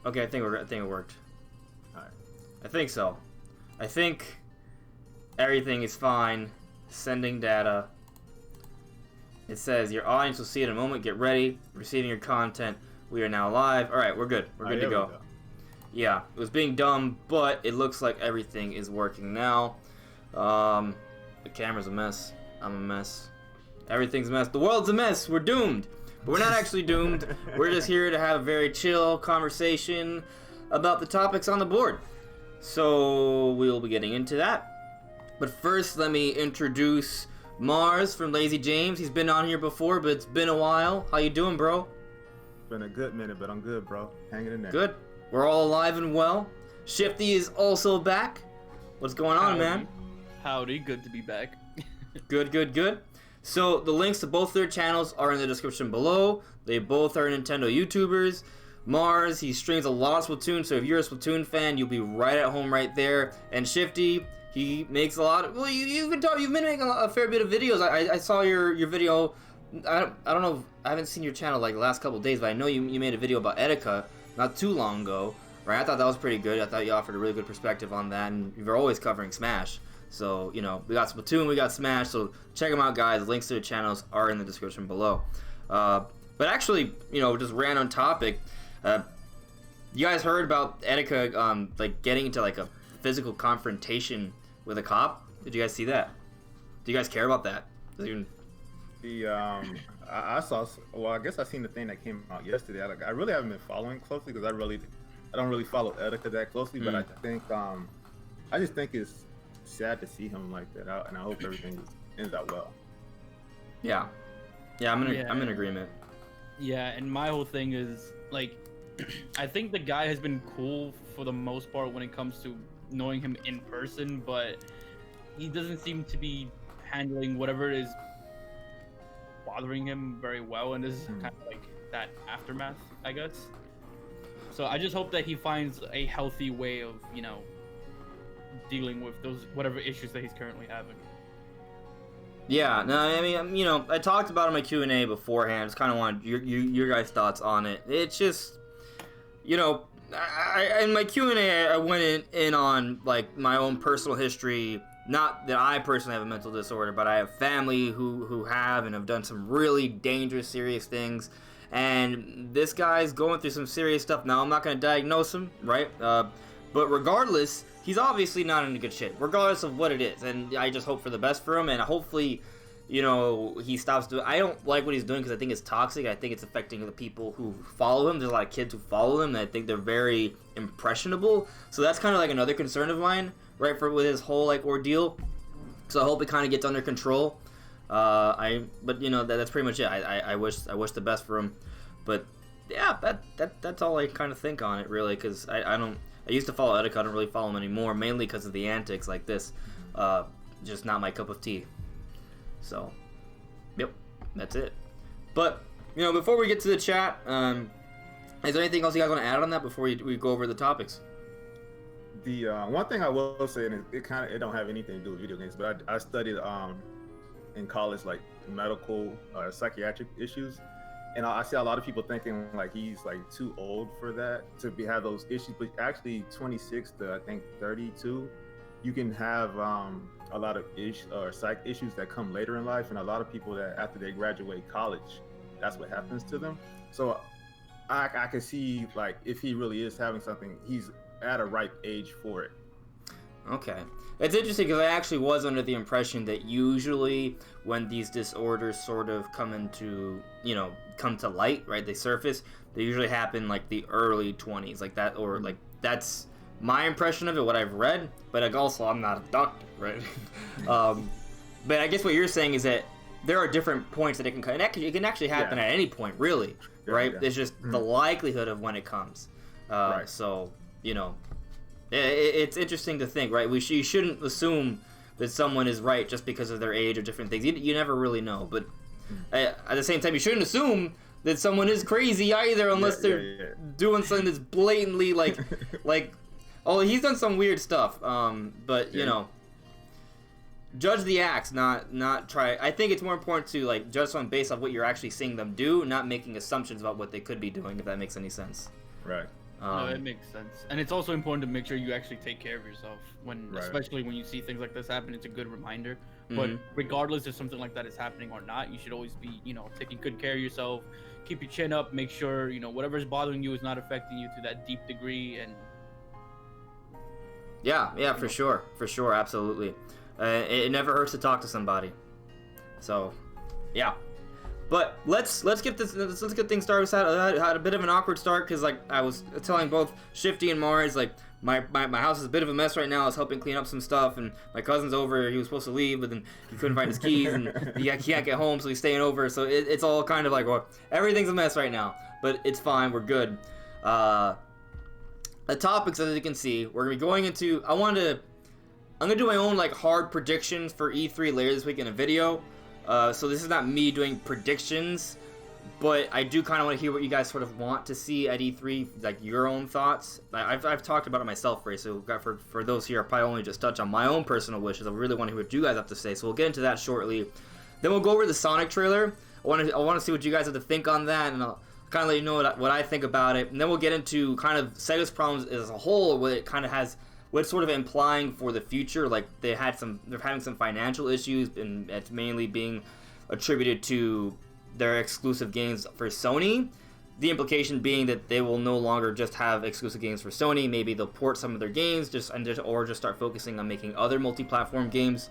Okay, I think it worked. Alright. I think so. I think everything is fine. Sending data. It says your audience will see it in a moment. Get ready. Receiving your content. We are now live. All right, we're good. We're good to go. Yeah, it was being dumb, but it looks like everything is working now. The camera's a mess. I'm a mess. Everything's a mess. The world's a mess. We're doomed. But we're not actually doomed. We're just here to have a very chill conversation about the topics on the board. So we'll be getting into that. But first, let me introduce Mars from Lazy James. He's been on here before, but it's been a while. How you doing, bro? Been a good minute, but I'm good, bro. Hanging in there. Good. We're all alive and well. Shifty is also back. What's going on, man? Howdy. Good to be back. Good. So the links to both their channels are in the description below. They both are Nintendo YouTubers. Mars, he streams a lot of Splatoon, so if you're a Splatoon fan, you'll be right at home right there. And Shifty, he makes a lot of... Well, you've been making a fair bit of videos. I saw your video... I don't know, I haven't seen your channel like the last couple of days, but I know you made a video about Etica not too long ago, right? I thought that was pretty good. I thought you offered a really good perspective on that, and you're always covering Smash. So, you know, we got Splatoon, we got Smash, so check them out, guys. Links to the channels are in the description below. But actually, you know, just random topic. You guys heard about Etica, like, getting into, like, a physical confrontation with a cop? Did you guys see that? Do you guys care about that? I saw. Well, I guess I seen the thing that came out yesterday. I really haven't been following closely because I don't really follow Etica that closely. But I think I just think it's sad to see him like that out, and I hope everything ends out well. Yeah, I'm in agreement. Yeah, and my whole thing is like, I think the guy has been cool for the most part when it comes to knowing him in person, but he doesn't seem to be handling whatever it is bothering him very well, and this is kind of like that aftermath, I guess. So I just hope that he finds a healthy way of, you know, dealing with those whatever issues that he's currently having. Yeah, no, I mean, you know, I talked about it in my Q&A beforehand. Just kind of wanted your guys' thoughts on it. It's just, you know, in my Q&A, I went in on like my own personal history. Not that I personally have a mental disorder, but I have family who have and have done some really dangerous, serious things. And this guy's going through some serious stuff. Now, I'm not going to diagnose him, right? But regardless, he's obviously not in good shape, regardless of what it is. And I just hope for the best for him, and hopefully, you know, he stops doing... I don't like what he's doing because I think it's toxic. I think it's affecting the people who follow him. There's a lot of kids who follow him, and I think they're very impressionable. So that's kind of like another concern of mine, right, with his whole like ordeal. So I hope it kind of gets under control. But you know, that's pretty much it. I wish the best for him. But yeah, that's all I kind of think on it, really, because I used to follow Etica. I don't really follow him anymore, mainly because of the antics like this. Just not my cup of tea. So, yep, that's it. But you know, before we get to the chat, is there anything else you guys want to add on that before we go over the topics? The one thing I will say, and it don't have anything to do with video games, but I studied in college like medical psychiatric issues, and I see a lot of people thinking like he's like too old for that to have those issues, but actually 26 to I think 32, you can have a lot of psych issues that come later in life, and a lot of people that after they graduate college, that's what happens to them. So I can see like if he really is having something, he's at a ripe age for it. Okay. It's interesting because I actually was under the impression that usually when these disorders sort of come to light, right, they surface, they usually happen like the early 20s, like that, or like that's my impression of it, what I've read, but like also I'm not a doctor, right? But I guess what you're saying is that there are different points that it can actually happen at any point, really, right? Yeah. It's just the likelihood of when it comes. Right. So, you know, it's interesting to think, right? You shouldn't assume that someone is right just because of their age or different things. You never really know. But at the same time, you shouldn't assume that someone is crazy either, unless they're doing something that's blatantly like, oh, he's done some weird stuff. But you know, judge the acts, not try. I think it's more important to like judge someone based on what you're actually seeing them do, not making assumptions about what they could be doing. If that makes any sense. Right. No, it makes sense, and it's also important to make sure you actually take care of yourself when, Right. especially when you see things like this happen. It's a good reminder. But regardless if something like that is happening or not, you should always be, taking good care of yourself. Keep your chin up. Make sure whatever's bothering you is not affecting you to that deep degree. And yeah, for sure, absolutely. It never hurts to talk to somebody. So, yeah. But let's get things started. I had a bit of an awkward start because like I was telling both Shifty and Mars, like my house is a bit of a mess right now. I was helping clean up some stuff, and my cousin's over. He was supposed to leave, but then he couldn't find his keys, and he can't get home, so he's staying over. So it's all kind of like, well, everything's a mess right now, but it's fine. We're good. The topics, as you can see, we're gonna be going into. I'm gonna do my own like hard predictions for E3 later this week in a video. So this is not me doing predictions, but I do kind of want to hear what you guys sort of want to see at E3, like your own thoughts. I've talked about it myself, Ray, so for those here, I'll probably only just touch on my own personal wishes. I really want to hear what you guys have to say, so we'll get into that shortly. Then we'll go over the Sonic trailer. I want to see what you guys have to think on that, and I'll kind of let you know what I think about it. And then we'll get into kind of Sega's problems as a whole, what it kind of has, what it's sort of implying for the future. Like they're having some financial issues, and it's mainly being attributed to their exclusive games for Sony. The implication being that they will no longer just have exclusive games for Sony. Maybe they'll port some of their games or just start focusing on making other multi-platform games.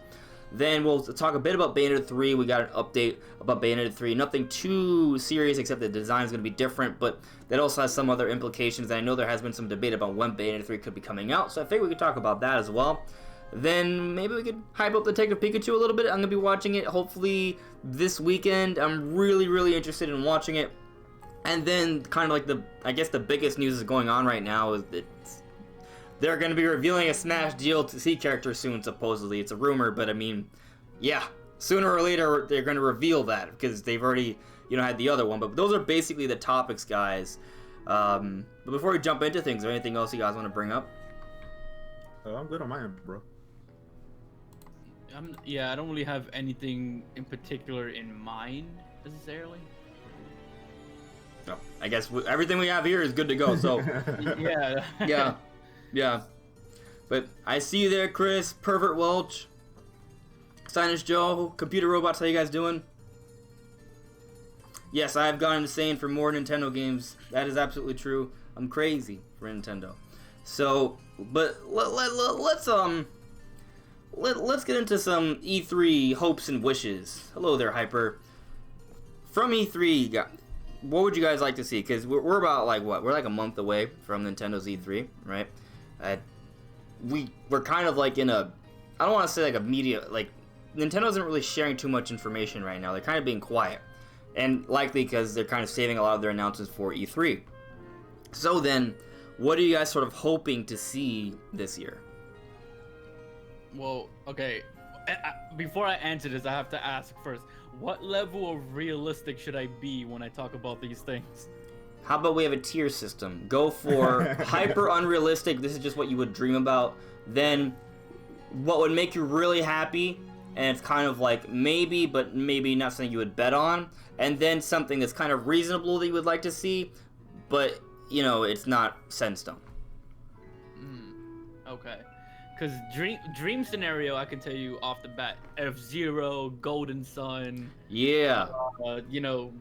Then we'll talk a bit about Bayonetta 3. We got an update about Bayonetta 3. Nothing too serious except the design is going to be different, but that also has some other implications. And I know there has been some debate about when Bayonetta 3 could be coming out, so I think we could talk about that as well. Then maybe we could hype up Detective Pikachu a little bit. I'm going to be watching it hopefully this weekend. I'm really, really interested in watching it. And then kind of like I guess the biggest news is going on right now is that they're going to be revealing a Smash DLC character soon, supposedly. It's a rumor, but I mean, yeah, sooner or later they're going to reveal that because they've already, had the other one. But those are basically the topics, guys. But before we jump into things, is there anything else you guys want to bring up? I'm good on my end, bro. I don't really have anything in particular in mind necessarily. No, I guess everything we have here is good to go. So yeah. Yeah. But I see you there, Chris, Pervert Welch, Sinus Joe, Computer Robots. How you guys doing? Yes, I have gone insane for more Nintendo games. That is absolutely true. I'm crazy for Nintendo. So, but let's get into some E3 hopes and wishes. Hello there, Hyper. From E3, what would you guys like to see? Because we're about like what? We're like a month away from Nintendo's E3, right? We're kind of like in a, I don't want to say like a media, like Nintendo isn't really sharing too much information right now. They're kind of being quiet, and likely because they're kind of saving a lot of their announcements for E3. So then, what are you guys sort of hoping to see this year? Well, okay. Before I answer this, I have to ask first, what level of realistic should I be when I talk about these things? How about we have a tier system? Go for hyper unrealistic, this is just what you would dream about. Then what would make you really happy, and it's kind of like maybe, but maybe not something you would bet on. And then something that's kind of reasonable that you would like to see, but, it's not set in stone. Okay. Because dream scenario, I can tell you off the bat, F-Zero, Golden Sun. Yeah.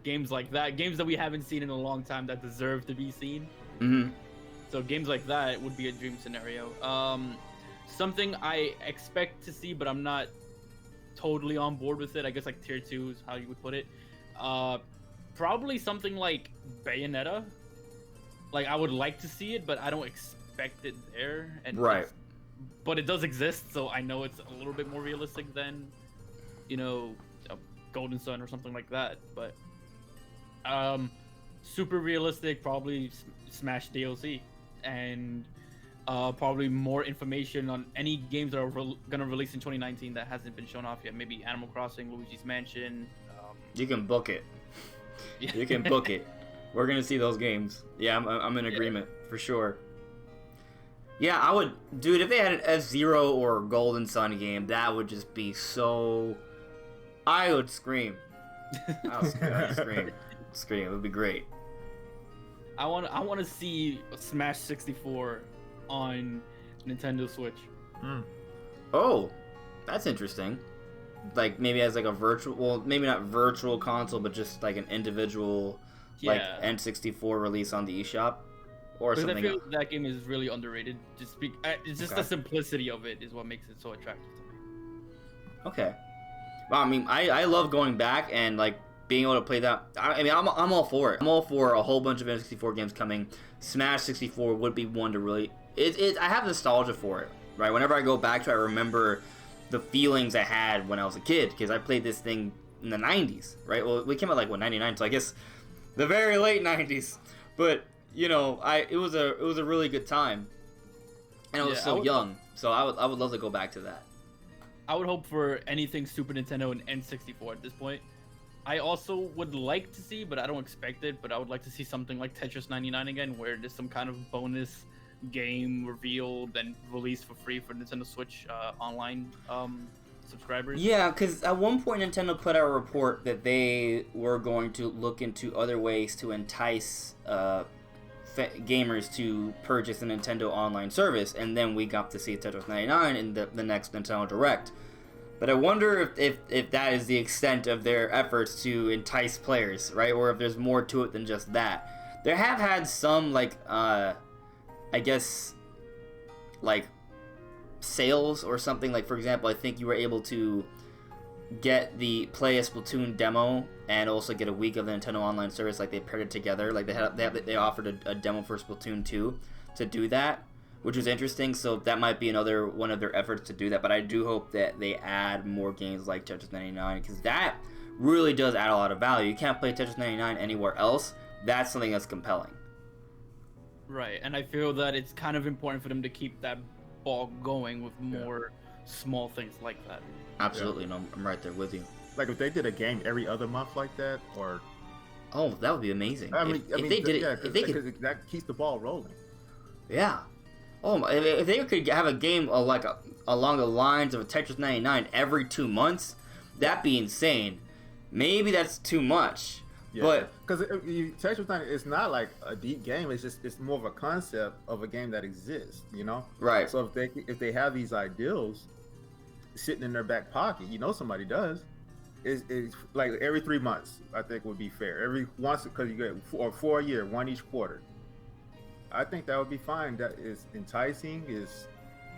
Games like that. Games that we haven't seen in a long time that deserve to be seen. Mm-hmm. So games like that would be a dream scenario. Something I expect to see, but I'm not totally on board with it. I guess like tier 2 is how you would put it. Probably something like Bayonetta. Like I would like to see it, but I don't expect it there. And right. But it does exist, so I know it's a little bit more realistic than, a Golden Sun or something like that. But super realistic, probably Smash DLC, and probably more information on any games that are gonna release in 2019 that hasn't been shown off yet. Maybe Animal Crossing, Luigi's Mansion. You can book it. Yeah. You can book it. We're gonna see those games. Yeah, I'm in agreement for sure. Yeah, I would, dude. If they had an F-Zero or Golden Sun game, that would just be so. I would scream. I would scream. Scream. It would be great. I want to see Smash 64 on Nintendo Switch. Oh, that's interesting. Like maybe as like a virtual, well, maybe not virtual console, but just like an individual, like N64 release on the eShop or Because something. I feel that game is really underrated. It's just the simplicity of it is what makes it so attractive to me. Okay. Well, I mean, I love going back and like being able to play that. I mean, I'm all for it. I'm all for a whole bunch of N64 games coming. Smash 64 would be one to really. I have nostalgia for it, right? Whenever I go back to it, I remember the feelings I had when I was a kid, because I played this thing in the 90s, right? Well, we came out like 99, so I guess the very late 90s. But you know, it was a really good time, and I was so young, so I would love to go back to that. I would hope for anything Super Nintendo and N64 at this point. I also would like to see, but I don't expect it, but I would like to see something like Tetris 99 again, where there's some kind of bonus game revealed and released for free for Nintendo Switch online subscribers. Yeah, because at one point Nintendo put out a report that they were going to look into other ways to entice gamers to purchase a Nintendo online service, and then we got to see Tetris 99 in the next Nintendo Direct. But I wonder if that is the extent of their efforts to entice players, right? Or if there's more to it than just that. There have had some, like, I guess, like, sales or something. Like, for example, I think you were able to play a Splatoon demo and also get a week of the Nintendo Online service. Like, they paired it together. Like, they offered a demo for Splatoon 2 to do that, which was interesting. So that might be another one of their efforts to do that. But I do hope that they add more games like Tetris 99, because that really does add a lot of value. You can't play Tetris 99 anywhere else. That's something that's compelling. Right, and I feel that it's kind of important for them to keep that ball going with more small things like that. Absolutely, no, I'm right there with you. Like if they did a game every other month like that, or that would be amazing. If they did it, that keeps the ball rolling. Yeah. Oh, if they could have a game along the lines of a Tetris 99 every 2 months, that'd be insane. Maybe that's too much. Yeah, but because Tetris 99 is not like a deep game. It's more of a concept of a game that exists, you know. Right. So if they have these ideals sitting in their back pocket, somebody does. It's like every 3 months, I think would be fair. Every once, because you get for a year, one each quarter. I think that would be fine. That is enticing.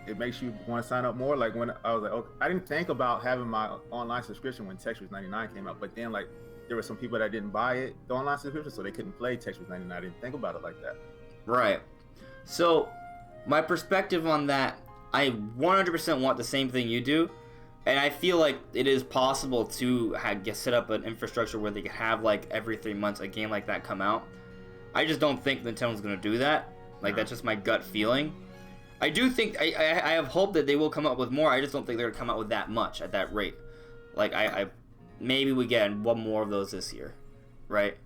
It makes you want to sign up more. Like when I was like, okay, I didn't think about having my online subscription when Tetris 99 came out, but then like there were some people that didn't buy the online subscription, so they couldn't play Tetris 99. I didn't think about it like that. Right. So my perspective on that, I 100% want the same thing you do, and I feel like it is possible to set up an infrastructure where they could have like every 3 months a game like that come out. I just don't think Nintendo's going to do that. Like, that's just my gut feeling. I do think, I have hope that they will come up with more. I just don't think they're going to come out with that much at that rate. Like, maybe we get one more of those this year, right?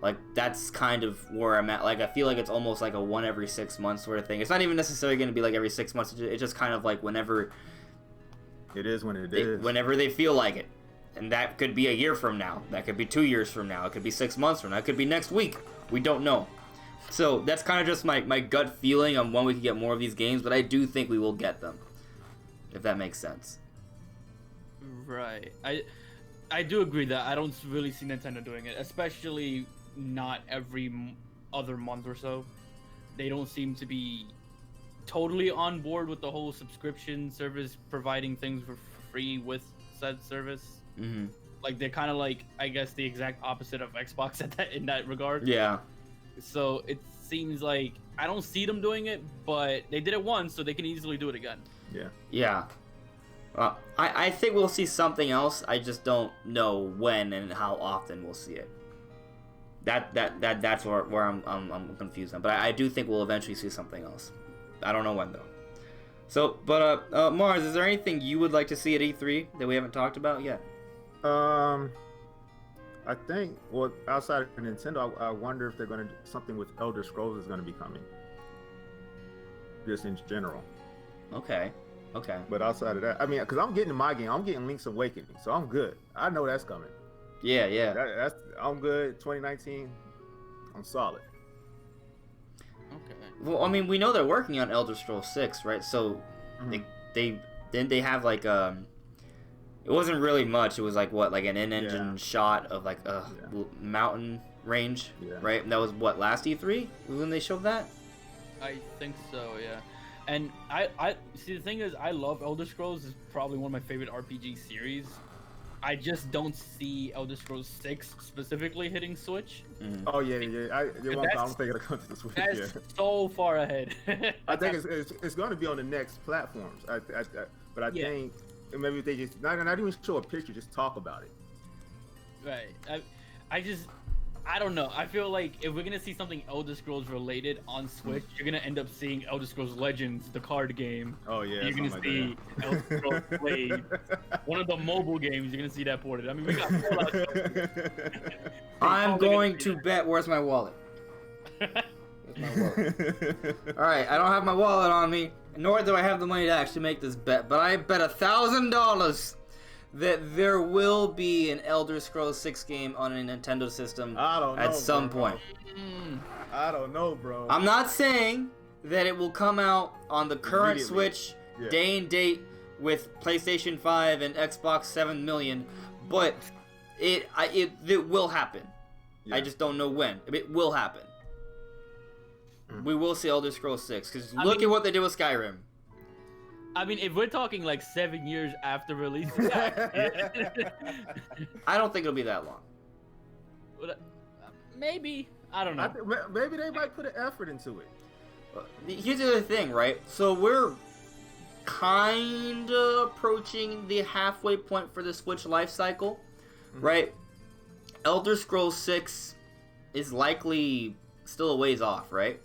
Like, that's kind of where I'm at. Like, I feel like it's almost like a one every 6 months sort of thing. It's not even necessarily going to be like every 6 months. It's just kind of like whenever... It is when it is. Whenever they feel like it. And that could be a year from now. That could be 2 years from now. It could be 6 months from now. It could be next week. We don't know. So that's kind of just my gut feeling on when we can get more of these games, but I do think we will get them, if that makes sense. Right. I do agree that I don't really see Nintendo doing it, especially not every other month or so. They don't seem to be totally on board with the whole subscription service providing things for free with said service. Mm-hmm. Like, they're kind of like, I guess, the exact opposite of Xbox in that regard. Yeah. So it seems like I don't see them doing it, but they did it once, so they can easily do it again. Yeah. Yeah. I think we'll see something else. I just don't know when and how often we'll see it. That's where I'm confused on. But I do think we'll eventually see something else. I don't know when though. So, but Mars, is there anything you would like to see at E3 that we haven't talked about yet? I think, well, outside of Nintendo, I wonder if they're going to do something with Elder Scrolls is going to be coming. Just in general. Okay. But outside of that, I mean, because I'm getting my game, I'm getting Link's Awakening, so I'm good. I know that's coming. Yeah. I'm good. 2019, I'm solid. Well, I mean, we know they're working on Elder Scrolls 6, right? So they have like it wasn't really much. It was like what, like an in-engine shot of like a mountain range, right? And that was what, last E3 when they showed that. I think so, yeah. And I see, the thing is, I love Elder Scrolls. It's probably one of my favorite RPG series. I just don't see Elder Scrolls 6 specifically hitting Switch. Oh yeah. I don't think it'll come to the Switch. That's so far ahead. I think it's going to be on the next platforms. But I think maybe if they just not even show a picture, just talk about it. Right. I don't know. I feel like if we're gonna see something Elder Scrolls related on Switch, you're gonna end up seeing Elder Scrolls Legends, the card game. Oh yeah. You're gonna see Elder Scrolls Blade, one of the mobile games. You're gonna see that ported. I mean, we got Fallout. I'm going to bet. Where's my wallet? Where's my wallet? All right, I don't have my wallet on me, nor do I have the money to actually make this bet. But I bet $1,000 that there will be an Elder Scrolls 6 game on a Nintendo system at some point. I don't know, bro. I'm not saying that it will come out on the current Switch day and date with PlayStation 5 and Xbox 7 million, but it will happen. Yeah. I just don't know when. It will happen. We will see Elder Scrolls 6, because look at what they did with Skyrim. I mean, if we're talking like 7 years after release, I don't think it'll be that long. Maybe. I don't know. Maybe they might put an effort into it. Here's the other thing, right? So we're kind of approaching the halfway point for the Switch life cycle, right? Elder Scrolls 6 is likely still a ways off, right?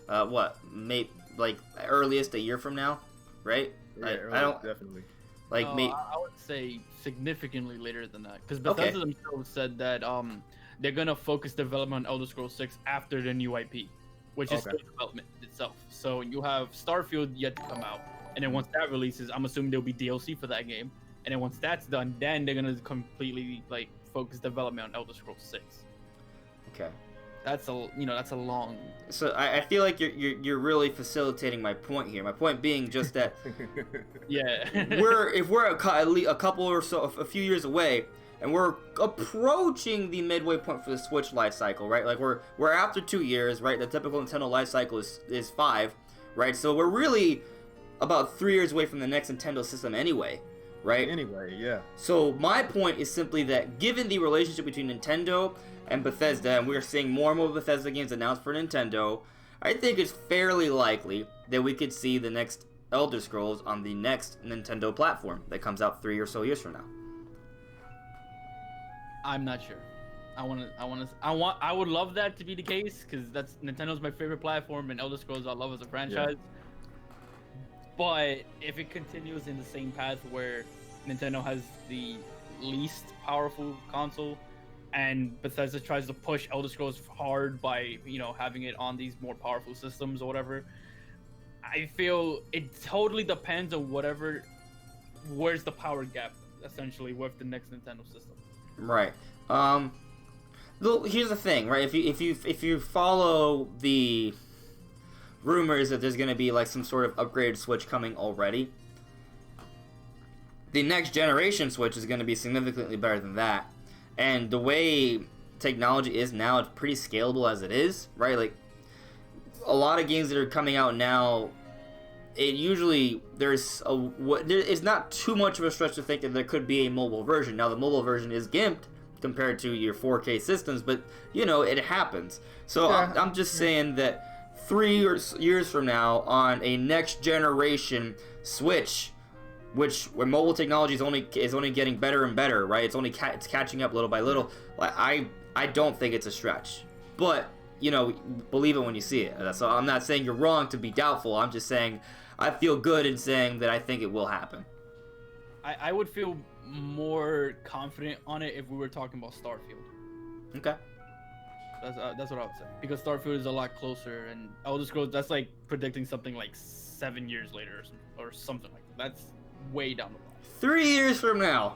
Like earliest a year from now? Right? Yeah, I don't definitely. Like I would say significantly later than that, because Bethesda themselves said that they're gonna focus development on Elder Scrolls 6 after the new IP, which is still development itself. So you have Starfield yet to come out, and then once that releases, I'm assuming there'll be DLC for that game, and then once that's done, then they're gonna completely like focus development on Elder Scrolls 6. Okay. That's a long. So I feel like you're really facilitating my point here. My point being just that, if we're a couple or so, a few years away, and we're approaching the midway point for the Switch life cycle, right? Like we're after 2 years, right? The typical Nintendo life cycle is 5, right? So we're really about 3 years away from the next Nintendo system anyway, right? Anyway, yeah. So my point is simply that given the relationship between Nintendo and Bethesda, and we're seeing more and more Bethesda games announced for Nintendo, I think it's fairly likely that we could see the next Elder Scrolls on the next Nintendo platform that comes out 3 or so years from now. I'm not sure. I would love that to be the case, because Nintendo's my favorite platform, and Elder Scrolls I love as a franchise. Yeah. But if it continues in the same path where Nintendo has the least powerful console, and Bethesda tries to push Elder Scrolls hard by, having it on these more powerful systems or whatever, I feel it totally depends on where's the power gap, essentially, with the next Nintendo system. Right. Here's the thing, right? If you follow the rumors that there's going to be like some sort of upgraded Switch coming already, the next generation Switch is going to be significantly better than that. And the way technology is now, it's pretty scalable as it is, right? Like, a lot of games that are coming out now, it's not too much of a stretch to think that there could be a mobile version. Now, the mobile version is gimped compared to your 4K systems, but, it happens. So I'm just saying that 3 years from now, on a next generation Switch, where mobile technology is only getting better and better, right? It's catching up little by little. I don't think it's a stretch, but believe it when you see it. So I'm not saying you're wrong to be doubtful. I'm just saying I feel good in saying that I think it will happen. I would feel more confident on it if we were talking about Starfield. Okay. That's what I would say, because Starfield is a lot closer, and Elder Scrolls, that's like predicting something like 7 years later or something like that. That's way down the line. 3 years from now,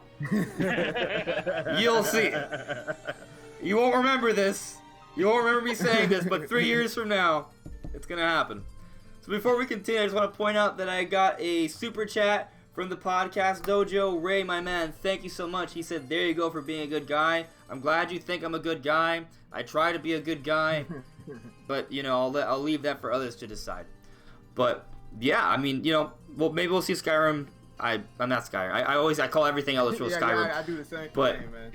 you'll see it. You won't remember this. You won't remember me saying this, but 3 years from now, it's gonna happen. So before we continue, I just want to point out that I got a super chat from the podcast dojo. Ray, my man, thank you so much. He said, there you go for being a good guy. I'm glad you think I'm a good guy. I try to be a good guy. But, you know, I'll leave that for others to decide. But, yeah, I mean, you know, well, maybe we'll see Skyrim. I'm not Skyrim. I call everything Elder Scrolls Skyrim. Yeah, I do the same thing, man.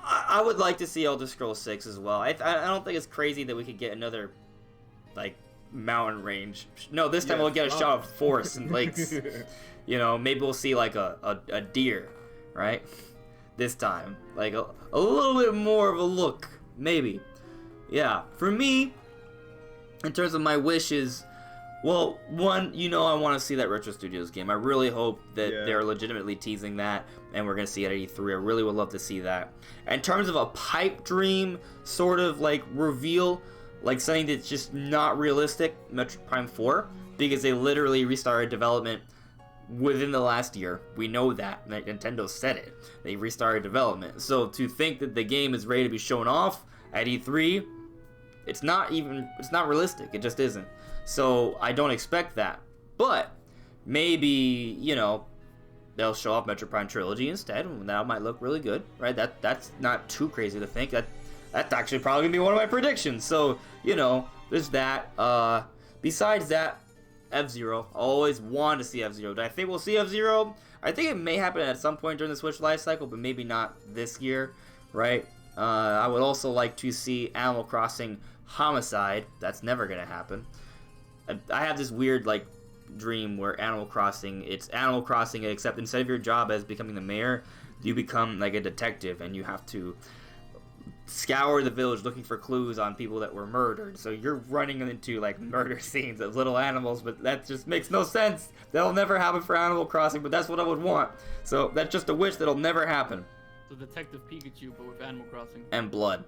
I would like to see Elder Scrolls 6 as well. I don't think it's crazy that we could get another, like, mountain range. No, this time we'll get a shot of forests and lakes. You know, maybe we'll see, like, a deer, right? This time. Like, a little bit more of a look. Maybe. Yeah. For me, in terms of my wishes, well, one, you know I want to see that Retro Studios game. I really hope that they're legitimately teasing that, and we're going to see it at E3. I really would love to see that. In terms of a pipe dream sort of, like, reveal, like, something that's just not realistic, Metroid Prime 4, because they literally restarted development within the last year. We know that. Nintendo said it. They restarted development. So to think that the game is ready to be shown off at E3, it's not realistic. It just isn't. So I don't expect that. But maybe, you know, they'll show off Metroid Prime Trilogy instead, and that might look really good, right? That's not too crazy to think. That's actually probably gonna be one of my predictions. So, you know, there's that. Besides that, F-Zero. I always wanted to see F-Zero. Do I think we'll see F-Zero? I think it may happen at some point during the Switch life cycle, but maybe not this year, right? I would also like to see Animal Crossing Homicide. That's never gonna happen. I have this weird, like, dream where Animal Crossing, it's Animal Crossing, except instead of your job as becoming the mayor, you become, like, a detective, and you have to scour the village looking for clues on people that were murdered. So you're running into, like, murder scenes of little animals, but that just makes no sense. That'll never happen for Animal Crossing, but that's what I would want. So that's just a wish that'll never happen. So Detective Pikachu, but with Animal Crossing. And blood.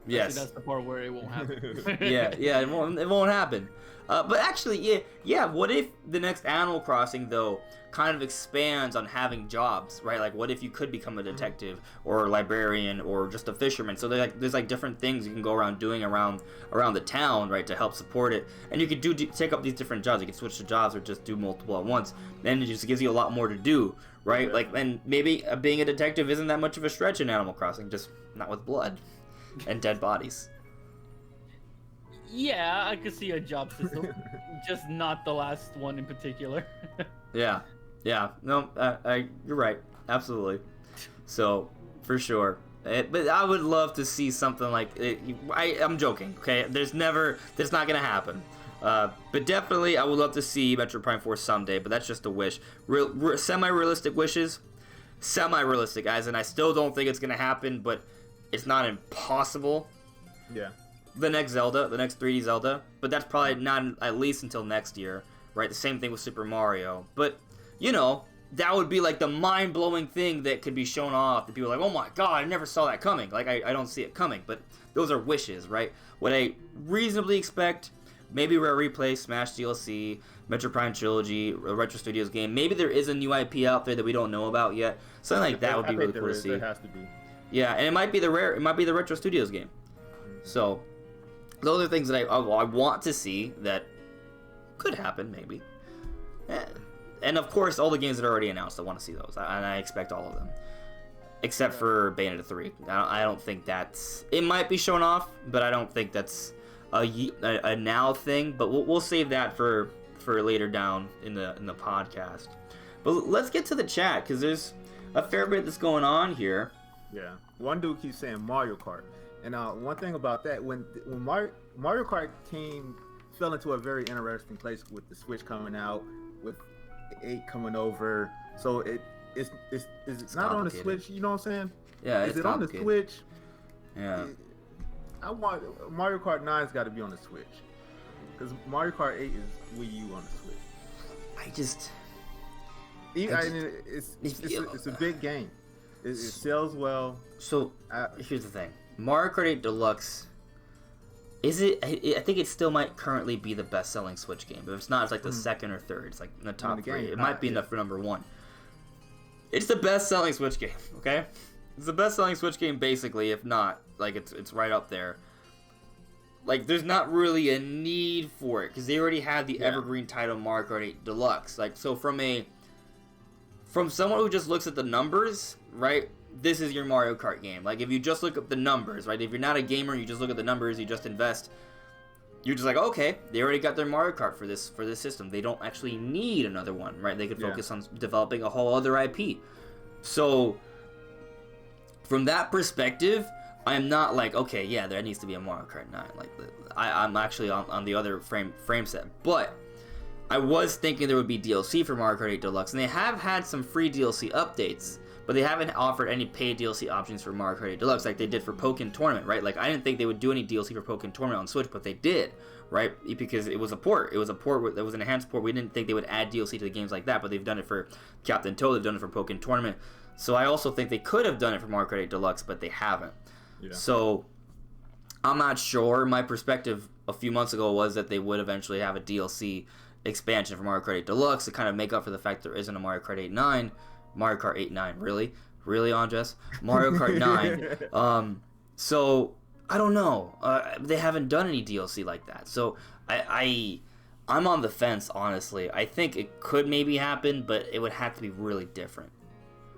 Yes. That's the part where it won't happen. yeah, it won't happen. But actually, yeah, what if the next Animal Crossing, though, kind of expands on having jobs, right? Like, what if you could become a detective or a librarian or just a fisherman? So there's different things you can go around doing around the town, right, to help support it. And you could take up these different jobs. You can switch to jobs or just do multiple at once. Then it just gives you a lot more to do, right? Like, and maybe being a detective isn't that much of a stretch in Animal Crossing, just not with blood and dead bodies. Yeah, I could see a job system, just not the last one in particular. Yeah, no, you're right, absolutely. So, for sure. But I would love to see something like it. I'm joking, okay? That's not gonna happen. But definitely, I would love to see Metroid Prime 4 someday. But that's just a wish. Semi-realistic wishes, semi-realistic, as in I still don't think it's gonna happen, but it's not impossible. Yeah. The next 3D Zelda, but that's probably not at least until next year, right? The same thing with Super Mario. But, you know, that would be like the mind-blowing thing that could be shown off. That people are like, oh my god, I never saw that coming. Like, I don't see it coming. But those are wishes, right? What I reasonably expect, maybe Rare Replay, Smash DLC, Metroid Prime Trilogy, a Retro Studios game. Maybe there is a new IP out there that we don't know about yet. Something like that would be really cool to see. There has to be. Yeah, and it might be the Retro Studios game. So, those are things that I want to see that could happen, maybe. And of course, all the games that are already announced, I want to see those. And I expect all of them. Except for Bayonetta 3. I don't think that's... It might be shown off, but I don't think that's a now thing. But we'll save that for later down in the podcast. But let's get to the chat, because there's a fair bit that's going on here. Yeah. One dude keeps saying Mario Kart. And one thing about that, when Mario Kart fell into a very interesting place with the Switch coming out, with 8 coming over, so it's not on the Switch. You know what I'm saying? Yeah, is it on the Switch? Yeah. I want Mario Kart 9's got to be on the Switch, because Mario Kart 8 is Wii U on the Switch. It's a big game. It sells well. So here's the thing. Mario Kart 8 Deluxe, I think it still might currently be the best-selling Switch game. But if it's not, it's like the second or third. It's like in the top 3. It might be enough for number 1. It's the best-selling Switch game, okay? It's the best-selling Switch game, basically, if not. Like, it's right up there. like, there's not really a need for it because they already have the evergreen title Mario Kart 8 Deluxe. Like, so from someone who just looks at the numbers, right? This is your Mario Kart game. Like, if you just look up the numbers, right? If you're not a gamer, you just look at the numbers, you just invest. You're just like, okay, they already got their Mario Kart for this system. They don't actually need another one, right? They could focus on developing a whole other IP. So, from that perspective, I'm not like, okay, yeah, there needs to be a Mario Kart 9. Like, I'm actually on the other frame set. But I was thinking there would be DLC for Mario Kart 8 Deluxe, and they have had some free DLC updates, but they haven't offered any paid DLC options for Mario Kart 8 Deluxe like they did for Pokken Tournament, right? Like, I didn't think they would do any DLC for Pokken Tournament on Switch, but they did, right? Because it was a port. It was a port that was an enhanced port. We didn't think they would add DLC to the games like that, but they've done it for Captain Toad. They've done it for Pokken Tournament. So I also think they could have done it for Mario Kart 8 Deluxe, but they haven't. Yeah. So I'm not sure. My perspective a few months ago was that they would eventually have a DLC expansion for Mario Kart 8 Deluxe to kind of make up for the fact there isn't a Mario Kart 8 9. Mario Kart 8 9, really? Really, Andres? Mario Kart 9. So, I don't know. They haven't done any DLC like that. So, I'm on the fence, honestly. I think it could maybe happen, but it would have to be really different.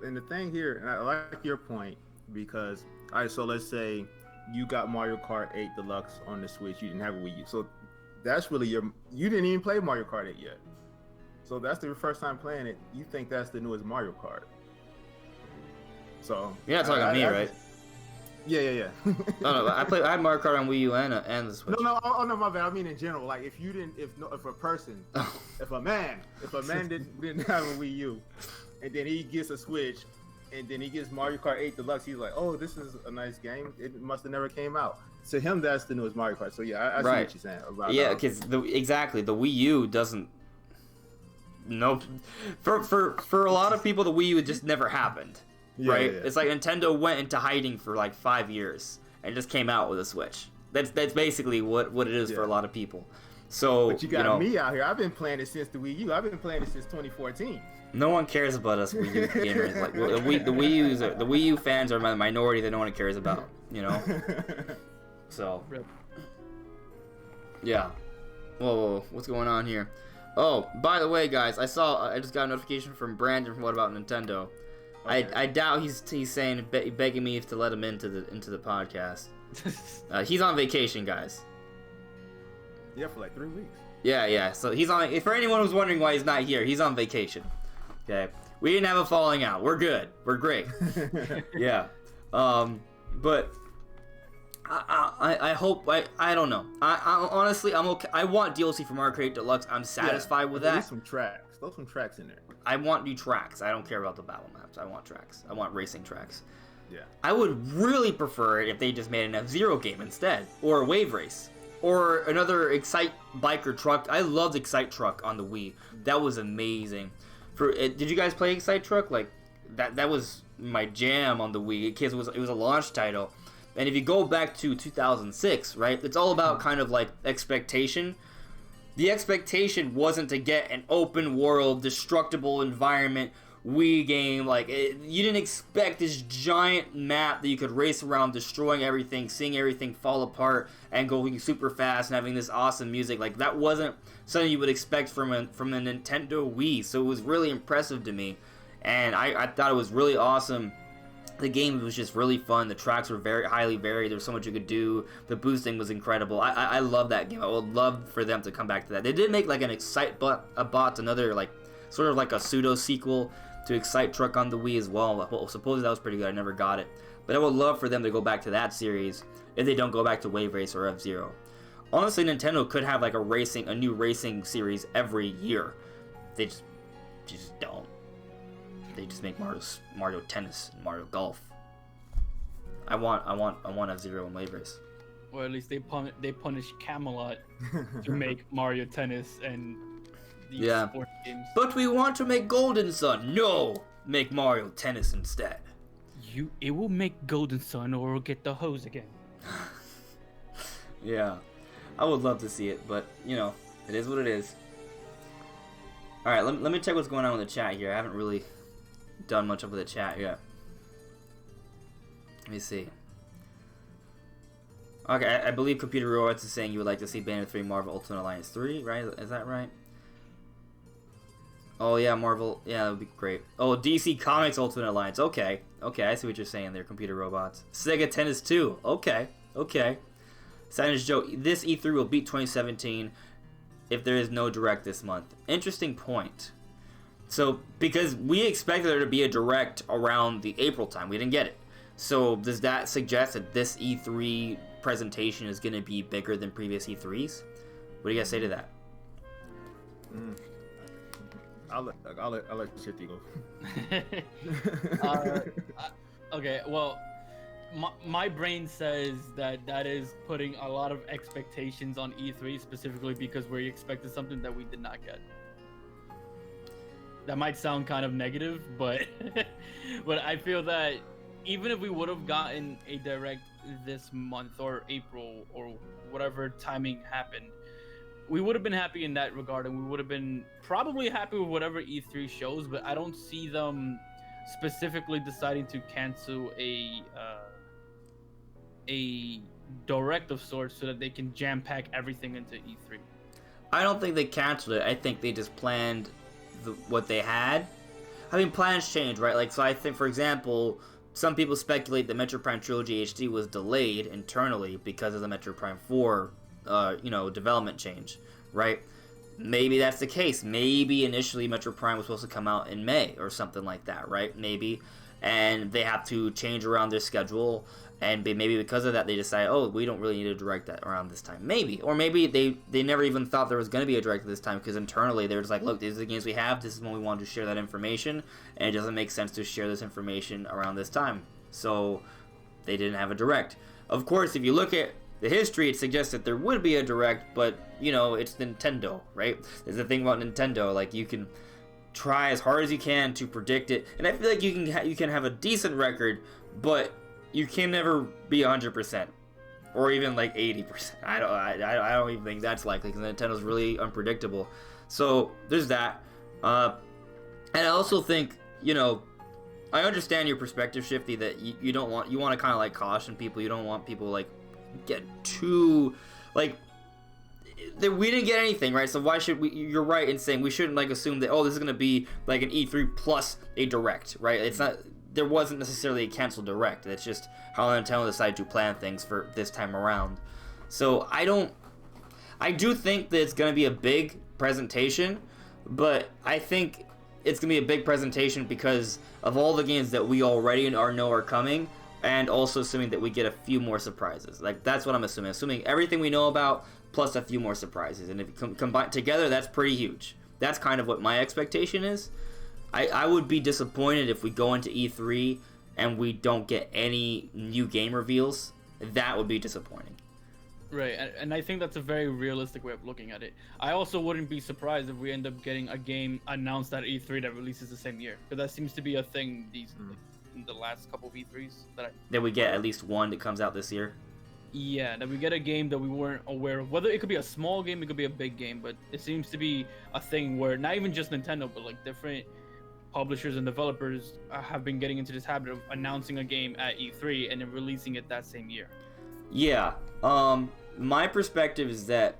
And the thing here, and I like your point, because, all right, so let's say you got Mario Kart 8 Deluxe on the Switch, you didn't have a Wii U. So, that's really you didn't even play Mario Kart 8 yet. So, that's your first time playing it. You think that's the newest Mario Kart. So you're not talking to me, right? Yeah. No, I had Mario Kart on Wii U and the Switch. No, my bad. I mean in general. Like if a man didn't have a Wii U, and then he gets a Switch, and then he gets Mario Kart 8 Deluxe, he's like, oh, this is a nice game. It must have never came out. To him, that's the newest Mario Kart. So yeah, I see what you're saying about. Yeah, because the Wii U doesn't. Nope. For a lot of people, the Wii U just never happened. Right? Yeah. It's like Nintendo went into hiding for like 5 years and just came out with a Switch. That's basically what it is for a lot of people. So, but you got me out here. I've been playing it since the Wii U. I've been playing it since 2014. No one cares about us Wii U gamers. Like the Wii U fans are a minority that no one cares about. You know. So. Yeah. Whoa, what's going on here? Oh, by the way, guys, I just got a notification from Brandon from What About Nintendo. Okay. I doubt he's saying begging me to let him into the podcast. He's on vacation, guys. Yeah, for like 3 weeks. Yeah. So he's on. For anyone who's wondering why he's not here, he's on vacation. Okay, we didn't have a falling out. We're good. We're great. Yeah. But I hope I don't know. I honestly I'm okay. I want DLC for Mario Kart 8 Deluxe. I'm satisfied with that. There's some tracks. Throw some tracks in there. I want new tracks. I don't care about the battle maps. I want tracks. I want racing tracks. Yeah. I would really prefer it if they just made an F-Zero game instead, or a Wave Race, or another Excite biker truck. I loved Excite Truck on the Wii. That was amazing. Did you guys play Excite Truck? Like that was my jam on the Wii. It was a launch title, and if you go back to 2006, right? It's all about kind of like expectation. The expectation wasn't to get an open world, destructible environment Wii game. Like, you didn't expect this giant map that you could race around, destroying everything, seeing everything fall apart, and going super fast and having this awesome music. Like, that wasn't something you would expect from a Nintendo Wii. So it was really impressive to me, and I thought it was really awesome. The game was just really fun. The tracks were very highly varied. There was so much you could do. The boosting was incredible. I love that game. I would love for them to come back to that. They did make like an Excite Bot, another like sort of like a pseudo sequel to Excite Truck on the Wii as well. Well, supposedly that was pretty good. I never got it, but I would love for them to go back to that series if they don't go back to Wave Race or F-Zero. Honestly, Nintendo could have like a new racing series every year. They just don't. They just make Mario Tennis and Mario Golf. I want F-Zero and Wave Race. Or at least they punish Camelot to make Mario Tennis and these sports games. But we want to make Golden Sun. No, make Mario Tennis instead. It will make Golden Sun, or we'll get the hose again. Yeah, I would love to see it, but you know, it is what it is. All right, let me check what's going on with the chat here. I haven't really done much of the chat yet. Let me see. Okay, I believe Computer Robots is saying you would like to see Bayonetta 3 Marvel Ultimate Alliance 3, right? Is that right? Oh yeah, Marvel. Yeah, that would be great. Oh, DC Comics Ultimate Alliance. Okay, I see what you're saying there, Computer Robots. Sega Tennis 2. Okay. Silence Joe. This E3 will beat 2017 if there is no Direct this month. Interesting point. So, because we expected there to be a Direct around the April time, we didn't get it. So, does that suggest that this E3 presentation is going to be bigger than previous E3s? What do you guys say to that? I'll let Shifty go. Okay, well, my brain says that is putting a lot of expectations on E3 specifically because we expected something that we did not get. That might sound kind of negative, but but I feel that even if we would have gotten a Direct this month or April or whatever timing happened, we would have been happy in that regard, and we would have been probably happy with whatever E3 shows, but I don't see them specifically deciding to cancel a Direct of sorts so that they can jam-pack everything into E3. I don't think they canceled it. I think they just planned what they had. I mean, plans change, right? Like, so I think, for example, some people speculate that Metroid Prime Trilogy HD was delayed internally because of the Metroid Prime 4 development change, right? Maybe that's the case. Maybe initially Metroid Prime was supposed to come out in May or something like that, right? Maybe. And they have to change around their schedule, and maybe because of that they decide, oh, we don't really need to Direct that around this time. Maybe. Or maybe they never even thought there was going to be a Direct this time because internally they were just like, look, these are the games we have, this is when we want to share that information, and it doesn't make sense to share this information around this time. So they didn't have a Direct. Of course, if you look at the history, it suggests that there would be a Direct, but, it's Nintendo, right? There's the thing about Nintendo, like, you can try as hard as you can to predict it, and I feel like you can have a decent record, but you can never be 100%, or even, like, 80%. I don't even think that's likely, because Nintendo's really unpredictable. So, there's that. And I also think, I understand your perspective, Shifty, that you want to kind of, like, caution people. You don't want people, like, get too, like, we didn't get anything, right? So why should we? You're right in saying we shouldn't, like, assume that, oh, this is gonna be like an E3 plus a Direct, right? It's not. There wasn't necessarily a canceled Direct. It's just how Nintendo decided to plan things for this time around. So I do think that it's gonna be a big presentation, but I think it's gonna be a big presentation because of all the games that we already know are coming, and also assuming that we get a few more surprises. Like, that's what I'm assuming everything we know about plus a few more surprises, and if you combine together, that's pretty huge. That's kind of what my expectation is. I would be disappointed if we go into E3 and we don't get any new game reveals. That would be disappointing. Right, and I think that's a very realistic way of looking at it. I also wouldn't be surprised if we end up getting a game announced at E3 that releases the same year, because that seems to be a thing in the last couple of E3s that we get at least one that comes out this year. Yeah, that we get a game that we weren't aware of. Whether it could be a small game, it could be a big game, but it seems to be a thing where not even just Nintendo, but like different publishers and developers have been getting into this habit of announcing a game at E3 and then releasing it that same year. Yeah, my perspective is that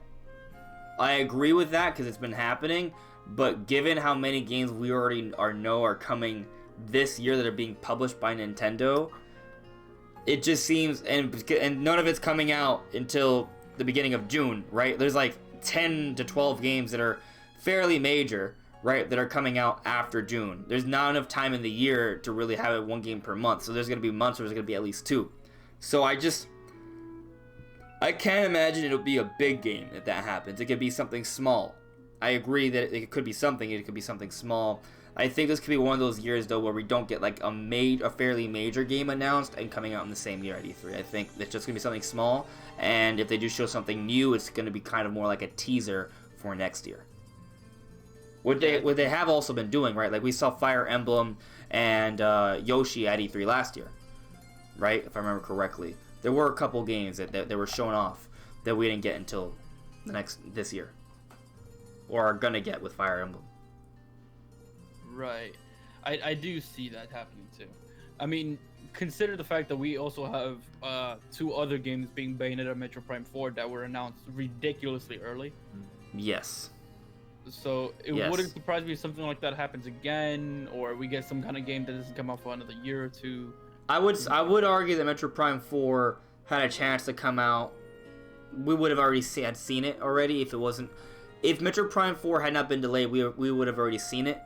I agree with that because it's been happening, but given how many games we already know are coming this year that are being published by Nintendo, it just seems, and none of it's coming out until the beginning of June, right? There's like 10 to 12 games that are fairly major, right, that are coming out after June. There's not enough time in the year to really have it one game per month, so there's going to be months where there's going to be at least two. So I can't imagine it'll be a big game if that happens. It could be something small. I agree that it could be something, it could be something small. I think this could be one of those years, though, where we don't get like a fairly major game announced and coming out in the same year at E3. I think it's just going to be something small, and if they do show something new, it's going to be kind of more like a teaser for next year. What they have also been doing, right? Like, we saw Fire Emblem and Yoshi at E3 last year, right? If I remember correctly. There were a couple games that were shown off that we didn't get until this year. Or are going to get with Fire Emblem. Right. I do see that happening too. I mean, consider the fact that we also have 2 other games being Bayonetta and Metro Prime 4 that were announced ridiculously early. Yes. So it wouldn't surprise me if something like that happens again, or we get some kind of game that doesn't come out for another year or 2. I would argue that Metro Prime 4 had a chance to come out. We would have already seen it already if it wasn't. If Metro Prime 4 had not been delayed, we would have already seen it.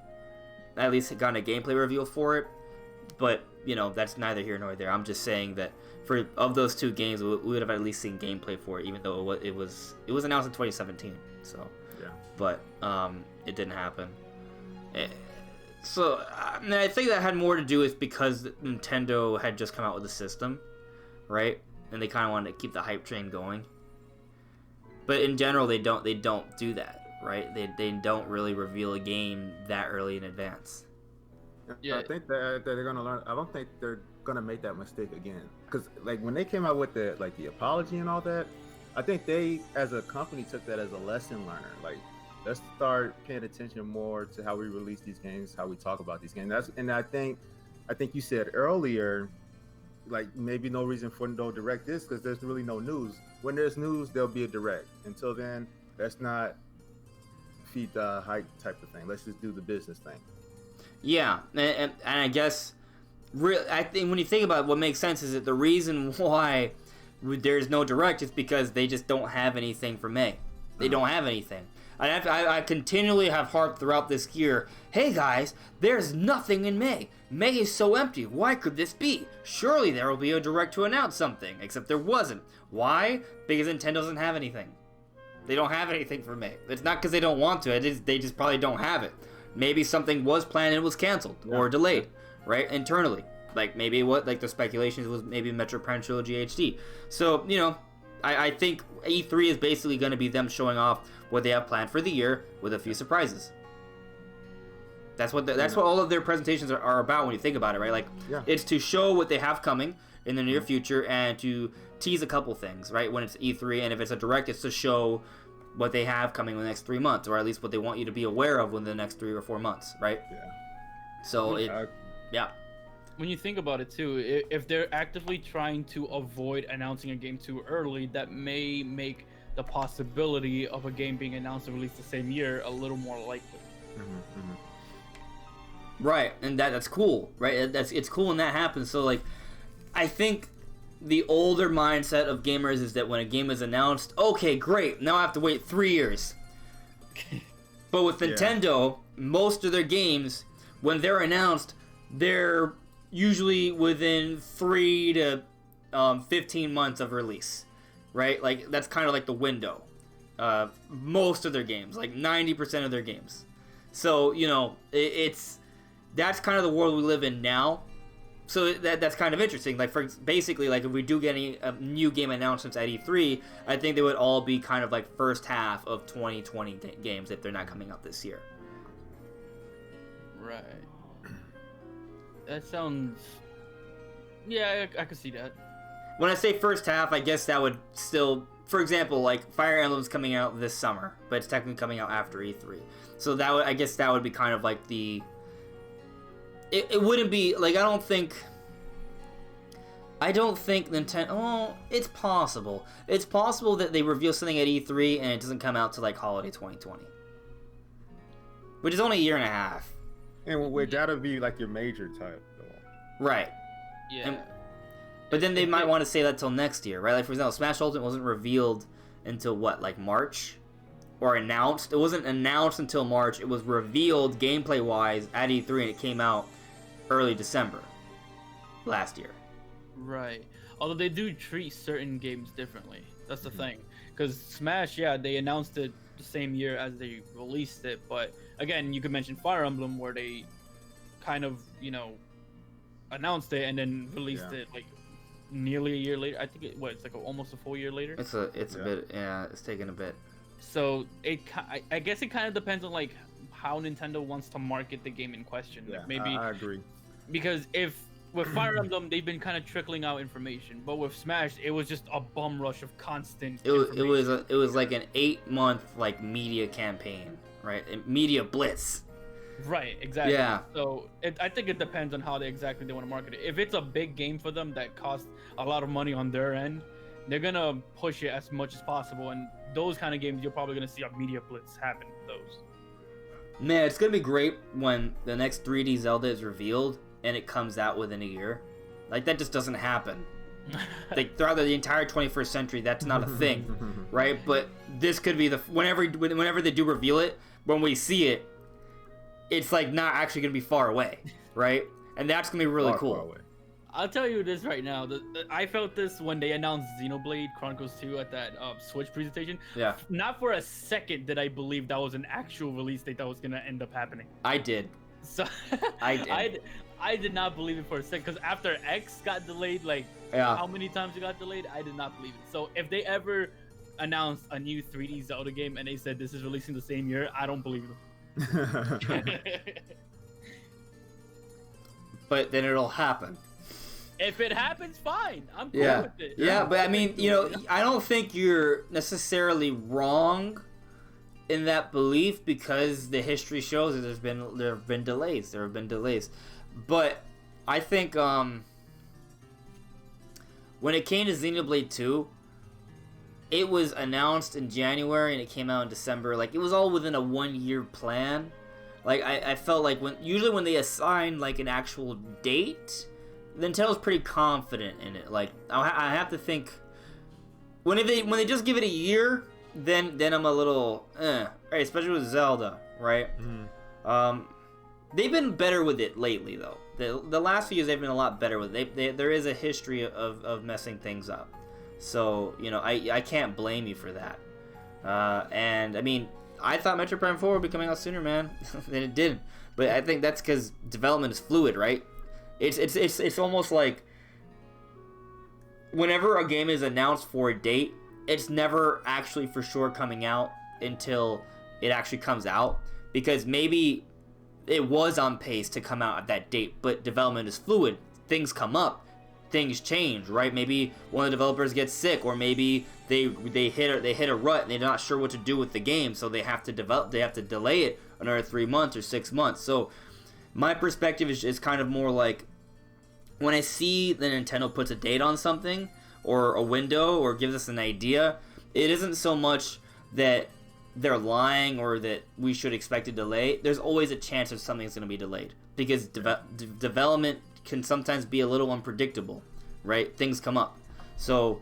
At least gotten a gameplay reveal for it. But that's neither here nor there. I'm just saying that of those 2 games, we would have at least seen gameplay for it, even though it was announced in 2017. So. But it didn't happen. So I think that had more to do with because Nintendo had just come out with the system, right? And they kind of wanted to keep the hype train going. But in general, they don't do that, right? They don't really reveal a game that early in advance. Yeah, I think that they're gonna learn. I don't think they're gonna make that mistake again. Because like when they came out with the apology and all that, I think they as a company took that as a lesson learner. Like, let's start paying attention more to how we release these games, how we talk about these games. I think you said earlier, like maybe no reason for no direct this because there's really no news. When there's news, there'll be a direct. Until then, let's not feed the hype type of thing. Let's just do the business thing. Yeah, and I guess, I think when you think about it, what makes sense is that the reason why there's no direct is because they just don't have anything for May. They don't have anything. I continually have harped throughout this year, hey guys, there's nothing in May. May is so empty. Why could this be? Surely there will be a direct to announce something. Except there wasn't. Why? Because Nintendo doesn't have anything. They don't have anything for May. It's not because they don't want to. They just probably don't have it. Maybe something was planned and was canceled or delayed, right? Internally. Like maybe the speculations was maybe Metro Prime Trilogy HD. So, I think E3 is basically going to be them showing off what they have planned for the year with a few surprises. That's what all of their presentations are about when you think about it, right? Like, it's to show what they have coming in the near future and to tease a couple things, right? When it's E3, and if it's a direct, it's to show what they have coming in the next 3 months, or at least what they want you to be aware of within the next 3 or 4 months, right? Yeah. So When you think about it too, if they're actively trying to avoid announcing a game too early, that may make the possibility of a game being announced and released the same year a little more likely. Right, and that's cool, right? It's cool when that happens. So like, I think the older mindset of gamers is that when a game is announced, okay, great, now I have to wait 3 years. But with Nintendo, most of their games, when they're announced, they're usually within 3 to 15 months of release, right? Like, that's kind of like the window. Most of their games, like 90% of their games. So, that's kind of the world we live in now. So that's kind of interesting. Like, basically, like, if we do get any new game announcements at E3, I think they would all be kind of like first half of 2020 games if they're not coming out this year. Right. That sounds... Yeah, I could see that. When I say first half, I guess that would still... For example, like, Fire Emblem's coming out this summer, but it's technically coming out after E3. So I guess that would be kind of like the... It wouldn't be... Like, I don't think Nintendo... Oh, it's possible. It's possible that they reveal something at E3 and it doesn't come out till, like, holiday 2020. Which is only a year and a half. And would that be like your major title? Right. Yeah. But then they might want to say that till next year, right? Like, for example, Smash Ultimate wasn't revealed until what, like March? Or announced? It wasn't announced until March. It was revealed gameplay-wise at E3, and it came out early December last year. Right. Although they do treat certain games differently. That's the thing. Because Smash, they announced it the same year as they released it, but again, you could mention Fire Emblem where they kind of, announced it and then released it like nearly a year later. I think it's like almost a full year later. It's a bit, it's taken a bit. So I guess it kind of depends on like how Nintendo wants to market the game in question. Yeah, Like maybe I agree. Because with Fire Emblem, they've been kind of trickling out information, but with Smash, it was just a bum rush of constant. It was like an 8-month like media campaign, right? Media blitz. Right, exactly. Yeah. So I think it depends on how they exactly want to market it. If it's a big game for them that costs a lot of money on their end, they're gonna push it as much as possible. And those kind of games, you're probably gonna see a media blitz happen with those. Man, it's gonna be great when the next 3D Zelda is revealed and it comes out within a year. Like, that just doesn't happen. Like, throughout the entire 21st century, that's not a thing, right? But this could be whenever they do reveal it, when we see it, it's like not actually gonna be far away, right? And that's gonna be really Far cool. I'll tell you this right now. I felt this when they announced Xenoblade Chronicles 2 at that Switch presentation. Yeah. Not for a second did I believe that was an actual release date that was gonna end up happening. I did. So I did. I did not believe it for a second, because after X got delayed, like how many times it got delayed, I did not believe it. So if they ever announced a new 3D Zelda game and they said this is releasing the same year, I don't believe them. But then it'll happen. If it happens, fine. I'm cool Yeah. with it. Yeah, but I mean, I don't think you're necessarily wrong in that belief, because the history shows that there have been delays. But I think when it came to Xenoblade 2, it was announced in January and it came out in December. Like, it was all within a 1-year plan. Like, I felt like usually when they assign like an actual date, Nintendo's pretty confident in it. Like, I have to think when they just give it a year, then I'm a little right, especially with Zelda, right? They've been better with it lately, though. The last few years they've been a lot better with it. There is a history of messing things up, so I can't blame you for that. And I mean, I thought Metroid Prime 4 would be coming out sooner, man, than it didn't. But I think that's because development is fluid, right? It's almost like whenever a game is announced for a date, it's never actually for sure coming out until it actually comes out, because maybe it was on pace to come out at that date, but development is fluid. Things come up, things change, right? Maybe one of the developers gets sick, or maybe they hit a rut and they're not sure what to do with the game, so they have to delay it another 3 months or 6 months. So my perspective is kind of more like, when I see that Nintendo puts a date on something, or a window, or gives us an idea, it isn't so much that they're lying or that we should expect a delay. There's always a chance that something's going to be delayed, because development can sometimes be a little unpredictable, right? Things come up. So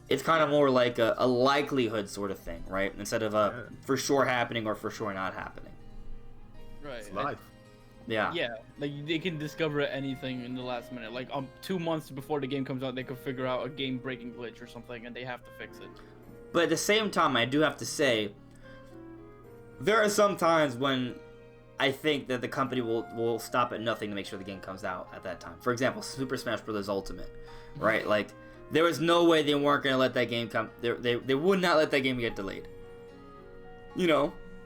it's kind of more like a likelihood sort of thing, right? Instead of a for sure happening or for sure not happening. Right. It's life. Yeah. Yeah, like they can discover anything in the last minute. Like 2 months before the game comes out, they could figure out a game-breaking glitch or something, and they have to fix it. But at the same time, I do have to say, there are some times when I think that the company will stop at nothing to make sure the game comes out at that time. For example, Super Smash Bros. Ultimate, right? Like, there was no way they weren't going to let that game come. They would not let that game get delayed.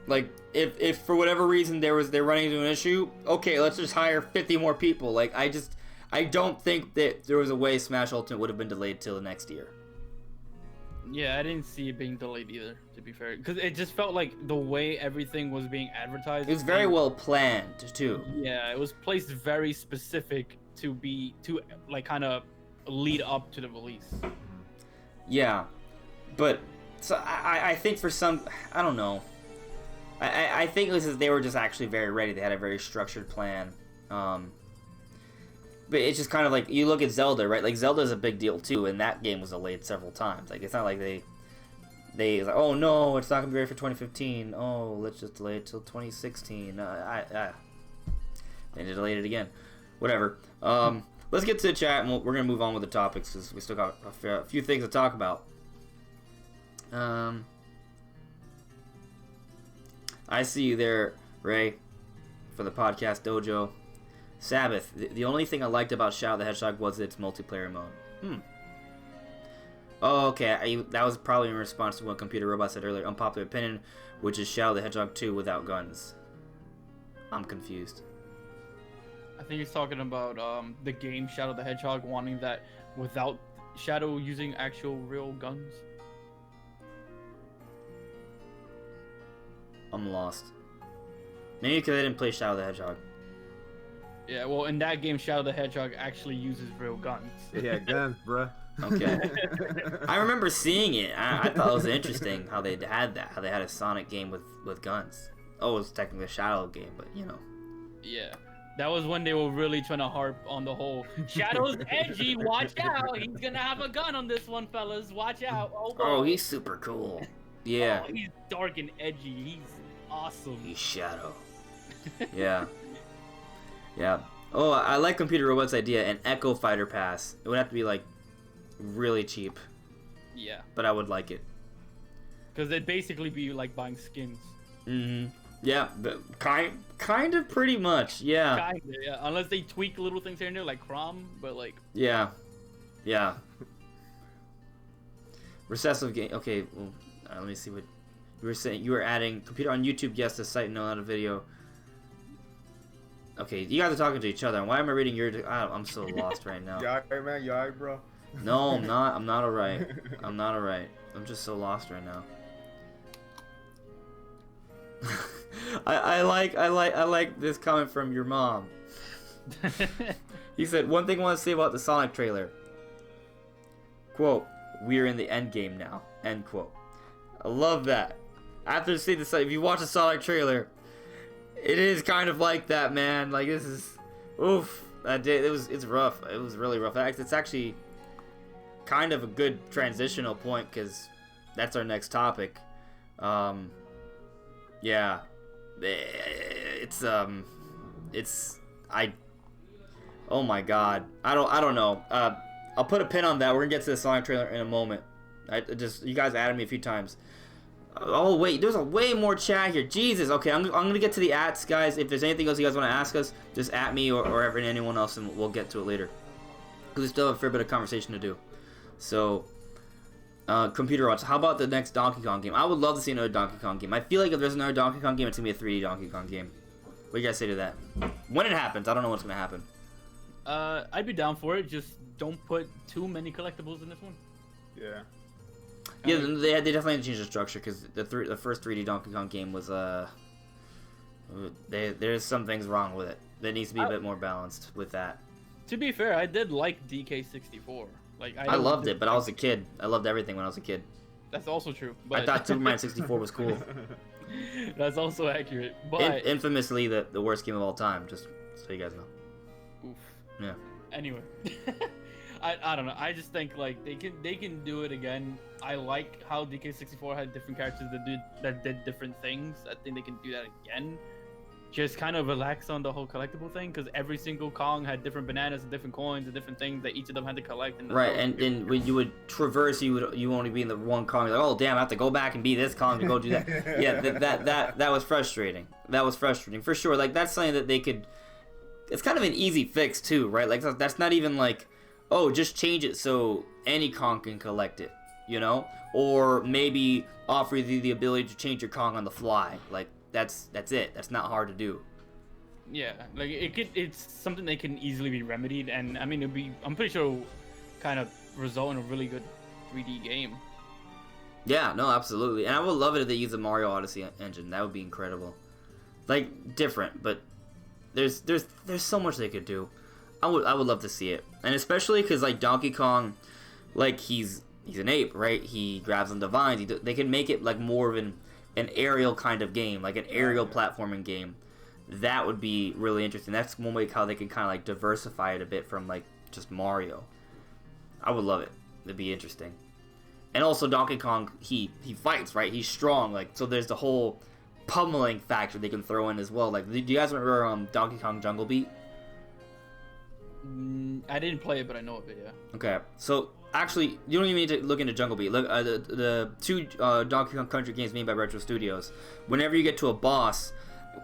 Like, if for whatever reason they're running into an issue, okay, let's just hire 50 more people. Like, I don't think that there was a way Smash Ultimate would have been delayed till the next year. Yeah, I didn't see it being delayed either, to be fair, because it just felt like the way everything was being advertised. It was very well planned too. Yeah, it was placed very specific to like kind of lead up to the release. Yeah, but so I think for some, I don't know. I think it was they were just actually very ready. They had a very structured plan. But it's just kind of like, you look at Zelda, right? Like, Zelda's a big deal too, and that game was delayed several times. Like, it's not like they like, oh no, it's not gonna be ready for 2015. Oh, let's just delay it till 2016. Then they delayed it again. Whatever. Let's get to the chat, and we're gonna move on with the topics, because we still got a few things to talk about. I see you there, Ray, for the podcast dojo. Sabbath. The only thing I liked about Shadow the Hedgehog was its multiplayer mode. Oh, okay. That was probably in response to what Computer Robot said earlier. Unpopular opinion, which is Shadow the Hedgehog 2 without guns. I'm confused. I think he's talking about the game Shadow the Hedgehog, wanting that without Shadow using actual real guns. I'm lost. Maybe because I didn't play Shadow the Hedgehog. Yeah, well, in that game, Shadow the Hedgehog actually uses real guns. Yeah, guns, bruh. Okay. I remember seeing it. I thought it was interesting how they had that. How they had a Sonic game with guns. Oh, it was technically a Shadow game, but you know. Yeah. That was when they were really trying to harp on the whole Shadow's edgy, watch out. He's gonna have a gun on this one, fellas. Watch out. Oh, boy. Oh, he's super cool. Yeah. Oh, he's dark and edgy. He's awesome. He's Shadow. Yeah. Yeah. Oh, I like Computer Robot's idea. An Echo Fighter Pass. It would have to be like really cheap, Yeah. but I would like it. Because it'd basically be like buying skins. Mm-hmm. Yeah, but kind of pretty much. Yeah. Kinda, yeah. Unless they tweak little things here and there, like Crom, but like. Yeah. Yeah. Recessive game. Okay, well, let me see what you were saying. You were adding computer on YouTube. Yes, the site, no, not a video. Okay, you guys are talking to each other. Why am I reading your? I'm so lost right now. You alright, man? You alright, bro? No, I'm not. I'm not alright. I'm not alright. I'm just so lost right now. I like this comment from your mom. He said, one thing I want to say about the Sonic trailer. Quote, we're in the end game now. End quote. I love that. After seeing the if you watch the Sonic trailer, it is kind of like that, man. Like this is oof. That day it's rough. It was really rough. It's actually kind of a good transitional point because that's our next topic. Yeah. Oh my god. I don't know. I'll put a pin on that. We're gonna get to the Sonic trailer in a moment. You guys added me a few times. Oh wait, there's a way more chat here. Jesus. Okay, I'm gonna get to the ats, guys. If there's anything else you guys want to ask us, just at me or anyone else, and we'll get to it later. Because we still have a fair bit of conversation to do. So, computer robots. How about the next Donkey Kong game? I would love to see another Donkey Kong game. I feel like if there's another Donkey Kong game, it's gonna be a 3D Donkey Kong game. What do you guys say to that? When it happens, I don't know what's gonna happen. I'd be down for it. Just don't put too many collectibles in this one. Yeah. Yeah, they definitely had to change the structure because the first 3D Donkey Kong game was there's some things wrong with it. There needs to be a bit more balanced with that. To be fair, I did like DK64. Like I loved it, but I was a kid. I loved everything when I was a kid. That's also true. But... I thought Superman 64 was cool. That's also accurate. But infamously the worst game of all time. Just so you guys know. Oof. Yeah. Anyway, I don't know. I just think like they can do it again. I like how DK64 had different characters that did different things. I think they can do that again. Just kind of relax on the whole collectible thing because every single Kong had different bananas and different coins and different things that each of them had to collect. And right, and when you would traverse, you only be in the one Kong. You're like, oh damn, I have to go back and be this Kong to go do that. Yeah, that was frustrating. That was frustrating for sure. Like that's something that they could. It's kind of an easy fix too, right? Like that's not even like, oh, just change it so any Kong can collect it, you know, or maybe offer you the ability to change your Kong on the fly, like. That's it. That's not hard to do. Yeah, like it's something that can easily be remedied, and I mean I'm pretty sure it'll kind of result in a really good 3D game. Yeah, no, absolutely. And I would love it if they use the Mario Odyssey engine. That would be incredible. Like different, but there's so much they could do. I would love to see it. And especially cuz like Donkey Kong, like he's an ape, right? He grabs onto vines. They can make it like more of an aerial kind of game, like an aerial platforming game. That would be really interesting. That's one way how they can kind of like diversify it a bit from like just Mario. I would love it. It'd be interesting. And also Donkey Kong, he fights, right? He's strong, like so. There's the whole pummeling factor they can throw in as well. Like, do you guys remember Donkey Kong Jungle Beat? I didn't play it, but I know of it. Yeah. Okay, so. Actually, you don't even need to look into Jungle Beat. Look, the two Donkey Kong Country games made by Retro Studios. Whenever you get to a boss,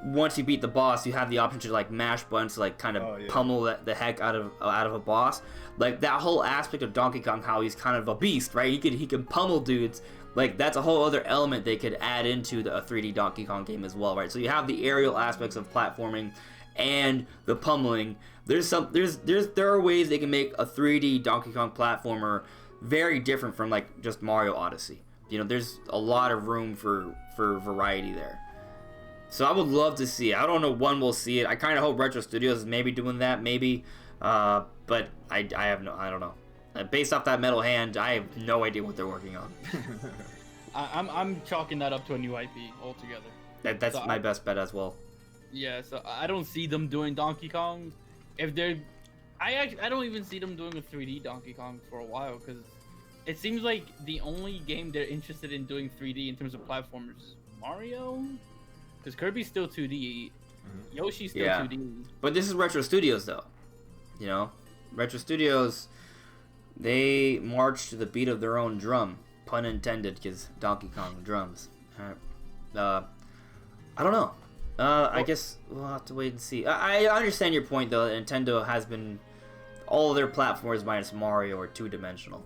once you beat the boss, you have the option to like mash buttons to like kind of pummel the heck out of a boss. Like that whole aspect of Donkey Kong, how he's kind of a beast, right? He can pummel dudes. Like that's a whole other element they could add into a 3D Donkey Kong game as well, right? So you have the aerial aspects of platforming and the pummeling. There are ways they can make a 3D Donkey Kong platformer very different from like just Mario Odyssey. You know, there's a lot of room for variety there. So I would love to see it. I don't know when we'll see it. I kind of hope Retro Studios is maybe doing that, maybe. But I don't know. Based off that metal hand, I have no idea what they're working on. I'm chalking that up to a new IP altogether. That's my best bet as well. Yeah, so I don't see them doing Donkey Kong. If they're, I don't even see them doing a 3D Donkey Kong for a while, because it seems like the only game they're interested in doing 3D in terms of platformers is Mario, because Kirby's still 2D, Yoshi's still 2D. But this is Retro Studios though, you know, Retro Studios, they march to the beat of their own drum, pun intended, because Donkey Kong drums. I don't know. I guess we'll have to wait and see. I understand your point, though. That Nintendo has been... all of their platformers minus Mario are two-dimensional.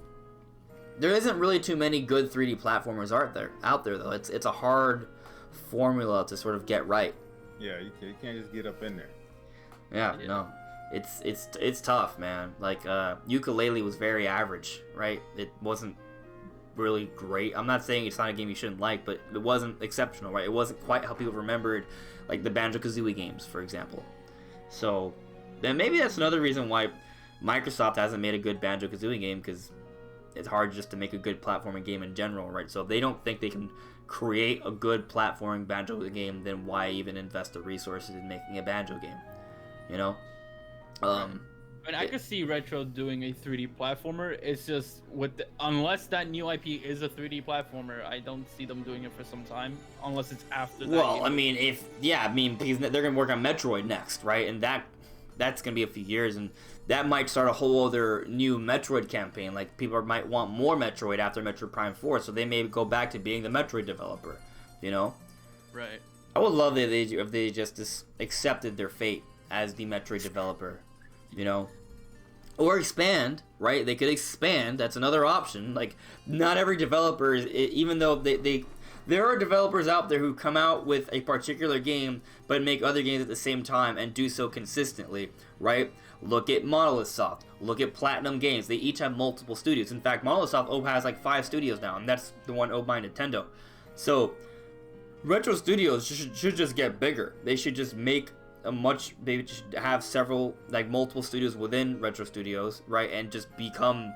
There isn't really too many good 3D platformers out there, though. It's a hard formula to sort of get right. Yeah, you can't just get up in there. Yeah, no. It's tough, man. Like, Yooka-Laylee was very average, right? It wasn't really great. I'm not saying it's not a game you shouldn't like, but it wasn't exceptional, right? It wasn't quite how people remembered, like the Banjo-Kazooie games, for example. So, then maybe that's another reason why Microsoft hasn't made a good Banjo-Kazooie game, because it's hard just to make a good platforming game in general, right? So if they don't think they can create a good platforming Banjo game, then why even invest the resources in making a Banjo game? You know? I could see Retro doing a 3D platformer. It's just unless that new IP is a 3D platformer, I don't see them doing it for some time. Unless it's after that. Well, I mean, because they're gonna work on Metroid next, right? And that's gonna be a few years, and that might start a whole other new Metroid campaign. Like, people might want more Metroid after Metroid Prime 4, so they may go back to being the Metroid developer. You know? Right. I would love if they just accepted their fate as the Metroid developer. You know, or expand, right? They could expand. That's another option. Like, not every developer is, even though there are developers out there who come out with a particular game but make other games at the same time and do so consistently, right? Look at Monolith Soft. Look at Platinum Games. They each have multiple studios. In fact, Monolith Soft has like 5 studios now, and that's the one owned by Nintendo. So, Retro Studios should just get bigger. They should just make they should have several, like, multiple studios within Retro Studios, right, and just become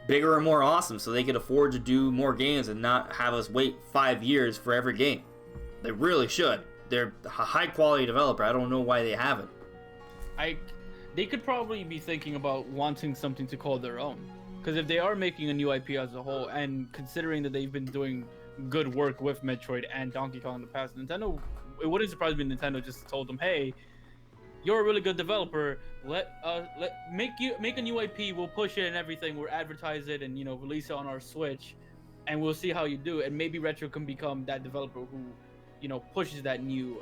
bigger and more awesome, so they could afford to do more games and not have us wait 5 years for every game. They really should. They're a high quality developer. I don't know why they haven't. They could probably be thinking about wanting something to call their own, because if they are making a new IP as a whole, and considering that they've been doing good work with Metroid and Donkey Kong in the past, Nintendo, it wouldn't surprise me if Nintendo just told them, hey, you're a really good developer, make a new IP, we'll push it and everything, we'll advertise it and, you know, release it on our Switch, and we'll see how you do. And maybe Retro can become that developer who, you know, pushes that new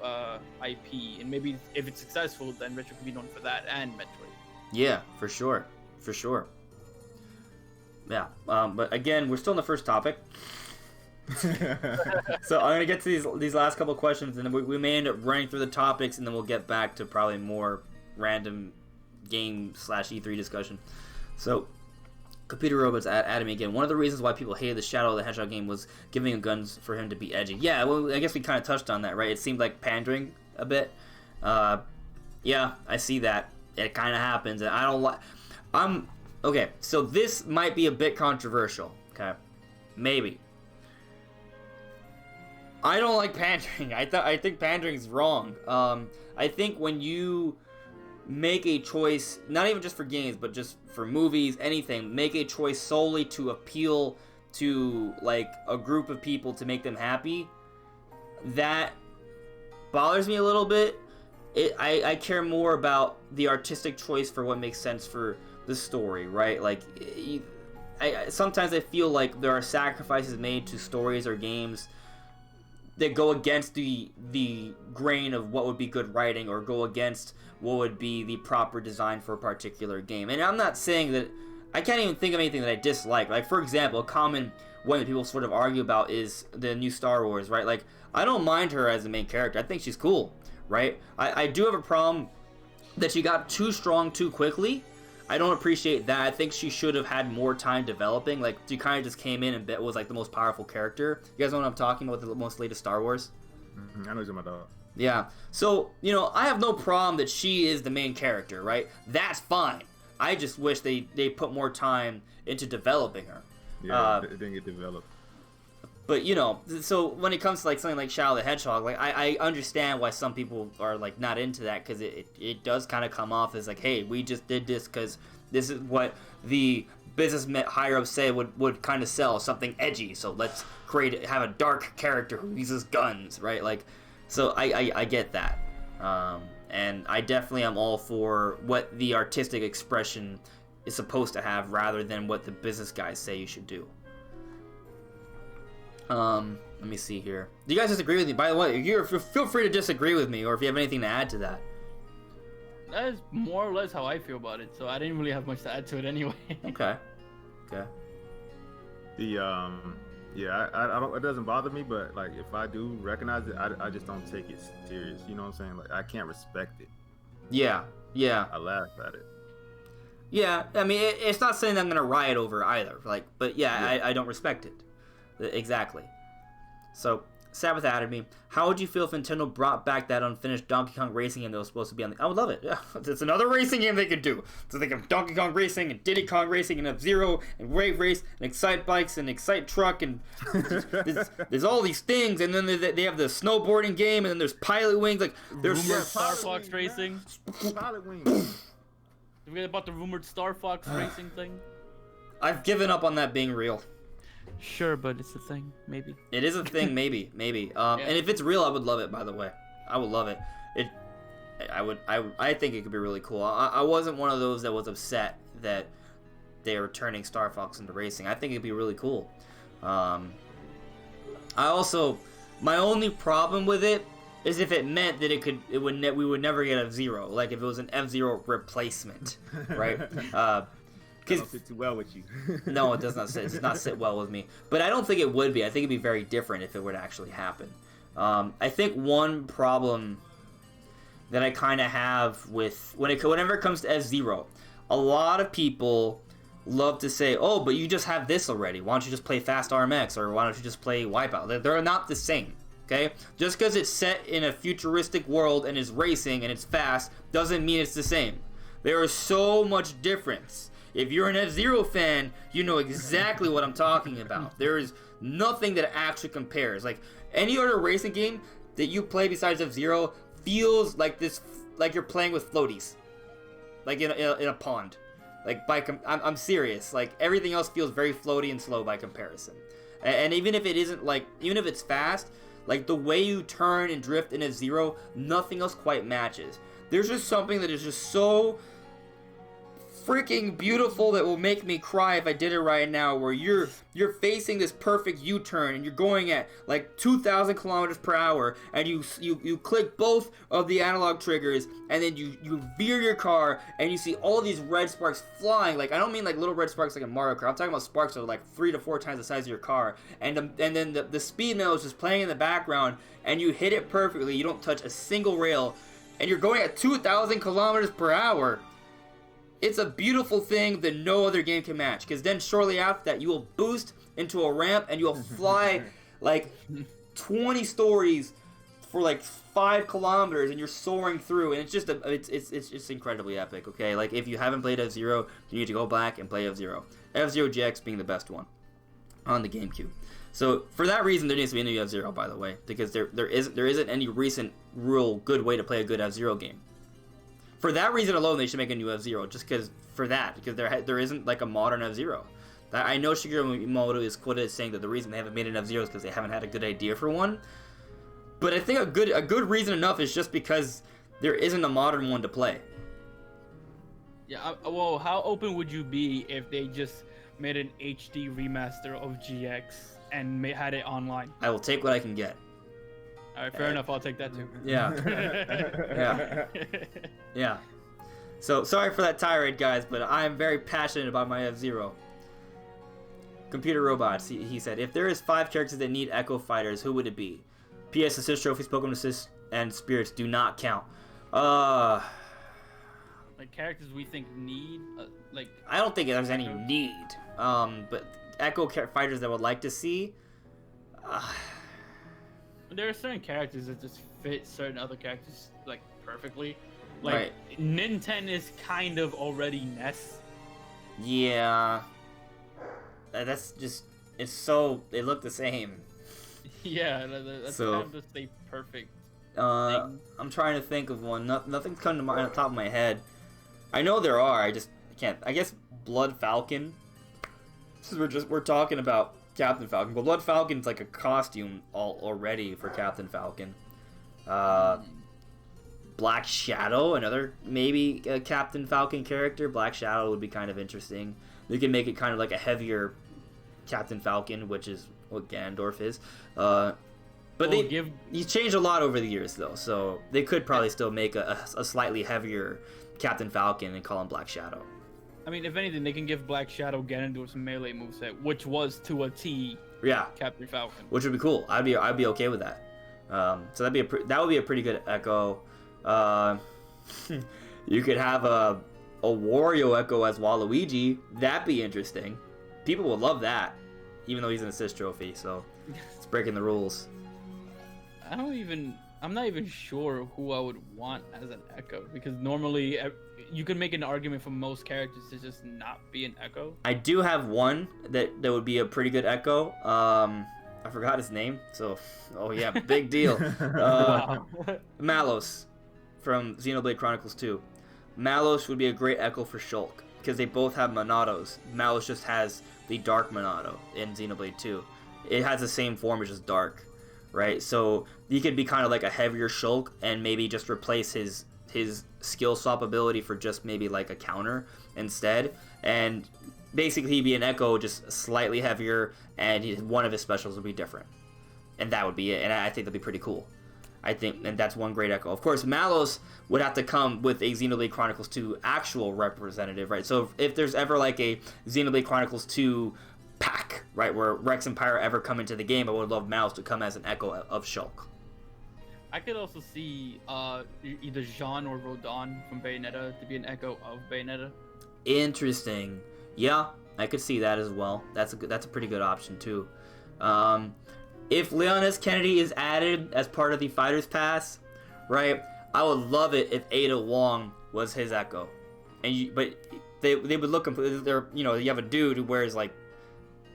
IP, and maybe if it's successful, then Retro can be known for that and Metroid. Yeah, for sure. Yeah, but again, we're still in the first topic. So I'm gonna get to these last couple of questions, and then we may end up running through the topics, and then we'll get back to probably more random game / E3 discussion. So, Computer Robots added me again. One of the reasons why people hated the Shadow the Hedgehog game was giving him guns for him to be edgy. Yeah, well, I guess we kind of touched on that, right? It seemed like pandering a bit. Yeah, I see that. It kind of happens, and I don't like. Okay. So this might be a bit controversial. Okay, maybe. I don't like pandering. I think pandering is wrong. I think when you make a choice, not even just for games, but just for movies, anything, make a choice solely to appeal to, like, a group of people to make them happy, that bothers me a little bit. I care more about the artistic choice for what makes sense for the story, right? Like, sometimes I feel like there are sacrifices made to stories or games that go against the grain of what would be good writing, or go against what would be the proper design for a particular game. And I'm not saying that, I can't even think of anything that I dislike. Like, for example, a common one that people sort of argue about is the new Star Wars, right? Like, I don't mind her as the main character. I think she's cool, right? I do have a problem that she got too strong too quickly. I don't appreciate that. I think she should have had more time developing. Like, she kind of just came in and was like the most powerful character. You guys know what I'm talking about with the most latest Star Wars? I know he's my dog. Yeah. So, I have no problem that she is the main character, right? That's fine. I just wish they put more time into developing her. Yeah, it didn't get developed. But, so when it comes to, like, something like Shadow the Hedgehog, like, I understand why some people are, like, not into that, because it does kind of come off as, like, hey, we just did this because this is what the business higher-ups say would kind of sell, something edgy, so let's have a dark character who uses guns, right? Like, so I get that. And I definitely am all for what the artistic expression is supposed to have rather than what the business guys say you should do. Let me see here. Do you guys disagree with me? By the way, feel free to disagree with me, or if you have anything to add to that. That is more or less how I feel about it, so I didn't really have much to add to it anyway. Okay. The yeah, I don't. It doesn't bother me, but like if I do recognize it, I just don't take it serious. You know what I'm saying? Like I can't respect it. Yeah. I laugh at it. Yeah, I mean, it's not something I'm gonna riot over either. Like, but yeah. I don't respect it. Exactly. So, Sabbath added me. How would you feel if Nintendo brought back that unfinished Donkey Kong racing game that was supposed to be on the... I would love it. Yeah, it's another racing game they could do. So they have Donkey Kong Racing and Diddy Kong Racing and F-Zero and Wave Race and Excite Bikes and Excite Truck and there's all these things, and then they have the snowboarding game, and then there's Pilot Wings. Like, there's Star Fox Racing. Pilot Wings. Forget about the rumored Star Fox Racing thing. I've given up on that being real. Sure, but it's a thing, maybe. It is a thing, maybe. And if it's real, I would love it. By the way, I would love it. I think it could be really cool. I wasn't one of those that was upset that they were turning Star Fox into racing. I think it'd be really cool. My only problem with it is if it meant that we would never get F-Zero. Like if it was an F-Zero replacement, right? It don't sit too well with you. No, it does not sit well with me. But I don't think it would be. I think it'd be very different if it were to actually happen. I think one problem that I kind of have with whenever it comes to F-Zero, a lot of people love to say, "Oh, but you just have this already. Why don't you just play Fast RMX, or why don't you just play Wipeout?" They're not the same. Okay, just because it's set in a futuristic world and is racing and it's fast doesn't mean it's the same. There is so much difference. If you're an F-Zero fan, you know exactly what I'm talking about. There is nothing that actually compares. Like, any other racing game that you play besides F-Zero feels like you're playing with floaties. Like, in a pond. Like, I'm serious. Like, everything else feels very floaty and slow by comparison. And even if it isn't, like, even if it's fast, like, the way you turn and drift in F-Zero, nothing else quite matches. There's just something that is just so freaking beautiful that will make me cry if I did it right now, where you're facing this perfect U-turn and you're going at like 2,000 kilometers per hour, and you click both of the analog triggers, and then you veer your car and you see all these red sparks flying. Like, I don't mean like little red sparks like in Mario Kart. I'm talking about sparks that are like 3 to 4 times the size of your car, and then the speed metal is just playing in the background, and you hit it perfectly. You don't touch a single rail, and you're going at 2,000 kilometers per hour. It's a beautiful thing that no other game can match, because then shortly after that, you will boost into a ramp and you'll fly like 20 stories for like 5 kilometers, and you're soaring through, and it's just it's just incredibly epic. Okay, like if you haven't played F-Zero, you need to go back and play F-Zero. F-Zero GX being the best one on the GameCube. So for that reason, there needs to be a new F-Zero, by the way, because there isn't any recent real good way to play a good F-Zero game. For that reason alone, they should make a new F-Zero, because there isn't like a modern F-Zero. I know Shigeru Miyamoto is quoted as saying that the reason they haven't made an F-Zero is because they haven't had a good idea for one. But I think a good reason enough is just because there isn't a modern one to play. Yeah, well, how open would you be if they just made an HD remaster of GX and had it online? I will take what I can get. All right, fair enough. I'll take that too. Yeah. Yeah. So, sorry for that tirade, guys, but I am very passionate about my F-Zero. Computer Robots, he said, if there is 5 characters that need Echo Fighters, who would it be? PS Assist Trophies, Pokemon Assist, and Spirits do not count. Like characters we think need, like... I don't think there's any need. But Echo Fighters that I would like to see... There are certain characters that just fit certain other characters like perfectly. Like Right. Ninten is kind of already Ness. Yeah. That's just, it's so, they look the same. Yeah, that's So- kind of just a perfect. I'm trying to think of one. Nothing's coming to mind on top of my head. I know there are. I just can't. I guess Blood Falcon. Since we're talking about Captain Falcon. But Blood Falcon's like a costume already for Captain Falcon. Black Shadow, another maybe Captain Falcon character. Black Shadow would be kind of interesting. They can make it kind of like a heavier Captain Falcon, which is what Ganondorf is. But he's changed a lot over the years, though, so they could probably still make a slightly heavier Captain Falcon and call him Black Shadow. I mean, if anything, they can give Black Shadow Ganondorf's melee moveset, which was to a T. Yeah, Captain Falcon, which would be cool. I'd be okay with that. So that would be a pretty good Echo. You could have a Wario Echo as Waluigi. That'd be interesting. People would love that, even though he's an assist trophy. So it's breaking the rules. I'm not even sure who I would want as an Echo, because normally you can make an argument for most characters to just not be an Echo. I do have one that would be a pretty good Echo. I forgot his name, so oh yeah, big deal. Wow. Malos from Xenoblade Chronicles 2. Malos would be a great Echo for Shulk because they both have Monados. Malos just has the Dark Monado in Xenoblade 2. It has the same form, it's just dark, right? So he could be kind of like a heavier Shulk and maybe just replace his skill swap ability for just maybe like a counter instead, and basically he'd be an Echo, just slightly heavier, and one of his specials would be different, and that would be it. And I think that'd be pretty cool. I think, and that's one great Echo. Of course, Malos would have to come with a Xenoblade Chronicles 2 actual representative, right? So if there's ever like a Xenoblade Chronicles 2 pack, right, where Rex and Pyra ever come into the game, I would love Malos to come as an Echo of Shulk. I could also see either Jean or Rodon from Bayonetta to be an Echo of Bayonetta. Interesting. Yeah, I could see that as well. That's a pretty good option too. If Leon S. Kennedy is added as part of the Fighters Pass, right, I would love it if Ada Wong was his Echo. But they would look completely. You have a dude who wears like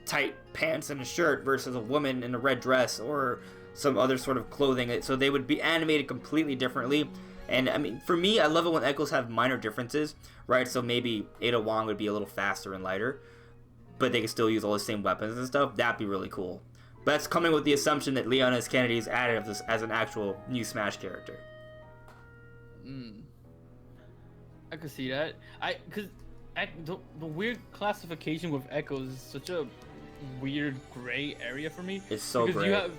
tight pants and a shirt versus a woman in a red dress or some other sort of clothing. So they would be animated completely differently. And I mean, for me, I love it when Echoes have minor differences, right? So maybe Ada Wong would be a little faster and lighter, but they could still use all the same weapons and stuff. That'd be really cool. But that's coming with the assumption that Leon S. Kennedy is added as an actual new Smash character. I could see that. Because the weird classification with Echoes is such a weird gray area for me. It's so because gray.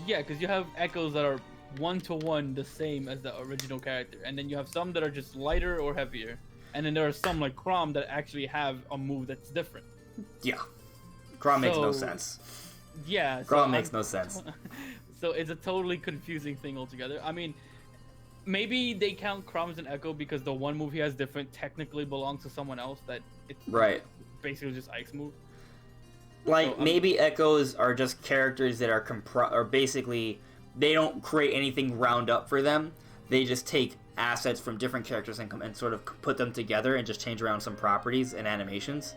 Because you have Echoes that are one-to-one the same as the original character, and then you have some that are just lighter or heavier, and then there are some like Chrom that actually have a move that's different. Yeah. Chrom makes no sense. Yeah. Chrom makes no sense. So it's a totally confusing thing altogether. I mean, maybe they count Chrom as an Echo because the one move he has different technically belongs to someone else that it's right. Basically just Ike's move. Like, so, maybe Echoes are just characters that are basically, they don't create anything ground up for them. They just take assets from different characters and sort of put them together and just change around some properties and animations.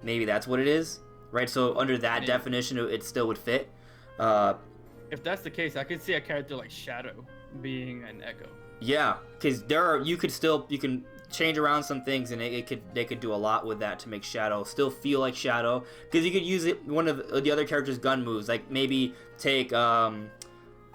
Maybe that's what it is, right? So under that definition, it still would fit. If that's the case, I could see a character like Shadow being an Echo. Yeah, because you can change around some things, and they could do a lot with that to make Shadow still feel like Shadow. Because you could use one of the other characters' gun moves, like maybe take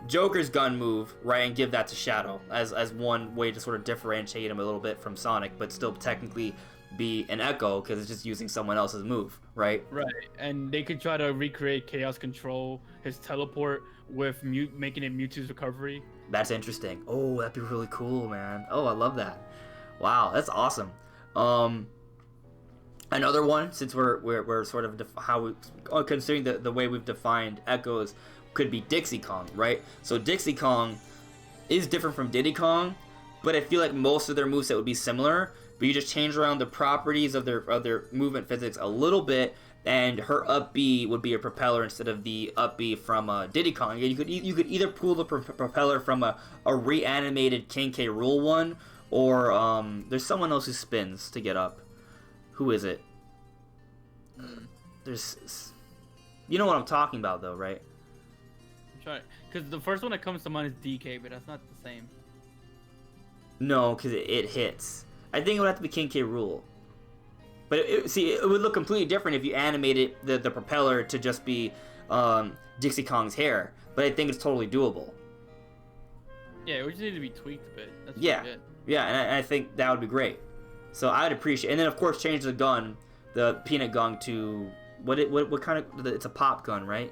Joker's gun move, right, and give that to Shadow as one way to sort of differentiate him a little bit from Sonic, but still technically be an Echo because it's just using someone else's move, right? Right, and they could try to recreate Chaos Control, his teleport, with making it Mewtwo's recovery. That's interesting. Oh, that'd be really cool, man. Oh, I love that. Wow, that's awesome. Another one, since we're sort of considering the way we've defined Echoes, could be Dixie Kong, right? So Dixie Kong is different from Diddy Kong, but I feel like most of their moveset would be similar, but you just change around the properties of their movement physics a little bit, and her up B would be a propeller instead of the up B from Diddy Kong. You could either pull the propeller from a reanimated King K. Rool one, or there's someone else who spins to get up. Who is it? There's, you know what I'm talking about though, right? I'm trying, because the first one that comes to mind is DK, but that's not the same. No, because it hits. I think it would have to be King K. Rool. But it would look completely different if you animated the propeller to just be Dixie Kong's hair. But I think it's totally doable. Yeah, it would just need to be tweaked a bit. That's Yeah, good. yeah, and I think that would be great. So I'd appreciate, and then of course change the gun, the peanut gun to what kind of? It's a pop gun, right?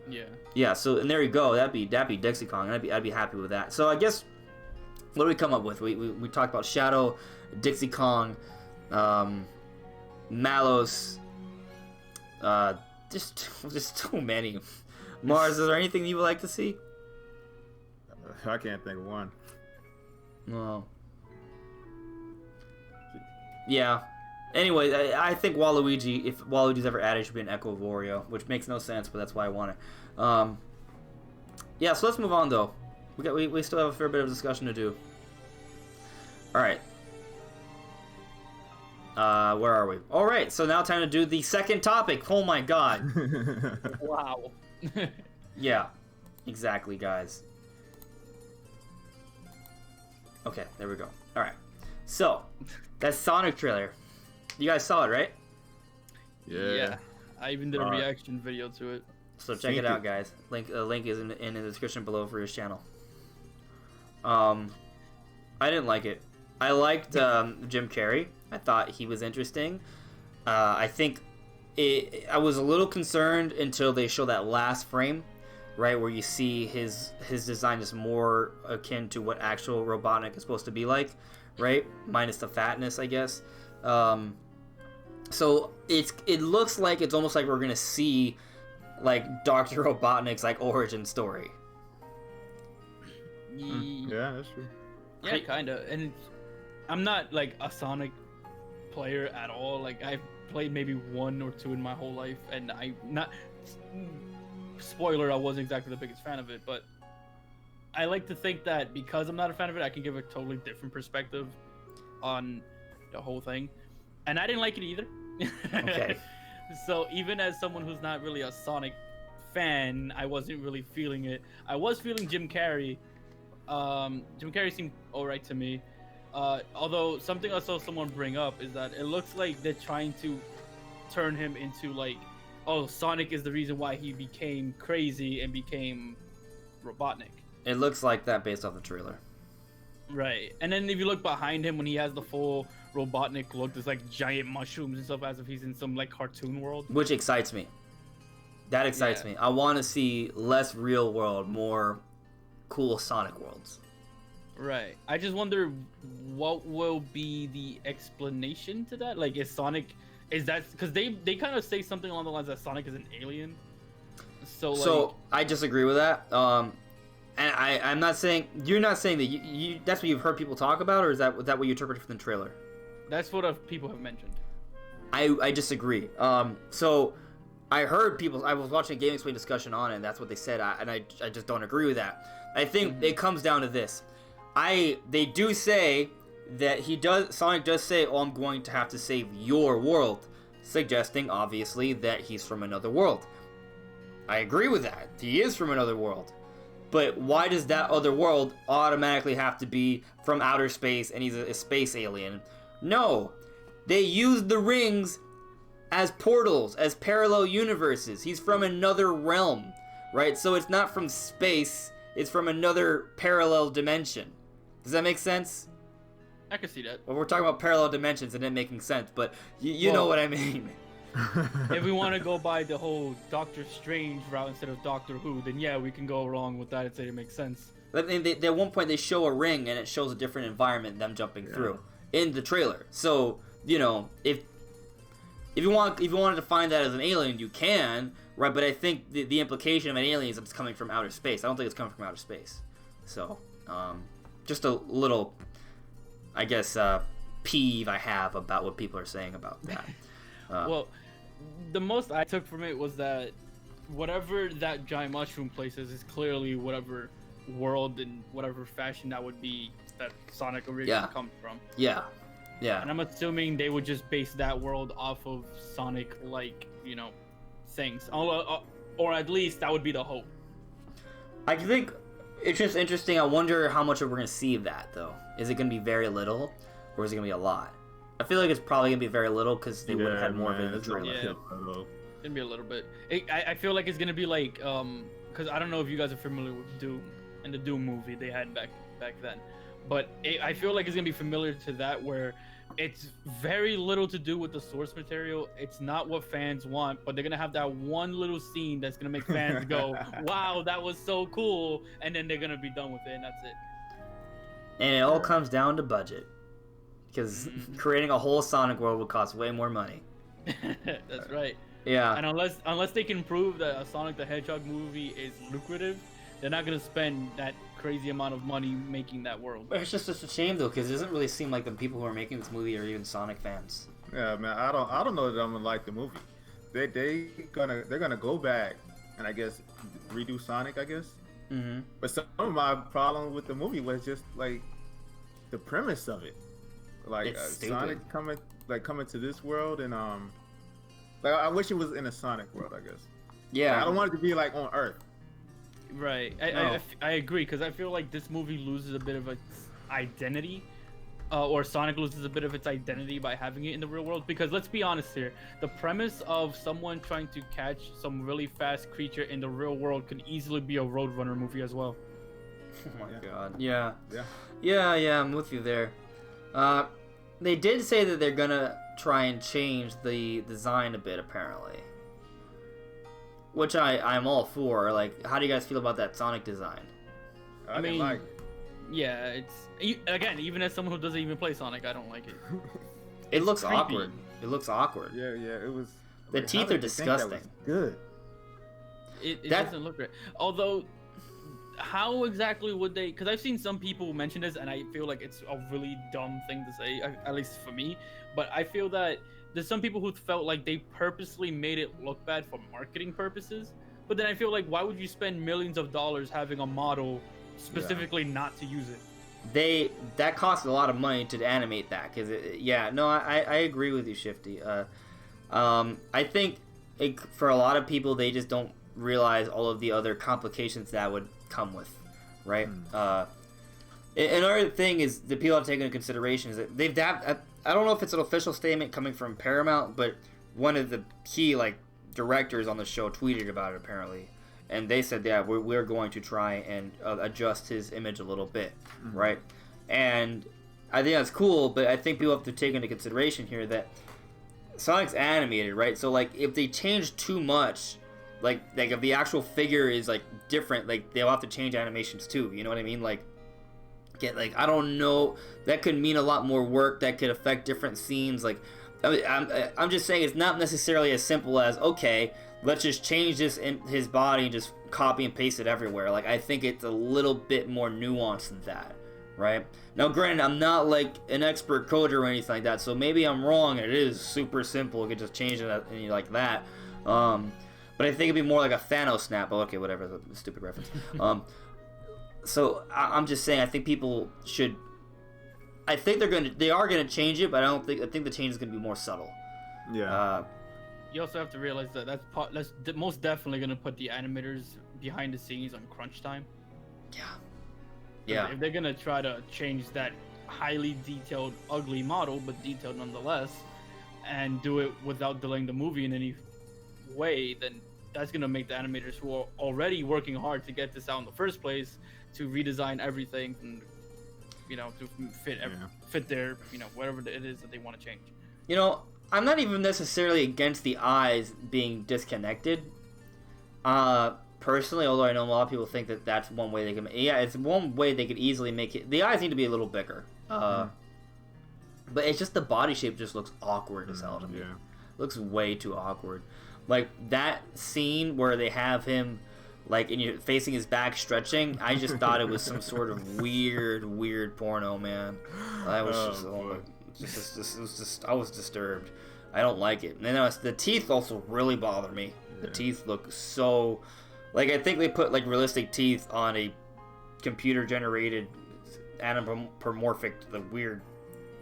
Yeah. Yeah. So and there you go. That'd be Dixie Kong. I'd be happy with that. So I guess what do we come up with? We talked about Shadow, Dixie Kong. Malos, just too many. Mars, is there anything you would like to see? I can't think of one. No. Yeah. Anyway, I think Waluigi, if Waluigi's ever added, should be an Echo of Wario, which makes no sense, but that's why I want it. Yeah, so let's move on though. We still have a fair bit of discussion to do. All right. Where are we? All right, so now time to do the second topic. Oh my god. Wow. Yeah, exactly, guys. Okay, there we go. All right, so that Sonic trailer, you guys saw it, right? Yeah. I even did a reaction video to it. So check it out, guys. Link is in the description below for his channel. I didn't like it. I liked Jim Carrey. I thought he was interesting. I think I was a little concerned until they show that last frame, right, where you see his design is more akin to what actual Robotnik is supposed to be like, right? Minus the fatness, I guess. So it looks like it's almost like we're gonna see like Dr. Robotnik's like origin story. Yeah, that's true. Yeah, kinda. And I'm not like a Sonic player at all. Like I've played maybe 1 or 2 in my whole life, and I not spoiler, I wasn't exactly the biggest fan of it, but I like to think that because I'm not a fan of it, I can give a totally different perspective on the whole thing. And I didn't like it either. Okay. So even as someone who's not really a Sonic fan, I wasn't really feeling it. I was feeling Jim Carrey. Jim Carrey seemed alright to me. Although something I saw someone bring up is that it looks like they're trying to turn him into like, oh, Sonic is the reason why he became crazy and became Robotnik. It looks like that based off the trailer. Right. And then if you look behind him when he has the full Robotnik look, there's like giant mushrooms and stuff as if he's in some like cartoon world. Which excites me. That excites me. I want to see less real world, more cool Sonic worlds. Right. I just wonder what will be the explanation to that. Like, is that because they kind of say something along the lines that Sonic is an alien. So I disagree with that. And I'm not saying you're not saying that you that's what you've heard people talk about, or is that what you interpreted from the trailer? That's what people have mentioned. I disagree. So I heard people. I was watching a Game Explain discussion on it, and that's what they said. I just don't agree with that. I think it comes down to this. They do say that Sonic does say, "Oh, I'm going to have to save your world," suggesting obviously that he's from another world. I agree with that. He is from another world. But why does that other world automatically have to be from outer space and he's a space alien? No. They use the rings as portals, as parallel universes. He's from another realm, right? So it's not from space, it's from another parallel dimension. Does that make sense? I can see that. Well, we're talking about parallel dimensions and it making sense, but you know what I mean. If we want to go by the whole Doctor Strange route instead of Doctor Who, then yeah, we can go along with that and say it makes sense. But at one point they show a ring and it shows a different environment, them jumping through in the trailer. So if you wanted to find that as an alien, you can, right? But I think the implication of an alien is it's coming from outer space. I don't think it's coming from outer space. So just a little, I guess, peeve I have about what people are saying about that. Well, the most I took from it was that whatever that giant mushroom place is clearly whatever world and whatever fashion that would be that Sonic originally comes from. Yeah. Yeah. And I'm assuming they would just base that world off of Sonic, like, you know, things. Or at least that would be the hope. I think it's just interesting. I wonder how much we're going to see of that, though. Is it going to be very little, or is it going to be a lot? I feel like it's probably going to be very little because they would have had more of it in the trailer. Yeah, it's going to be a little bit. I feel like it's going to be like, because I don't know if you guys are familiar with Doom and the Doom movie they had back then. But I feel like it's going to be familiar to that, where it's very little to do with the source material. It's not what fans want, but they're going to have that one little scene that's going to make fans go, wow, that was so cool. And then they're going to be done with it, and that's it. And it all comes down to budget. Because creating a whole Sonic world would cost way more money. That's right. Yeah. And unless they can prove that a Sonic the Hedgehog movie is lucrative, they're not going to spend that crazy amount of money making that world. It's just a shame, though, because it doesn't really seem like the people who are making this movie are even Sonic fans. Yeah, man, I don't know that I'm gonna like the movie. They're gonna go back and I guess redo Sonic, I guess. Mm-hmm. But some of my problem with the movie was just like the premise of it. Like Sonic coming to this world, and like I wish it was in a Sonic world, I guess. Yeah. Like, I don't want it to be like on Earth. Right. I agree, because I feel like this movie loses a bit of its identity, or Sonic loses a bit of its identity by having it in the real world. Because let's be honest here, the premise of someone trying to catch some really fast creature in the real world could easily be a Roadrunner movie as well. Oh my god. Yeah. Yeah. I'm with you there. They did say that they're gonna try and change the design a bit, apparently. Which I'm all for. Like, how do you guys feel about that Sonic design? I mean, like, yeah, again, even as someone who doesn't even play Sonic, I don't like it. It looks creepy. awkward. It looks awkward. Yeah, it was. The teeth are disgusting. Good. It doesn't look right. Although, how exactly would they? Because I've seen some people mention this, and I feel like it's a really dumb thing to say, at least for me. But I feel that there's some people who felt like they purposely made it look bad for marketing purposes. But then I feel like, why would you spend millions of dollars having a model specifically not to use it? That costs a lot of money to animate that. I agree with you, Shifty. I think for a lot of people, they just don't realize all of the other complications that would come with, right? Another thing is that people have to take into consideration is that I don't know if it's an official statement coming from Paramount, but one of the key directors on the show tweeted about it apparently, and they said, yeah, we're going to try and adjust his image a little bit, right? And I think that's cool, but I think people have to take into consideration here that Sonic's animated, right? So if they change too much, like if the actual figure is different, they'll have to change animations too. You know what I mean? I don't know. That could mean a lot more work. That could affect different scenes. I'm just saying it's not necessarily as simple as, okay, let's just change this in his body and just copy and paste it everywhere. I think it's a little bit more nuanced than that, right? Now, granted, I'm not an expert coder or anything like that, so maybe I'm wrong. It is super simple. You could just change it like that. But I think it'd be more like a Thanos snap. Oh, okay, whatever. The stupid reference. So I'm just saying, I think people should. I think they are gonna change it, but I think the change is gonna be more subtle. Yeah. You also have to realize that that's most definitely gonna put the animators behind the scenes on crunch time. Yeah. If they're gonna try to change that highly detailed, ugly model, but detailed nonetheless, and do it without delaying the movie in any way, then that's gonna make the animators who are already working hard to get this out in the first place to redesign everything and to fit their whatever it is that they want to change. I'm not even necessarily against the eyes being disconnected. Personally, although I know a lot of people think that that's one way they can. Yeah, it's one way they could easily make it. The eyes need to be a little bigger. But it's just the body shape just looks awkward as hell to me. Yeah. Looks way too awkward. That scene where they have him and you're facing his back stretching, I just thought it was some sort of weird porno, man. I was I was disturbed. I don't like it. And then the teeth also really bother me. The teeth look so, like, I think they put like realistic teeth on a computer generated anthropomorphic, the weird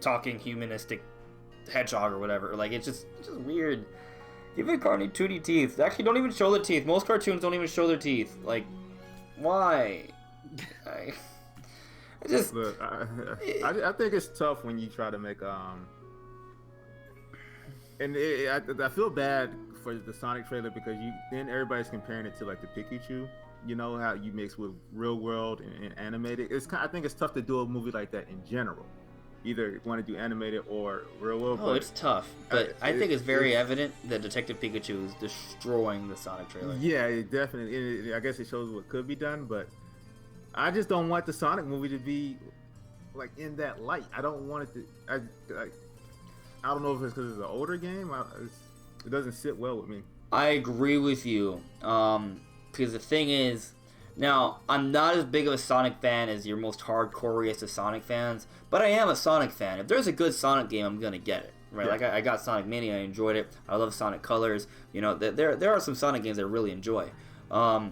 talking humanistic hedgehog or whatever. Like, it's just weird. Give it cartoon 2D teeth. They actually don't even show the teeth. Most cartoons don't even show their teeth. Like, why? I just... Look, I think it's tough when you try to make and I feel bad for the Sonic trailer because then everybody's comparing it to like the Pikachu. You know how you mix with real world and animated. I think it's tough to do a movie like that in general. Either you want to do animated or real world. Oh, it's tough, but I think it's very evident that Detective Pikachu is destroying the Sonic trailer. Yeah, it definitely. I guess it shows what could be done, but I just don't want the Sonic movie to be like in that light. I don't want it to. I don't know if it's because it's an older game. It doesn't sit well with me. I agree with you. Because the thing is, now, I'm not as big of a Sonic fan as your most hardcore of Sonic fans, but I am a Sonic fan. If there's a good Sonic game, I'm gonna get it, right? Yeah. Like, I got Sonic Mini, I enjoyed it. I love Sonic Colors. You know, there are some Sonic games I really enjoy. I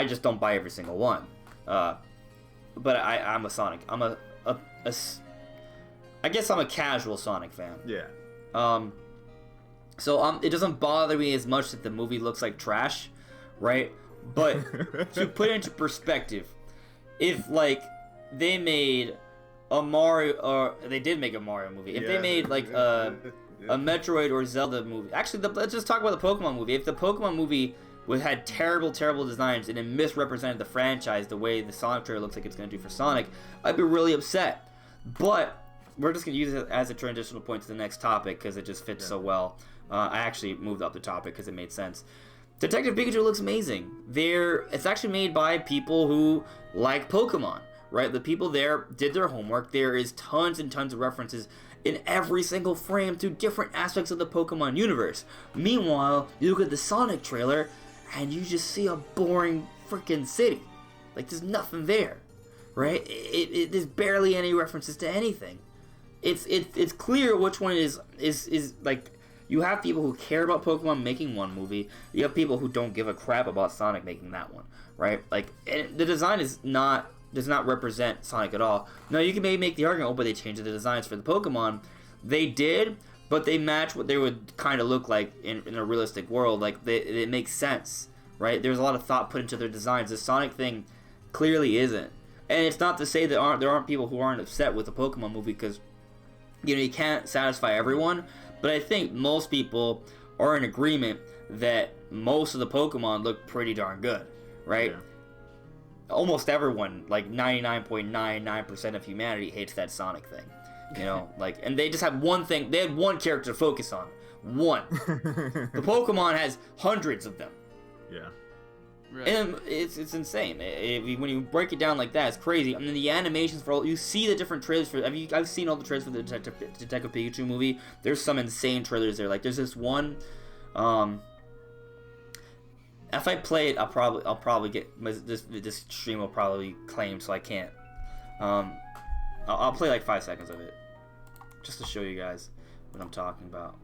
just don't buy every single one. But I'm a Sonic. I guess I'm a casual Sonic fan. Yeah. So it doesn't bother me as much that the movie looks like trash, right? But to put it into perspective, if like they made a Mario, or they did make a Mario movie, if they made like a Metroid or Zelda movie, actually let's just talk about the Pokemon movie. If the Pokemon movie had terrible designs and it misrepresented the franchise the way the Sonic trailer looks like it's going to do for Sonic, I'd be really upset. But we're just going to use it as a transitional point to the next topic because it just fits so well. I actually moved up the topic because it made sense. Detective Pikachu looks amazing. It's actually made by people who like Pokemon, right? The people there did their homework. There is tons and tons of references in every single frame to different aspects of the Pokemon universe. Meanwhile, you look at the Sonic trailer and you just see a boring freaking city. Like, there's nothing there, right? There's barely any references to anything. It's clear which one is like, you have people who care about Pokemon making one movie. You have people who don't give a crap about Sonic making that one, right? Like, and the design does not represent Sonic at all. Now, you can maybe make the argument, but they changed the designs for the Pokemon. They did, but they match what they would kind of look like in a realistic world. Like, it makes sense, right? There's a lot of thought put into their designs. The Sonic thing clearly isn't. And it's not to say that there aren't people who aren't upset with the Pokemon movie, because, you know, you can't satisfy everyone. But I think most people are in agreement that most of the Pokemon look pretty darn good, right? Yeah. Almost everyone, like 99.99% of humanity, hates that Sonic thing. You know, like, and they just have one thing. They had one character to focus on. One. The Pokemon has hundreds of them. Yeah. Right. And it's insane. When you break it down like that, it's crazy. And then the animations for all, you see the different trailers for. I've seen all the trailers for the Detective Pikachu movie. There's some insane trailers there. Like, there's this one. If I play it, I'll probably get this stream will probably claim, so I can't. I'll play like 5 seconds of it, just to show you guys what I'm talking about.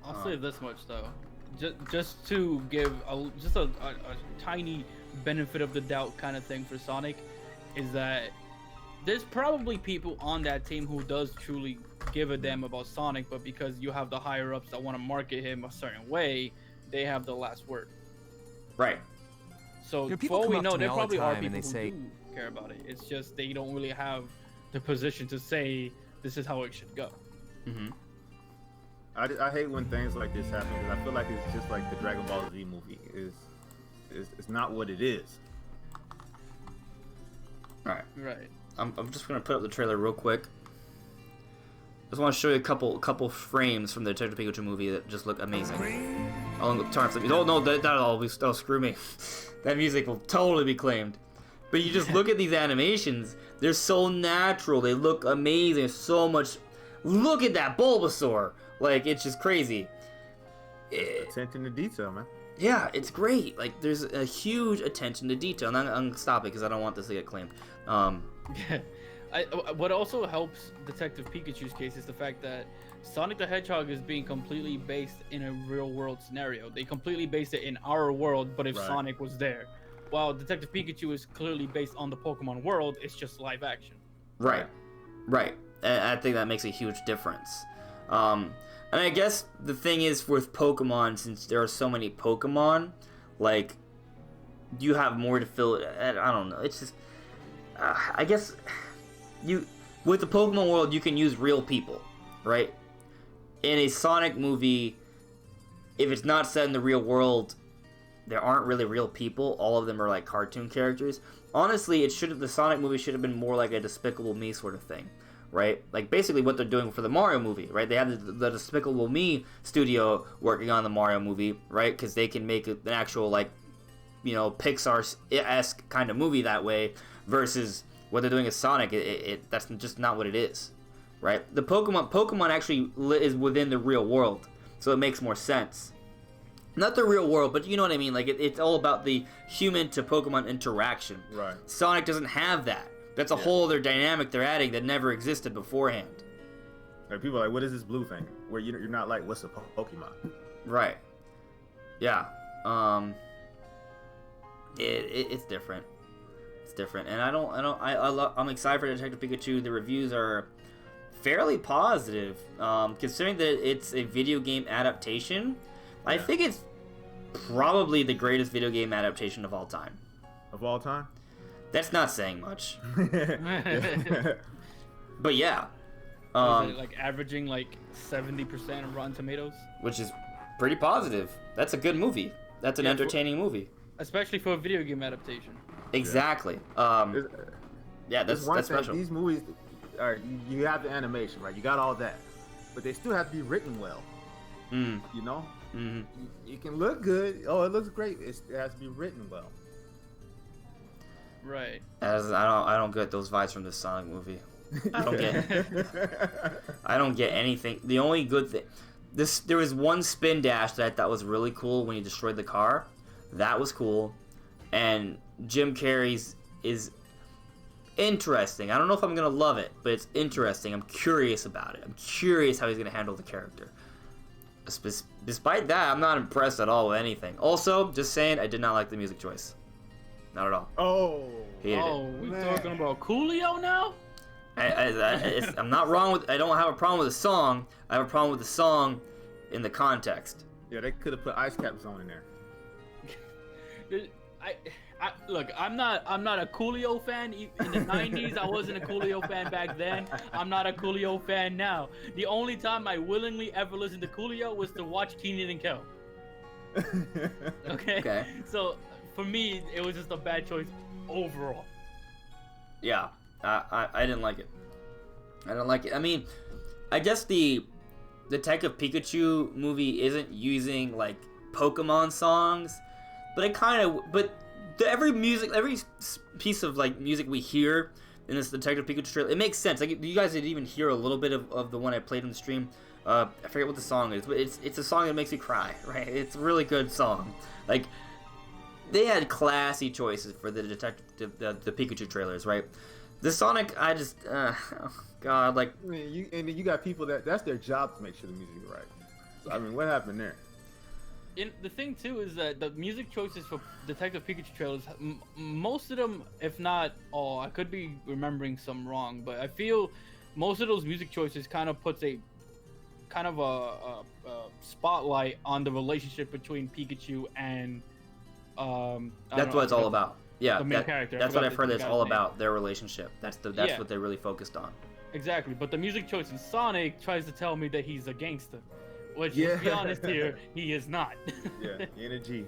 I'll say this much though. Just to give a tiny benefit of the doubt kind of thing for Sonic, is that there's probably people on that team who does truly give a damn about Sonic, but because you have the higher ups that want to market him a certain way, they have the last word. Right. So for all we know, there probably are people who do care about it. It's just they don't really have the position to say this is how it should go. Mm-hmm. I hate when things like this happen, because I feel like it's just like the Dragon Ball Z movie. It's not what it is. All right. Right. I'm just gonna put up the trailer real quick. Just want to show you a couple frames from the Detective Pikachu movie that just look amazing. Oh no, that'll screw me. That music will totally be claimed. But you just look at these animations; they're so natural. They look amazing. There's so much. Look at that Bulbasaur. Like, it's just crazy. Attention to detail, man. Yeah, it's great. Like, there's a huge attention to detail. And I'm gonna stop it because I don't want this to get claimed. What also helps Detective Pikachu's case is the fact that Sonic the Hedgehog is being completely based in a real world scenario. They completely based it in our world, but if Right. Sonic was there. While Detective Pikachu is clearly based on the Pokemon world, it's just live action. Right. And I think that makes a huge difference. And I guess the thing is with Pokemon, since there are so many Pokemon, like, you have more to fill it. I don't know. It's just, I guess, with the Pokemon world, you can use real people, right? In a Sonic movie, if it's not set in the real world, there aren't really real people. All of them are like cartoon characters. Honestly, the Sonic movie should have been more like a Despicable Me sort of thing, right? Like basically what they're doing for the Mario movie, right? They have the Despicable Me studio working on the Mario movie, right? Because they can make an actual like, Pixar-esque kind of movie that way, versus what they're doing as Sonic. That's just not what it is, right? The Pokemon actually is within the real world, so it makes more sense. Not the real world, but you know what I mean. Like it's all about the human to Pokemon interaction. Right. Sonic doesn't have that. That's a whole other dynamic they're adding that never existed beforehand. Like people are like, what is this blue thing? Where you're not like, what's a Pokemon? Right. Yeah. It's different. It's different, and I'm excited for Detective Pikachu. The reviews are fairly positive, considering that it's a video game adaptation. Yeah. I think it's probably the greatest video game adaptation of all time. Of all time? That's not saying much. But yeah. Is it like averaging like 70% of Rotten Tomatoes? Which is pretty positive. That's a good movie. That's an entertaining movie. Especially for a video game adaptation. Exactly. That's special. These movies, you have the animation, right? You got all that. But they still have to be written well. You know? Mm-hmm. You can look good. Oh, it looks great. It has to be written well. Right. I don't get those vibes from this Sonic movie. I don't get anything. The only good thing, there was one spin dash that I thought was really cool when he destroyed the car. That was cool, and Jim Carrey's is interesting. I don't know if I'm gonna love it, but it's interesting. I'm curious about it. I'm curious how he's gonna handle the character. Despite that, I'm not impressed at all with anything. Also, just saying, I did not like the music choice. Not at all. We talking about Coolio now? I'm not wrong with. I don't have a problem with the song. I have a problem with the song in the context. Yeah, they could have put Ice Cap Zone in there. Look, I'm not a Coolio fan. In the 90s, I wasn't a Coolio fan back then. I'm not a Coolio fan now. The only time I willingly ever listened to Coolio was to watch Keenan and Kel. Okay? So, for me, it was just a bad choice overall. Yeah, I didn't like it. I mean, I guess the Detective Pikachu movie isn't using, like, Pokemon songs, but every piece of like music we hear in this Detective Pikachu trailer, it makes sense. Like you guys did even hear a little bit of the one I played on the stream. I forget what the song is, but it's a song that makes you cry, right? It's a really good song. Like they had classy choices for the the Pikachu trailers, right? The Sonic, I just oh god, like I mean, you got people that's their job to make sure the music is right. So, I mean, what happened there? The thing too is that the music choices for Detective Pikachu trailers, most of them, if not all, I could be remembering some wrong, but I feel most of those music choices kind of puts a spotlight on the relationship between Pikachu and that's what it's all about. Yeah, the main character. That's what I've heard. It's all about their relationship. That's what they really focused on. Exactly, but the music choice in Sonic tries to tell me that he's a gangster. Which, let's be honest here, he is not. Yeah, energy.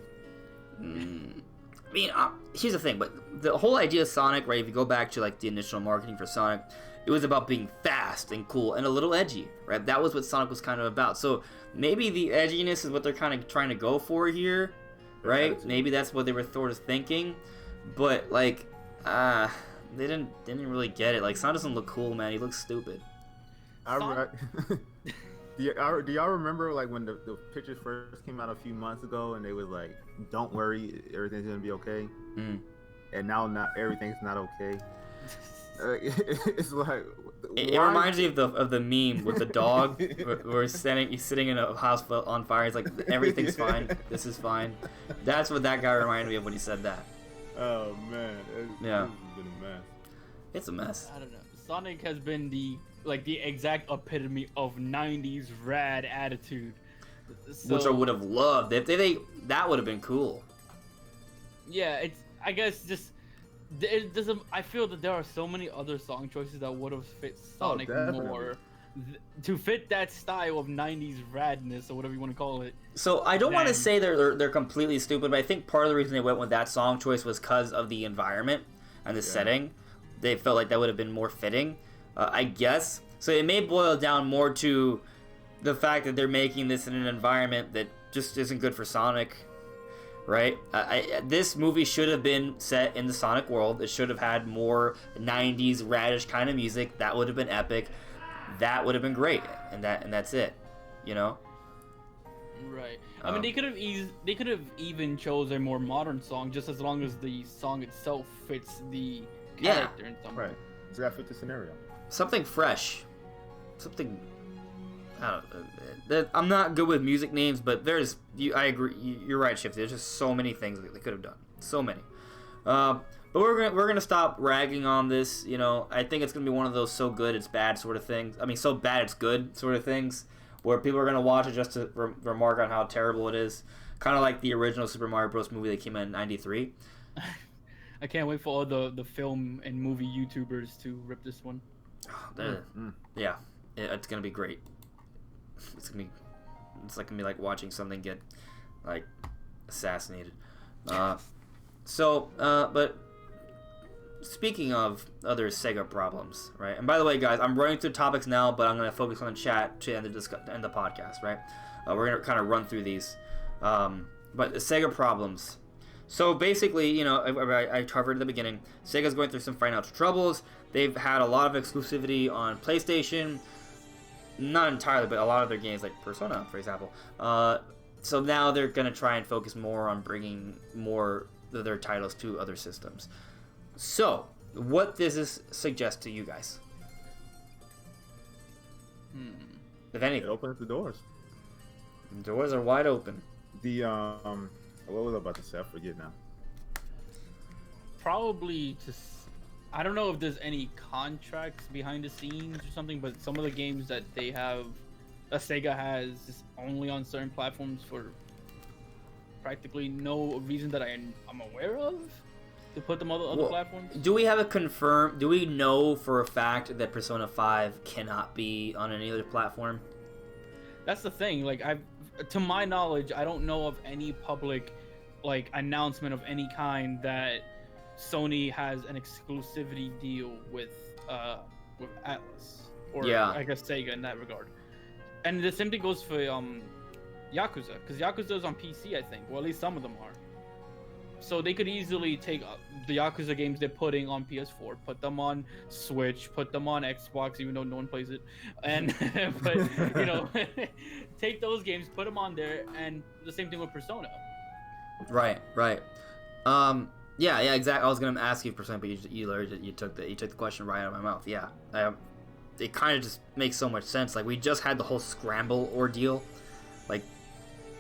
I mean, here's the thing, but the whole idea of Sonic, right, if you go back to, like, the initial marketing for Sonic, it was about being fast and cool and a little edgy, right? That was what Sonic was kind of about. So maybe the edginess is what they're kind of trying to go for here, right? Maybe that's what they were sort of thinking. But, like, they didn't really get it. Like, Sonic doesn't look cool, man. He looks stupid. Do y'all remember like when the pictures first came out a few months ago and they was like, "Don't worry, everything's gonna be okay," and now not everything's not okay. It's like It reminds me of the meme with the dog where he's sitting in a house on fire. He's like, everything's fine. This is fine. That's what that guy reminded me of when he said that. Oh man, Yeah. This has been a mess. It's a mess. I don't know. Sonic has been the exact epitome of '90s rad attitude. So, Which I would have loved. If they that would have been cool. Yeah, it's. I guess just. I feel that there are so many other song choices that would have fit Sonic more to fit that style of '90s radness or whatever you want to call it. So I don't want to say they're completely stupid, but I think part of the reason they went with that song choice was because of the environment and the setting. They felt like that would have been more fitting, I guess. So it may boil down more to the fact that they're making this in an environment that just isn't good for Sonic. Right? This movie should have been set in the Sonic world. It should have had more 90s radish kind of music. That would have been epic. That would have been great. And that's it. You know? Right. I mean, they could have even chose a more modern song, just as long as the song itself fits the character in some way. Right. It's got to fit the scenario. Something fresh. Something. I don't know. I'm not good with music names, but I agree. You're right, Shifty. There's just so many things that they could have done. So many. But we're gonna stop ragging on this. You know, I think it's gonna be one of those so good it's bad sort of things. I mean, so bad it's good sort of things, where people are gonna watch it just to remark on how terrible it is. Kind of like the original Super Mario Bros. Movie that came out in '93. I can't wait for all the film and movie YouTubers to rip this one. Yeah, it's gonna be great. It's gonna be like watching something get like assassinated. But speaking of other Sega problems, right? And by the way, guys, I'm running through topics now, but I'm gonna focus on the chat to end the podcast, right? We're gonna kind of run through these. But the Sega problems. So basically, you know, I covered at the beginning, Sega's going through some financial troubles. They've had a lot of exclusivity on PlayStation. Not entirely, but a lot of their games, like Persona, for example. So now they're going to try and focus more on bringing more of their titles to other systems. So, what does this suggest to you guys? If anything. It opens the doors. The doors are wide open. The, what was I about to say? I forget now. Probably just... I don't know if there's any contracts behind the scenes or something, but some of the games that they have, that Sega has, is only on certain platforms for practically no reason that I'm aware of to put them on other platforms. Do we have do we know for a fact that Persona 5 cannot be on any other platform? That's the thing. Like, to my knowledge, I don't know of any public, like, announcement of any kind that Sony has an exclusivity deal with Atlas, or I guess Sega in that regard. And the same thing goes for Yakuza, because Yakuza is on PC, I think. Well, at least some of them are. So they could easily take the Yakuza games they're putting on PS4, put them on Switch, put them on Xbox, even though no one plays it, and but you know, take those games, put them on there, and the same thing with Persona. Right. Yeah, exactly. I was gonna ask you Persona, but you took the question right out of my mouth. Yeah, it kind of just makes so much sense. Like, we just had the whole Scramble ordeal. Like,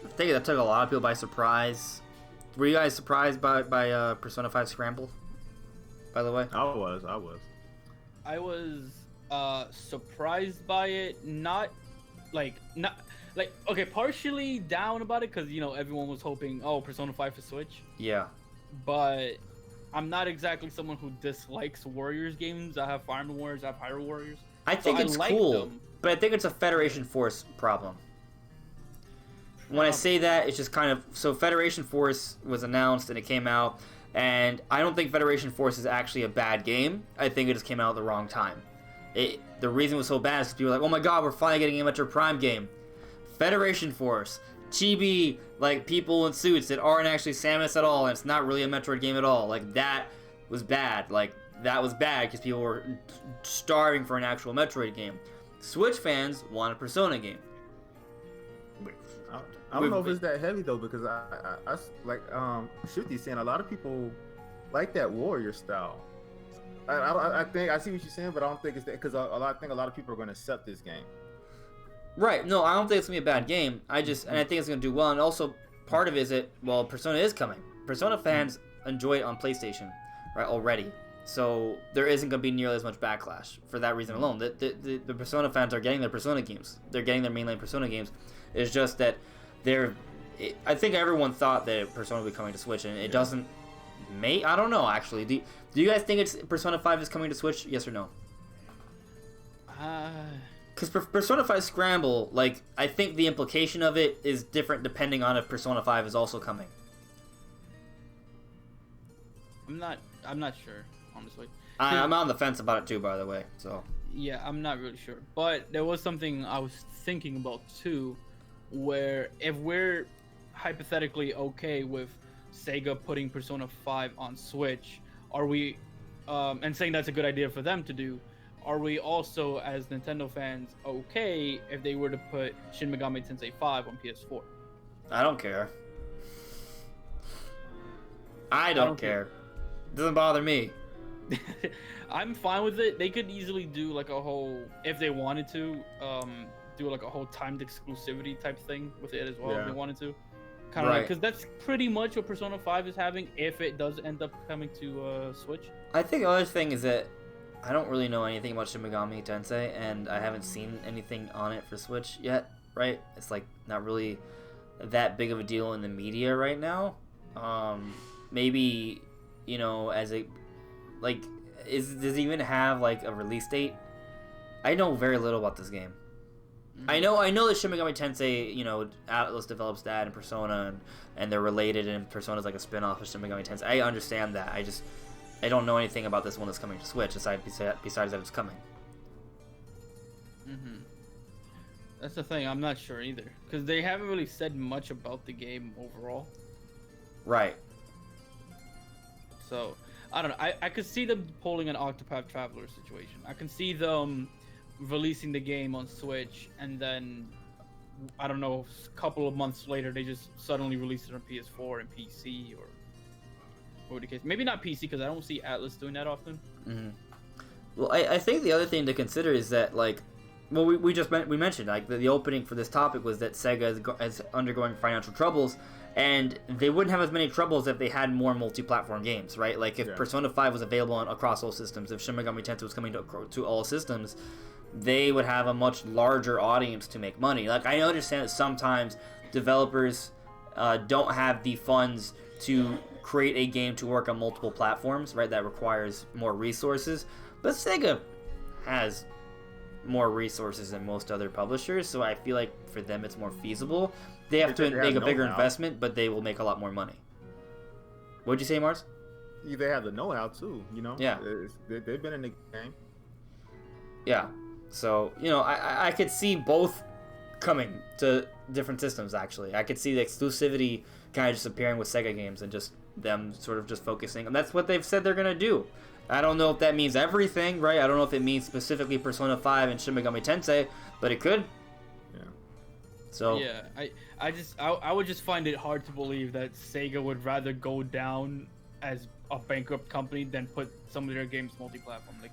I think that took a lot of people by surprise. Were you guys surprised by Persona 5 Scramble? By the way, I was surprised by it. Not okay, partially down about it because, you know, everyone was hoping, Persona 5 for Switch. Yeah. But I'm not exactly someone who dislikes Warriors games. I have Fire Emblem Warriors, I have Hyrule Warriors. I think it's cool, but I think it's a Federation Force problem. When I say that, it's just kind of... So Federation Force was announced and it came out, and I don't think Federation Force is actually a bad game. I think it just came out at the wrong time. The reason it was so bad is people were like, oh my god, we're finally getting a Metro Prime game. Federation Force, chibi, like, people in suits that aren't actually Samus at all, and it's not really a Metroid game at all. Like, that was bad. Like, that was bad because people were starving for an actual Metroid game. Switch fans want a Persona game. I don't know if it's that heavy though, because I like Shifty's saying a lot of people like that warrior style. I think I see what you're saying, but I don't think it's that because I think a lot of people are going to accept this game. Right. No, I don't think it's gonna be a bad game. And I think it's gonna do well. And also, part of it is that Persona is coming. Persona fans enjoy it on PlayStation, right? Already. So there isn't gonna be nearly as much backlash for that reason alone. The Persona fans are getting their Persona games. They're getting their mainline Persona games. It's just that I think everyone thought that Persona would be coming to Switch, and it doesn't. I don't know actually. Do you guys think Persona 5 is coming to Switch? Yes or no? Because Persona 5 Scramble, like, I think the implication of it is different depending on if Persona 5 is also coming. I'm not sure, honestly. I'm on the fence about it too, by the way. So. Yeah, I'm not really sure. But there was something I was thinking about too, where if we're hypothetically okay with Sega putting Persona 5 on Switch, are we, and saying that's a good idea for them to do, are we also, as Nintendo fans, okay if they were to put Shin Megami Tensei 5 on PS4? I don't care. I don't care. It doesn't bother me. I'm fine with it. They could easily do like a whole, if they wanted to, do like a whole timed exclusivity type thing with it as well if they wanted to. Kind of like, because that's pretty much what Persona 5 is having if it does end up coming to Switch. I think the other thing is that I don't really know anything about Shin Megami Tensei, and I haven't seen anything on it for Switch yet, right? It's like not really that big of a deal in the media right now. Maybe, you know, as a, like, does it even have like a release date? I know very little about this game. I know that Shin Megami Tensei, you know, Atlas develops that and Persona, and they're related, and Persona's like a spin-off of Shin Megami Tensei. I understand that. I don't know anything about this one that's coming to Switch, besides that it's coming. That's the thing, I'm not sure either. Because they haven't really said much about the game overall. Right. So, I don't know. I could see them pulling an Octopath Traveler situation. I can see them releasing the game on Switch, and then, I don't know, a couple of months later, they just suddenly release it on PS4 and PC, or what the case. Maybe not PC, because I don't see Atlas doing that often. Well, I think the other thing to consider is that, like, well, we mentioned, like, the opening for this topic was that Sega is undergoing financial troubles, and they wouldn't have as many troubles if they had more multi-platform games, right? Like, if Persona 5 was available across all systems, if Shin Megami Tensei was coming to all systems, they would have a much larger audience to make money. Like, I understand that sometimes developers don't have the funds to create a game to work on multiple platforms, right? That requires more resources. But Sega has more resources than most other publishers, so I feel like for them it's more feasible. They have to make a bigger investment, but they will make a lot more money. What'd you say, Mars? They have the know-how too, you know? Yeah. They've been in the game. Yeah. So, you know, I could see both coming to different systems, actually. I could see the exclusivity kind of just appearing with Sega games and just them sort of just focusing. And that's what they've said they're going to do. I don't know if that means everything, right? I don't know if it means specifically Persona 5 and Shin Megami Tensei, but it could. Yeah. So. Yeah, I would just find it hard to believe that Sega would rather go down as a bankrupt company than put some of their games multi-platform. Like,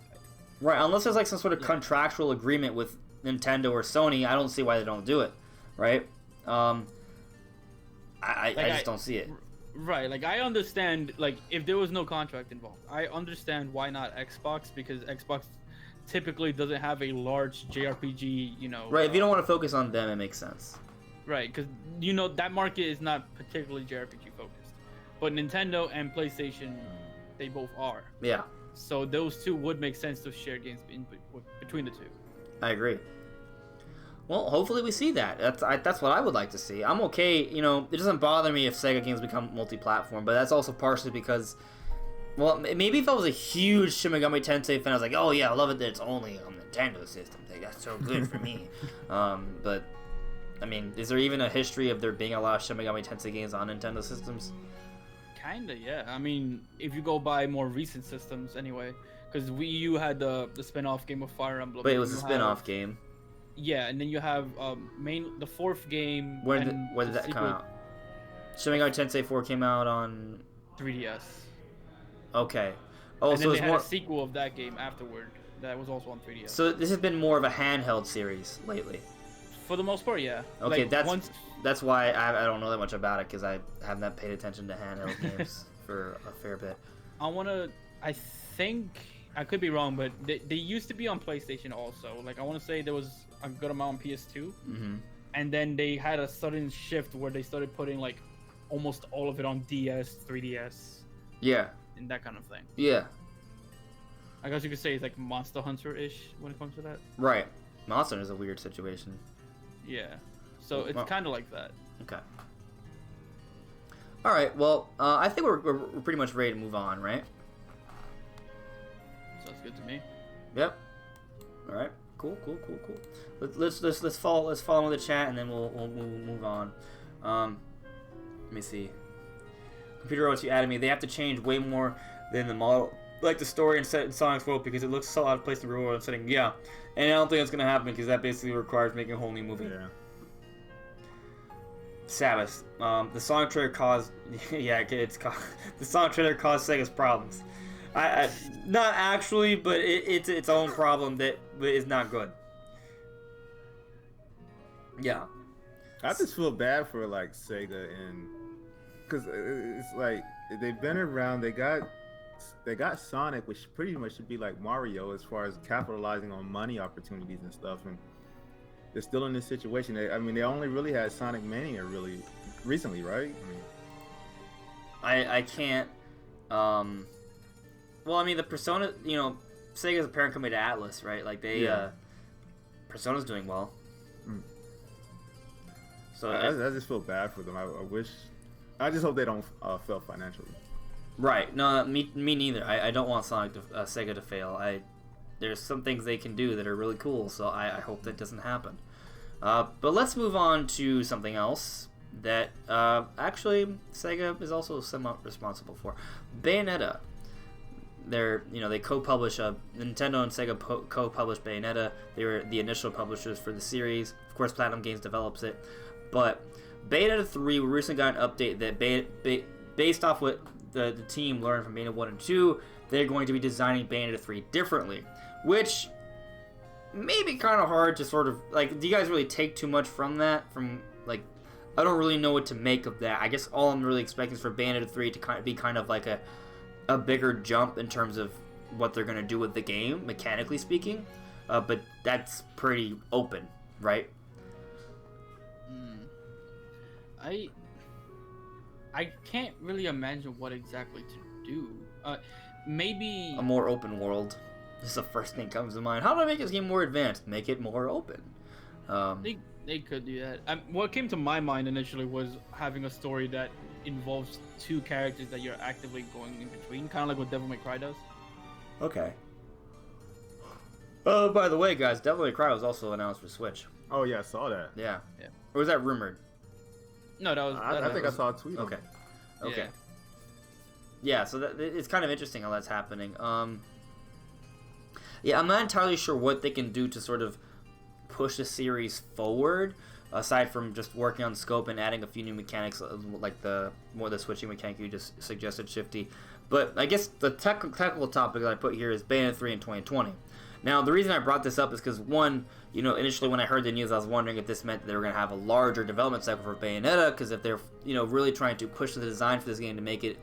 right, unless there's like some sort of contractual agreement with Nintendo or Sony, I don't see why they don't do it, right? I just don't see it. Right, like I understand, like if there was no contract involved, I understand why not Xbox, because Xbox typically doesn't have a large JRPG, you know. Right, if you don't want to focus on them, it makes sense. Right, because you know that market is not particularly JRPG focused, but Nintendo and PlayStation, they both are. Yeah. So those two would make sense to share games between the two. I agree. Well, hopefully we see that. That's what I would like to see. I'm okay, you know, it doesn't bother me if Sega games become multi-platform, but that's also partially because, well, maybe if I was a huge Shin Megami Tensei fan, I was like, oh yeah, I love it that it's only on Nintendo systems. Like, that's so good for me. But, I mean, is there even a history of there being a lot of Shin Megami Tensei games on Nintendo systems? Kinda, yeah. I mean, if you go by more recent systems, anyway, because Wii U had the spin-off game of Fire Emblem. But it was a spin-off game. Yeah, and then you have the fourth game. Where did that come out? Shin Megami Tensei 4 came out on 3DS. Okay. Oh, and so then it's they had more. a sequel of that game afterward that was also on 3DS. So this has been more of a handheld series lately. For the most part, yeah. Okay, like, that's why I don't know that much about it, because I have not paid attention to handheld games for a fair bit. I think I could be wrong, but they used to be on PlayStation also. Like, I want to say there was a good amount on PS2, and then they had a sudden shift where they started putting like almost all of it on DS, 3DS, Yeah. and that kind of thing. Yeah. I guess you could say it's like Monster Hunter-ish when it comes to that. Right. Monster is a weird situation. Yeah. So it's kind of like that. Okay. All right. Well, I think we're pretty much ready to move on, right? Sounds good to me. Yep. All right. Cool. Let's follow the chat, and then we'll move on. Let me see. Computer Roach, you added me. They have to change way more than the model, like the story and set in Sonic's world, because it looks so out of place in the real world setting. Yeah, and I don't think that's gonna happen, because that basically requires making a whole new movie. Yeah. Sabbath. The Sonic trailer caused. Yeah, the Sonic trailer caused Sega's problems. I not actually, but it's its own problem that is not good. Yeah. I just feel bad for like Sega, and because it's like they've been around. They got Sonic, which pretty much should be like Mario as far as capitalizing on money opportunities and stuff, and they're still in this situation. They only really had Sonic Mania really recently, right? I can't. Well, I mean, the Persona, Sega's a parent company to Atlas, right? Like Persona's doing well. So I just feel bad for them. I just hope they don't fail financially. Right. No, me neither. I don't want Sega to fail. There's some things they can do that are really cool, so I hope that doesn't happen. But let's move on to something else that actually Sega is also somewhat responsible for. Bayonetta. They co-publish Nintendo and Sega co-publish Bayonetta. They were the initial publishers for the series. Of course, Platinum Games develops it. But Bayonetta 3, we recently got an update that based off what the team learned from Bayonetta 1 and 2, they're going to be designing Bayonetta 3 differently, which may be kind of hard to sort of, like, do you guys really take too much from that? I don't really know what to make of that. I guess all I'm really expecting is for Bayonetta 3 to be kind of like a bigger jump in terms of what they're going to do with the game, mechanically speaking, but that's pretty open, right? I can't really imagine what exactly to do. Maybe a more open world. This is the first thing that comes to mind. How do I make this game more advanced? Make it more open. They could do that. What came to my mind initially was having a story that involves two characters that you're actively going in between, kind of like what Devil May Cry does. Okay. Oh, by the way, guys, Devil May Cry was also announced for Switch. Oh yeah, I saw that. Yeah. Or was that rumored? No, that was. I think I saw a tweet. Okay. Okay. Yeah, so it's kind of interesting how that's happening. Yeah, I'm not entirely sure what they can do to sort of push the series forward, aside from just working on scope and adding a few new mechanics, like the switching mechanic you just suggested, Shifty. But I guess the technical topic that I put here is Bayonetta 3 in 2020. Now, the reason I brought this up is because, one, initially when I heard the news, I was wondering if this meant that they were going to have a larger development cycle for Bayonetta, because if they're, really trying to push the design for this game to make it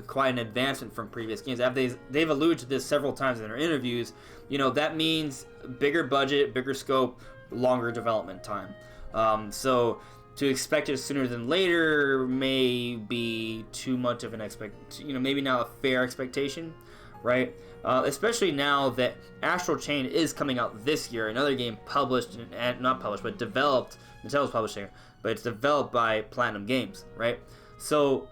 quite an advancement from previous games. They've alluded to this several times in their interviews. That means bigger budget, bigger scope, longer development time. So to expect it sooner than later may be too much of an maybe not a fair expectation, right? Especially now that Astral Chain is coming out this year, another game published and not published but developed. Nintendo's publishing, but it's developed by Platinum Games, right? So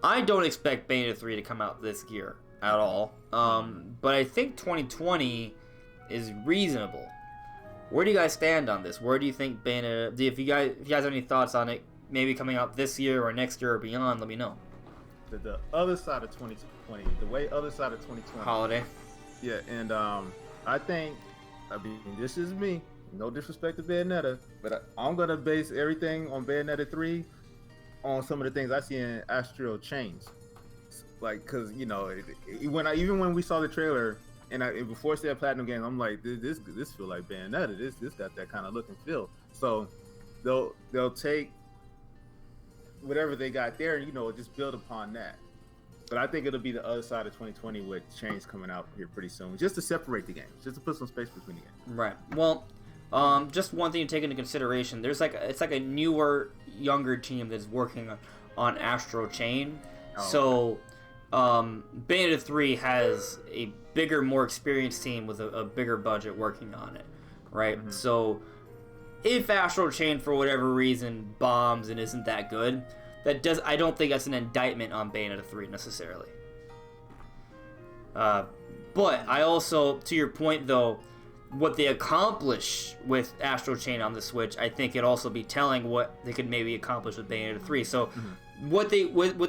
I don't expect Bayonetta 3 to come out this year at all. But I think 2020 is reasonable. Where do you guys stand on this? Where do you think Bayonetta... If you guys have any thoughts on it, maybe coming out this year or next year or beyond, let me know. The other side of 2020, the way other side of 2020. Holiday. Yeah, and I think, this is me, no disrespect to Bayonetta, but I'm going to base everything on Bayonetta 3 on some of the things I see in Astral Chains. like, cause even when we saw the trailer and before it said Platinum Games, I'm like, this feel like Bayonetta. This got that kind of look and feel. So they'll take whatever they got there and just build upon that. But I think it'll be the other side of 2020 with Chains coming out here pretty soon, just to separate the games, just to put some space between the games. Right. Well, just one thing to take into consideration: it's like a newer, younger team that's working on Astro Chain. Oh, so, Bayonetta 3 has a bigger, more experienced team with a bigger budget working on it, right? Mm-hmm. So, if Astro Chain for whatever reason bombs and isn't that good, I don't think that's an indictment on Bayonetta 3 necessarily. But I also, to your point though, what they accomplish with Astro Chain on the Switch, I think it'd also be telling what they could maybe accomplish with Bayonetta 3. So, what they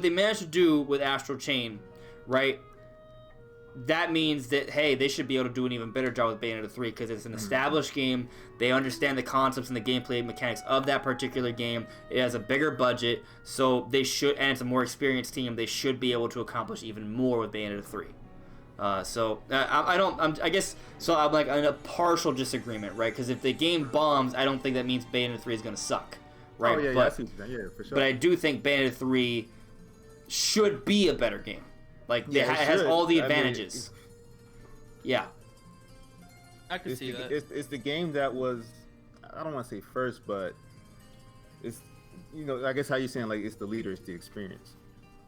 managed to do with Astro Chain, right? That means that, hey, they should be able to do an even better job with Bayonetta 3 because it's an established game. They understand the concepts and the gameplay mechanics of that particular game. It has a bigger budget, so they should, and it's a more experienced team. They should be able to accomplish even more with Bayonetta 3. I guess I'm like in a partial disagreement, right? Because if the game bombs, I don't think that means Bayonetta 3 is going to suck, right? Oh yeah, but, yeah, for sure. But I do think Bayonetta 3 should be a better game. Like, it has all the advantages. I can see that. It's the game that was, I don't want to say first, but it's, I guess how you're saying, like, it's the leader, it's the experience.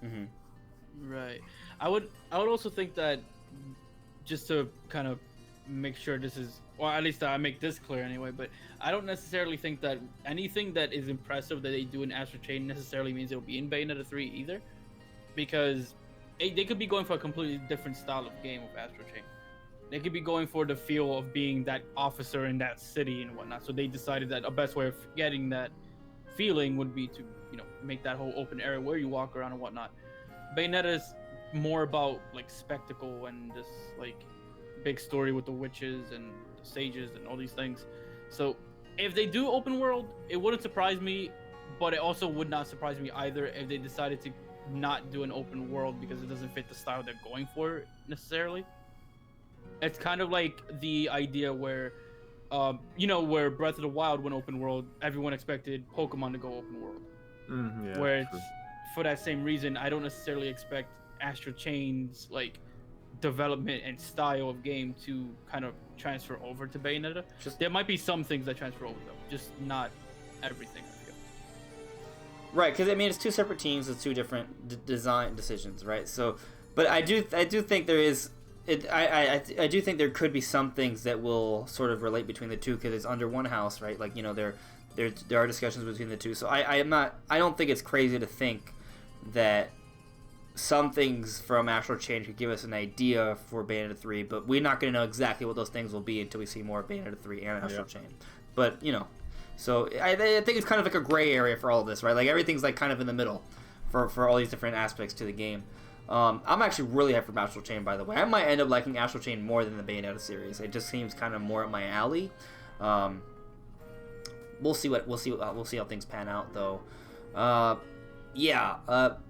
Mm-hmm. Right. I would also think that, just to kind of make sure this is, or at least I make this clear anyway, but I don't necessarily think that anything that is impressive that they do in Astro Chain necessarily means it'll be in Bayonetta 3 either, because they could be going for a completely different style of game with Astro Chain. They could be going for the feel of being that officer in that city and whatnot. So they decided that a best way of getting that feeling would be to, make that whole open area where you walk around and whatnot. Bayonetta is more about like spectacle and this like big story with the witches and the sages and all these things. So if they do open world, it wouldn't surprise me, but it also would not surprise me either if they decided to not do an open world because it doesn't fit the style they're going for necessarily. It's kind of like the idea where where Breath of the Wild went open world, everyone expected Pokemon to go open world. Where it's, for that same reason, I don't necessarily expect Astro Chain's like development and style of game to kind of transfer over to Bayonetta. There might be some things that transfer over though, just not everything. Right, because it's two separate teams with two different design decisions, right? So, but I do think there is, I do think there could be some things that will sort of relate between the two because it's under one house, right? Like there are discussions between the two. So I don't think it's crazy to think that some things from Astro Chain could give us an idea for Bayonetta 3, but we're not going to know exactly what those things will be until we see more of Bayonetta 3 and Astro Chain. But so I think it's kind of like a gray area for all of this, right? Like everything's like kind of in the middle for all these different aspects to the game. I'm actually really hyped for Astro Chain, by the way. I might end up liking Astro Chain more than the Bayonetta series. It just seems kind of more up my alley. We'll see how things pan out, though.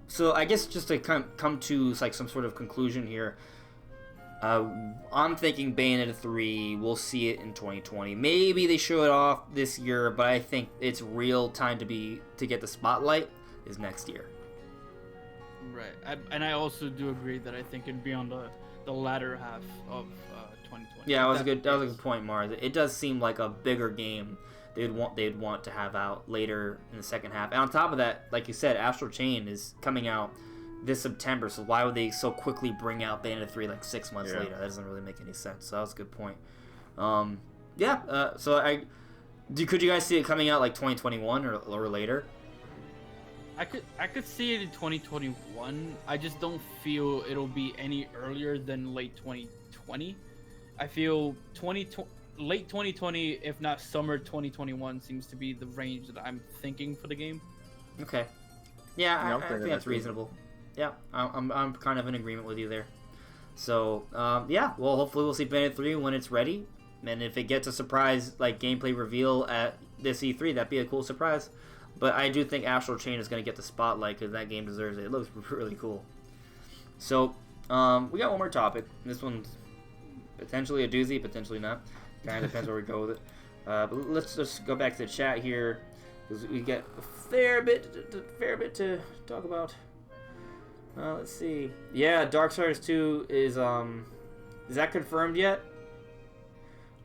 So I guess just to come to like some sort of conclusion here. I'm thinking Bayonetta 3, we'll see it in 2020. Maybe they show it off this year, but I think its real time to get the spotlight is next year. Right, and I also do agree that I think it'd be on the latter half of 2020. Yeah, that was a good point, Mars. It does seem like a bigger game they'd want to have out later in the second half. And on top of that, like you said, Astro Chain is coming out this September, so why would they so quickly bring out Bayonetta 3 like 6 months later? That doesn't really make any sense. So that was a good point. Could you guys see it coming out like 2021 or later? I could see it in 2021. I just don't feel it'll be any earlier than late 2020. I feel late 2020, if not summer 2021, seems to be the range that I'm thinking for the game. Okay. Yeah, I think that's reasonable. Yeah, I'm kind of in agreement with you there. So, well, hopefully we'll see Bayonetta 3 when it's ready. And if it gets a surprise, like, gameplay reveal at this E3, that'd be a cool surprise. But I do think Astral Chain is going to get the spotlight because that game deserves it. It looks really cool. So, we got one more topic. This one's potentially a doozy, potentially not. Kind of depends where we go with it. But let's just go back to the chat here, because we get a fair bit to talk about. Let's see. Yeah, Darksiders 2 is that confirmed yet?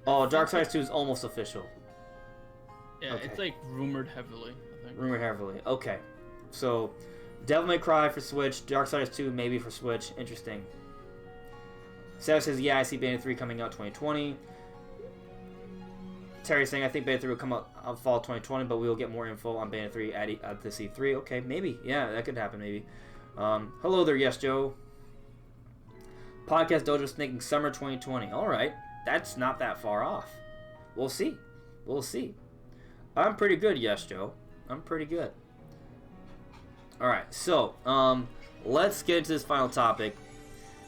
Oh, Darksiders 2 is almost official. Yeah, Okay. it's like rumored heavily, I think. Rumored heavily. Okay. So, Devil May Cry for Switch, Darksiders 2 maybe for Switch. Interesting. Seth says, yeah, I see Bayonetta 3 coming out 2020. Terry saying, I think Bayonetta 3 will come out fall 2020, but we will get more info on Bayonetta 3 at the C3. Okay, maybe. Yeah, that could happen, maybe. Hello there, Yes Joe. Podcast Dojo thinking summer 2020. Alright, that's not that far off. We'll see. We'll see. I'm pretty good, Yes Joe. I'm pretty good. Alright, so, let's get into this final topic.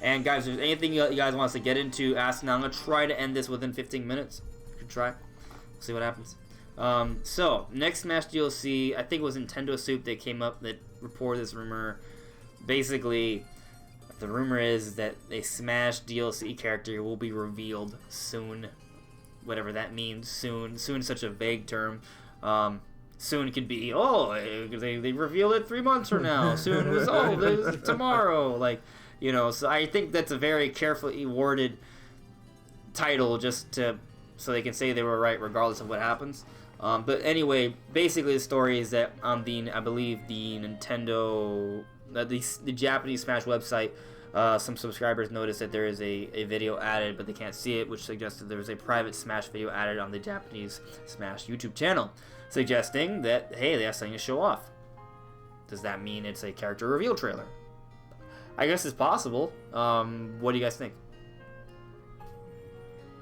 And guys, if there's anything you guys want us to get into, ask now. I'm going to try to end this within 15 minutes. You can try. See what happens. So, next Smash DLC, I think it was Nintendo Soup that came up that reported this rumor. Basically, the rumor is that a Smash DLC character will be revealed soon. Whatever that means, soon. Soon is such a vague term. Soon could be, they reveal it 3 months from now. Soon was, this is tomorrow. Like, you know, so I think that's a very carefully worded title just to... so they can say they were right regardless of what happens. But anyway, basically the story is that on the, I believe the Nintendo, the Japanese Smash website, some subscribers noticed that there is a video added, but they can't see it, which suggests that there was a private Smash video added on the Japanese Smash YouTube channel, suggesting that, hey, they have something to show off. Does that mean it's a character reveal trailer? I guess it's possible. What do you guys think?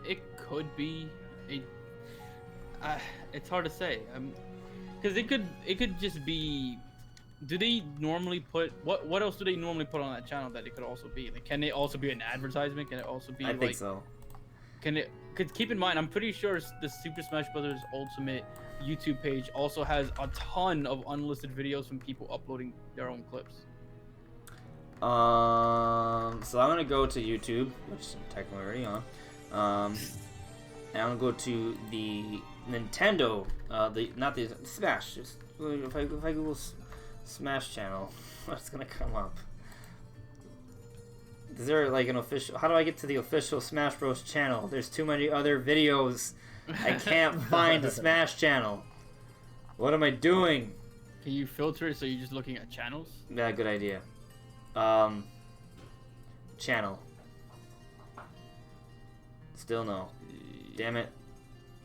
It could be it's hard to say, because it could just be. Do they normally put what else do they normally put on that channel that it could also be? Like, can it also be an advertisement? Can it also be? I think so. Can it? Cause keep in mind, I'm pretty sure the Super Smash Bros. Ultimate YouTube page also has a ton of unlisted videos from people uploading their own clips. So I'm gonna go to YouTube, which I'm technically already on. And I'm gonna go to the Nintendo, not the Smash. Just if I Google Smash channel, what's gonna come up? Is there like an official? How do I get to the official Smash Bros. Channel? There's too many other videos. I can't find the Smash channel. What am I doing? Can you filter it so you're just looking at channels? Yeah, good idea. Channel. Still no. Damn it.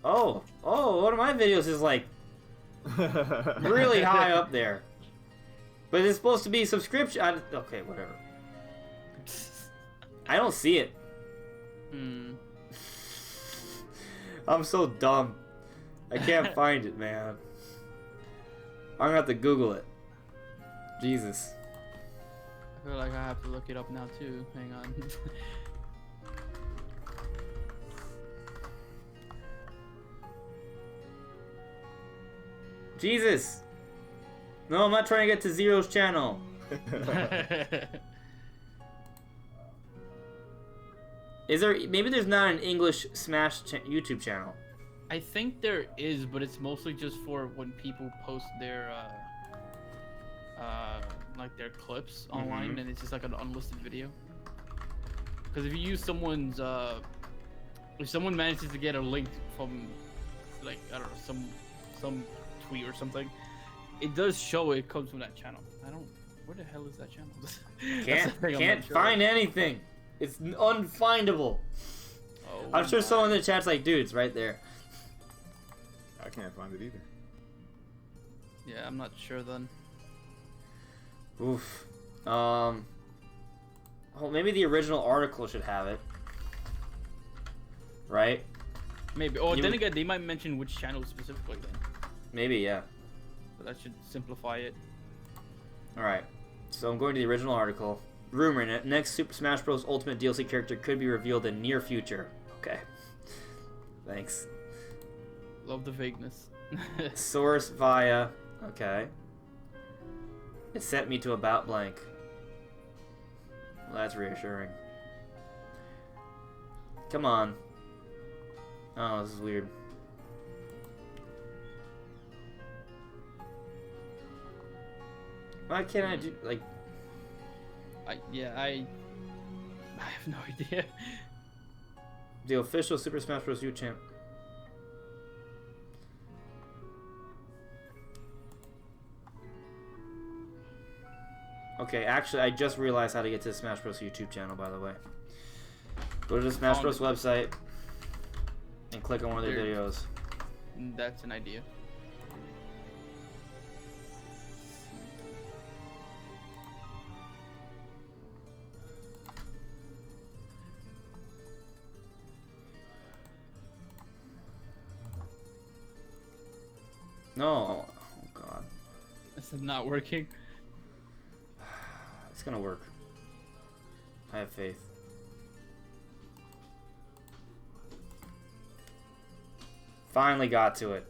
Oh, one of my videos is like really high up there. But it's supposed to be subscription. Okay, whatever. I don't see it. I'm so dumb. I can't find it, man. I'm gonna have to Google it. Jesus. I feel like I have to look it up now too. Hang on. Jesus. No, I'm not trying to get to Zero's channel. Is there? Maybe there's not an English Smash YouTube channel. I think there is, but it's mostly just for when people post their like their clips online, and it's just like an unlisted video. Because if you use someone's if someone manages to get a link from, like, I don't know, some tweet or something, it does show it comes from that channel. Where the hell is that channel? Can't find anything. It's unfindable. Oh, I'm sure someone in the chat's like, dude, it's right there. I can't find it either. Yeah, I'm not sure then. Oof. Oh, maybe the original article should have it. Right? Maybe. Oh, then again, they might mention which channel specifically then. Maybe, yeah. So that should simplify it. Alright. So I'm going to the original article. Rumor in it. Next Super Smash Bros. Ultimate DLC character could be revealed in near future. Okay. Thanks. Love the vagueness. Source via... Okay. It sent me to about blank. Well, that's reassuring. Come on. Oh, this is weird. Why can't I do, like... I have no idea. The official Super Smash Bros. U champ. Okay, actually, I just realized how to get to the Smash Bros. YouTube channel, by the way. Go to the Smash Bros. Website and click on one of their videos. That's an idea. No. Oh, God. This is not working. It's gonna work. I have faith. Finally got to it.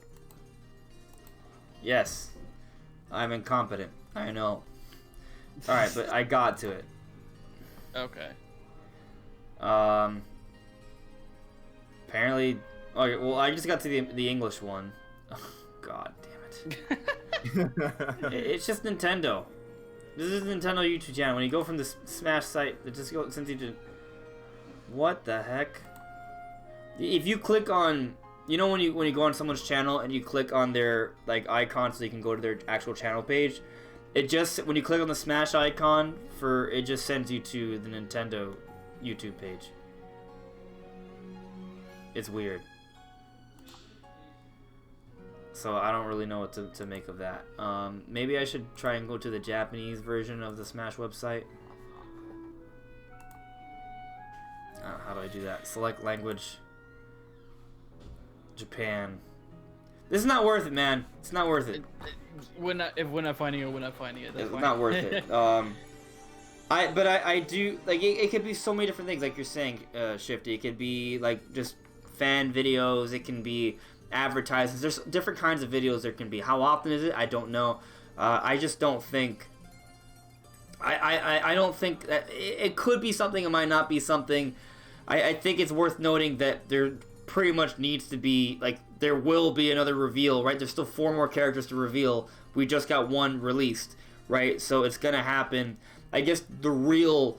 Yes. I'm incompetent. I know. Alright, but I got to it. Okay. Apparently... Okay, well, I just got to the English one. Oh, God damn it. It's just Nintendo. This is Nintendo YouTube channel. When you go from the Smash site, it just sends you to... What the heck? If you click on... You know when you go on someone's channel and you click on their like icon so you can go to their actual channel page, it just when you click on the Smash icon it just sends you to the Nintendo YouTube page. It's weird. So I don't really know what to make of that. Maybe I should try and go to the Japanese version of the Smash website. How do I do that? Select language. Japan. This is not worth it, man. It's not worth it. We're not finding it. That's it's fine. not worth it. I do like it could be so many different things, like you're saying, Shifty. It could be like just fan videos. It can be advertisements. There's different kinds of videos there can be. How often is it? I don't know. I just don't think. I don't think that it could be something. It might not be something. I think it's worth noting that there pretty much needs to be, like, there will be another reveal, right? There's still 4 more characters to reveal. We just got 1 released, right? So it's gonna happen. I guess the real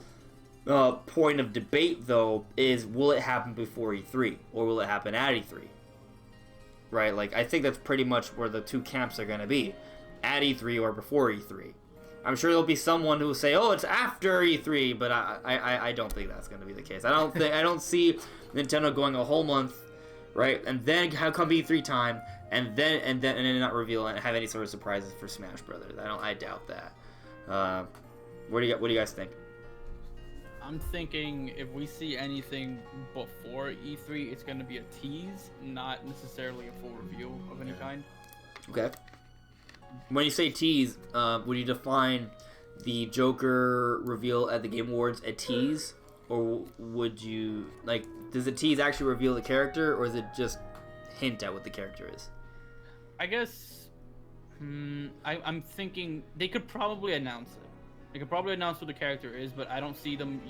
point of debate, though, is will it happen before E3 or will it happen at E3? Right? Like, I think that's pretty much where the 2 camps are gonna be, at E3 or before E3. I'm sure there'll be someone who will say, "Oh, it's after E3," but I don't think that's gonna be the case. I don't see Nintendo going a whole month, right, and then come E3 time, and then not reveal and have any sort of surprises for Smash Brothers. I doubt that. What do you guys think? I'm thinking if we see anything before E3, it's gonna be a tease, not necessarily a full reveal of any kind. Okay. When you say tease, would you define the Joker reveal at the Game Awards a tease? Or would you, like, does the tease actually reveal the character, or is it just hint at what the character is? I guess, I'm thinking they could probably announce it. They could probably announce what the character is, but I don't see them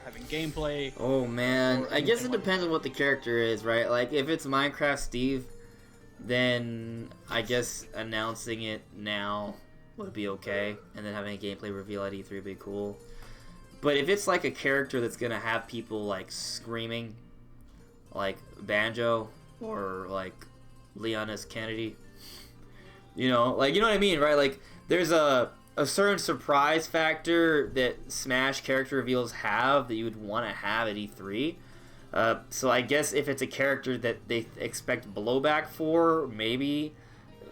having gameplay. Oh, man. I guess it depends on what the character is, right? Like, if it's Minecraft Steve, then I guess announcing it now would be okay, and then having a gameplay reveal at E3 would be cool. But if it's like a character that's gonna have people like screaming, like Banjo or like Leon S. Kennedy, you know what I mean, right? Like there's a certain surprise factor that Smash character reveals have that you would want to have at E3. So I guess if it's a character that they expect blowback for, maybe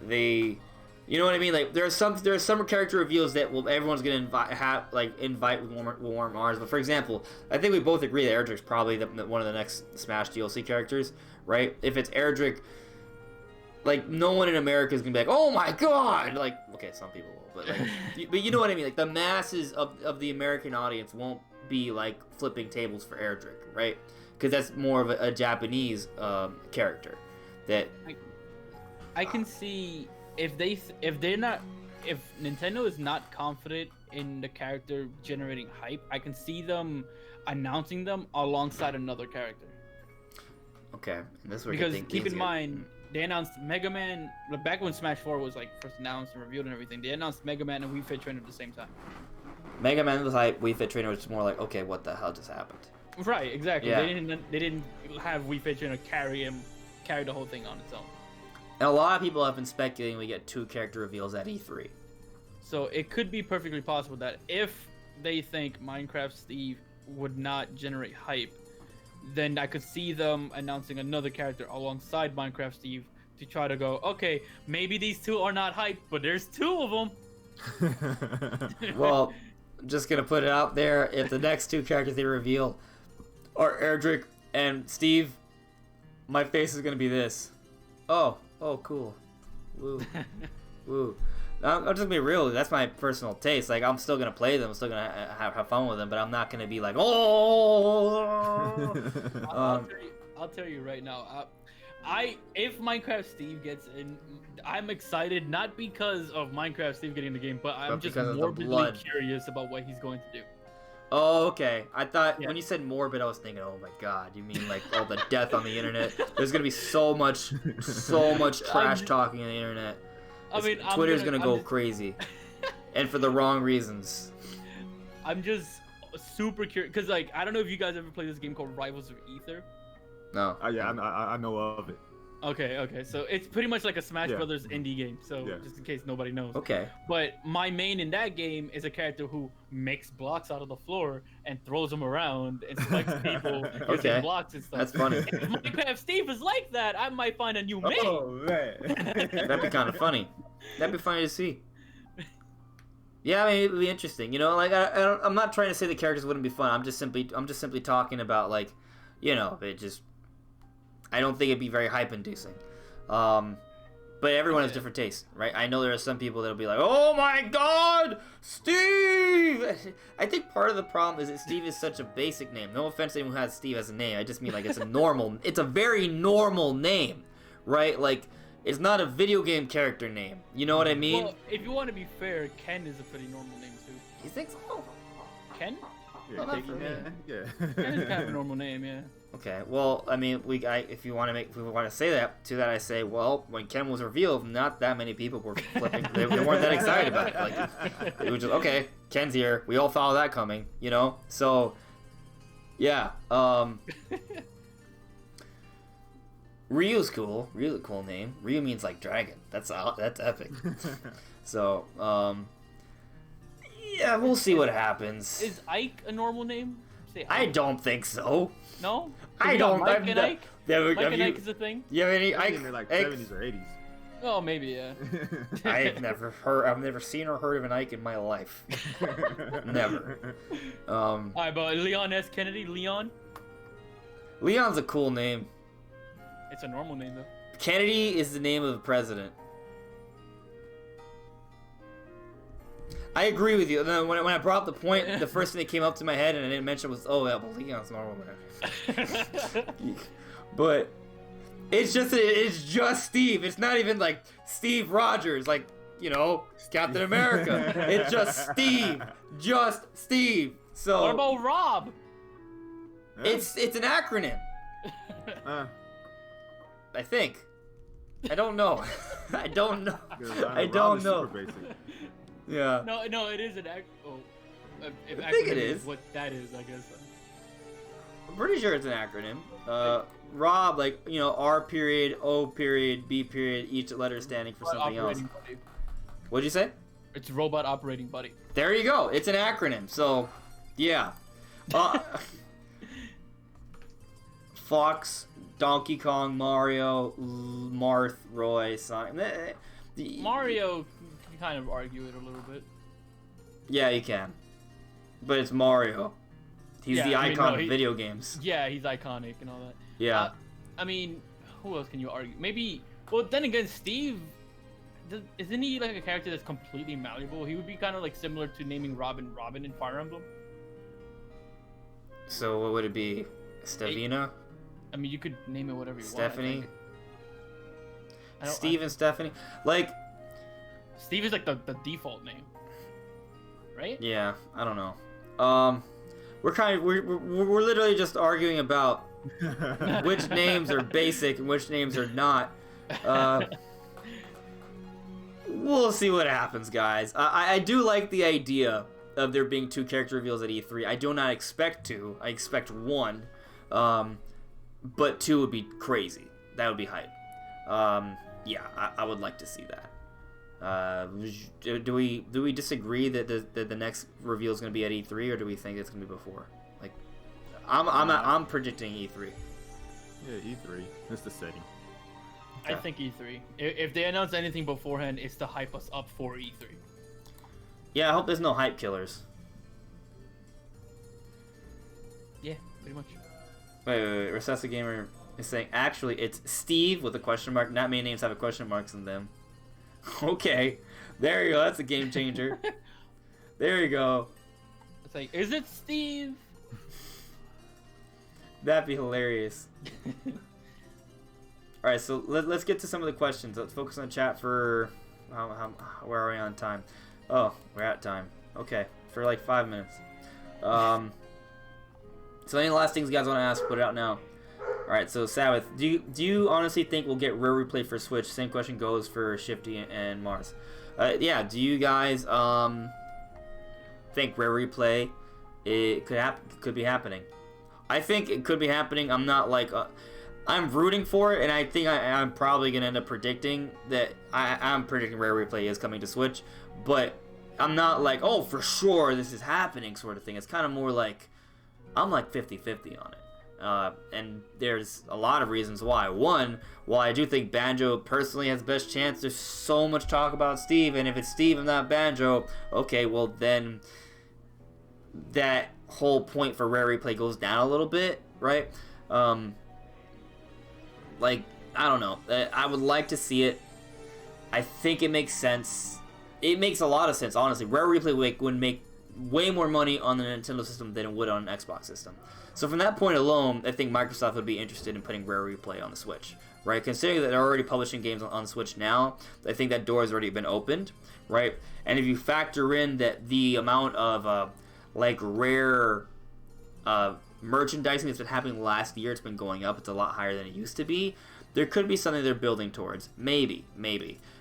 they, you know what I mean? Like there are some character reveals that everyone's gonna invite with warm arms. But for example, I think we both agree that Erdrick's probably one of the next Smash DLC characters, right? If it's Erdrick, like no one in America is gonna be like, oh my god! Like, okay, some people will, but like, but you know what I mean? Like the masses of the American audience won't be like flipping tables for Erdrick, right? Because that's more of a Japanese character. That I can see if Nintendo is not confident in the character generating hype. I can see them announcing them alongside another character. Okay, and this is where Because things keep in get- mind, they announced Mega Man back when Smash 4 was like first announced and revealed and everything. They announced Mega Man and Wii Fit Trainer at the same time. Mega Man was hype. Wii Fit Trainer was more like, okay, what the hell just happened? Right, exactly. Yeah. They didn't have Wii Fit Trainer carry the whole thing on its own. And a lot of people have been speculating we get 2 character reveals at E3. So it could be perfectly possible that if they think Minecraft Steve would not generate hype, then I could see them announcing another character alongside Minecraft Steve to try to go, okay, maybe these 2 are not hype, but there's 2 of them. Well, I'm just gonna put it out there. If the next 2 characters they reveal are Erdrick and Steve, my face is gonna be this. Oh, cool. Woo. Woo. I'm just gonna be real. That's my personal taste. Like, I'm still gonna play them. I'm still gonna have fun with them. But I'm not gonna be like, oh. I'll tell you right now. If Minecraft Steve gets in, I'm excited not because of Minecraft Steve getting the game, but I'm just because of the morbidly blood. curious about what he's going to do. Oh, okay. I thought Yeah. when you said morbid, I was thinking, oh my god, you mean like all the death on the internet? There's gonna be so much trash talking on the internet. I mean, Twitter's gonna go crazy, and for the wrong reasons. I'm just super curious because, like, I don't know if you guys ever played this game called Rivals of Ether. No. Yeah, I know of it. Okay, so it's pretty much like a Smash Yeah. Brothers indie game. So Yeah. just in case nobody knows. Okay. But my main in that game is a character who makes blocks out of the floor and throws them around and selects people using Okay. blocks and stuff. That's funny. If Minecraft Steve is like that, I might find a new main. Oh man. That'd be kind of funny. That'd be funny to see. Yeah, I mean, it'd be interesting. You know, like I'm not trying to say the characters wouldn't be fun. I'm just simply talking about, like, you know, it just. I don't think it'd be very hype inducing. But everyone has different tastes, right? I know there are some people that'll be like, "Oh my God, Steve!" I think part of the problem is that Steve is such a basic name. No offense to anyone who has Steve as a name. I just mean like it's a very normal name, right? Like, it's not a video game character name. You know what I mean? Well, if you want to be fair, Ken is a pretty normal name too. You think so? Ken? Yeah, not Piggy for me. Man. Yeah. Ken is kind of a normal name, yeah. Okay, well, I mean, if we want to say that, I say, well, when Ken was revealed, not that many people were flipping. They weren't that excited about it. Like, it was just, okay, Ken's here. We all saw that coming, you know. So, yeah. Ryu's cool. Really cool name. Ryu means like dragon. That's epic. So, yeah, we'll see what happens. Is Ike a normal name? Say I Ike. don't think so. No? I We got don't. Mike I've and ne- Ike? Have Mike and you- Ike is a thing? You have any I Ike? think they're like Ike? 70s or 80s. Oh, maybe, yeah. I've never seen or heard of an Ike in my life. Never. Alright, but Leon S. Kennedy, Leon? Leon's a cool name. It's a normal name, though. Kennedy is the name of the president. I agree with you. And then when I brought up the point, the first thing that came up to my head and I didn't mention was, oh, yeah, well, Leon's normal. But it's just Steve. It's not even like Steve Rogers, like, you know, Captain America. It's just Steve. Just Steve. So What about Rob? it's an acronym, I think. I don't know. I don't know. I don't know. Super basic. Yeah. No, it is an act. Oh, if I think it acronym is. what that is, I guess. I'm pretty sure it's an acronym. Rob, like, you know, R period, O period, B period, each letter standing for something else. Operating buddy. What'd you say? It's Robot Operating Buddy. There you go. It's an acronym. So, yeah. Fox, Donkey Kong, Mario, Marth, Roy, Sonic. Mario, you can kind of argue it a little bit. Yeah, you can. But it's Mario. He's Yeah, the I mean, icon no, of video games. Yeah, he's iconic and all that. Yeah. I mean, who else can you argue? Maybe. Well, then again, Steve. Isn't he like a character that's completely malleable? He would be kind of like similar to naming Robin in Fire Emblem. So what would it be? Stevina? I mean, you could name it whatever you Stephanie? want. I think. Steve and Stephanie? Like, Steve is like the default name. right? Yeah, I don't know. We're literally just arguing about which names are basic and which names are not. We'll see what happens, guys. I do like the idea of there being 2 character reveals at E3. I do not expect 2. I expect 1. But 2 would be crazy. That would be hype. Yeah, I would like to see that. Do we disagree that the next reveal is going to be at E3, or do we think it's going to be before? Like, I'm predicting E3. Yeah, E3. That's the setting. I think E3. If they announce anything beforehand, it's to hype us up for E3. Yeah, I hope there's no hype killers. Yeah, pretty much. Wait. Recessive Gamer is saying, actually, it's Steve with a question mark. Not many names have a question marks in them. Okay. There you go. That's a game changer. There you go. It's like, is it Steve? That'd be hilarious. Alright, so let's get to some of the questions. Let's focus on chat for... where are we on time? Oh, we're at time. Okay, for like 5 minutes. So any last things you guys want to ask, put it out now. Alright, so Sabbath, do you honestly think we'll get Rare Replay for Switch? Same question goes for Shifty and Mars. Yeah, do you guys think Rare Replay could be happening? I think it could be happening. I'm not like... I'm rooting for it, and I think I'm probably going to end up predicting that I'm predicting Rare Replay is coming to Switch, but I'm not like, oh, for sure this is happening sort of thing. It's kind of more like, I'm like 50-50 on it. And there's a lot of reasons why. One, while I do think Banjo personally has the best chance, there's so much talk about Steve, and if it's Steve and not Banjo, okay, well then that whole point for Rare Replay goes down a little bit, right? Like, I don't know. I would like to see it. I think it makes sense. It makes a lot of sense, honestly. Rare Replay would make way more money on the Nintendo system than it would on an Xbox system. So from that point alone, I think Microsoft would be interested in putting Rare Replay on the Switch, right? Considering that they're already publishing games on Switch now, I think that door has already been opened, right? And if you factor in that the amount of like rare merchandising that's been happening last year, it's been going up. It's a lot higher than it used to be. There could be something they're building towards. Maybe.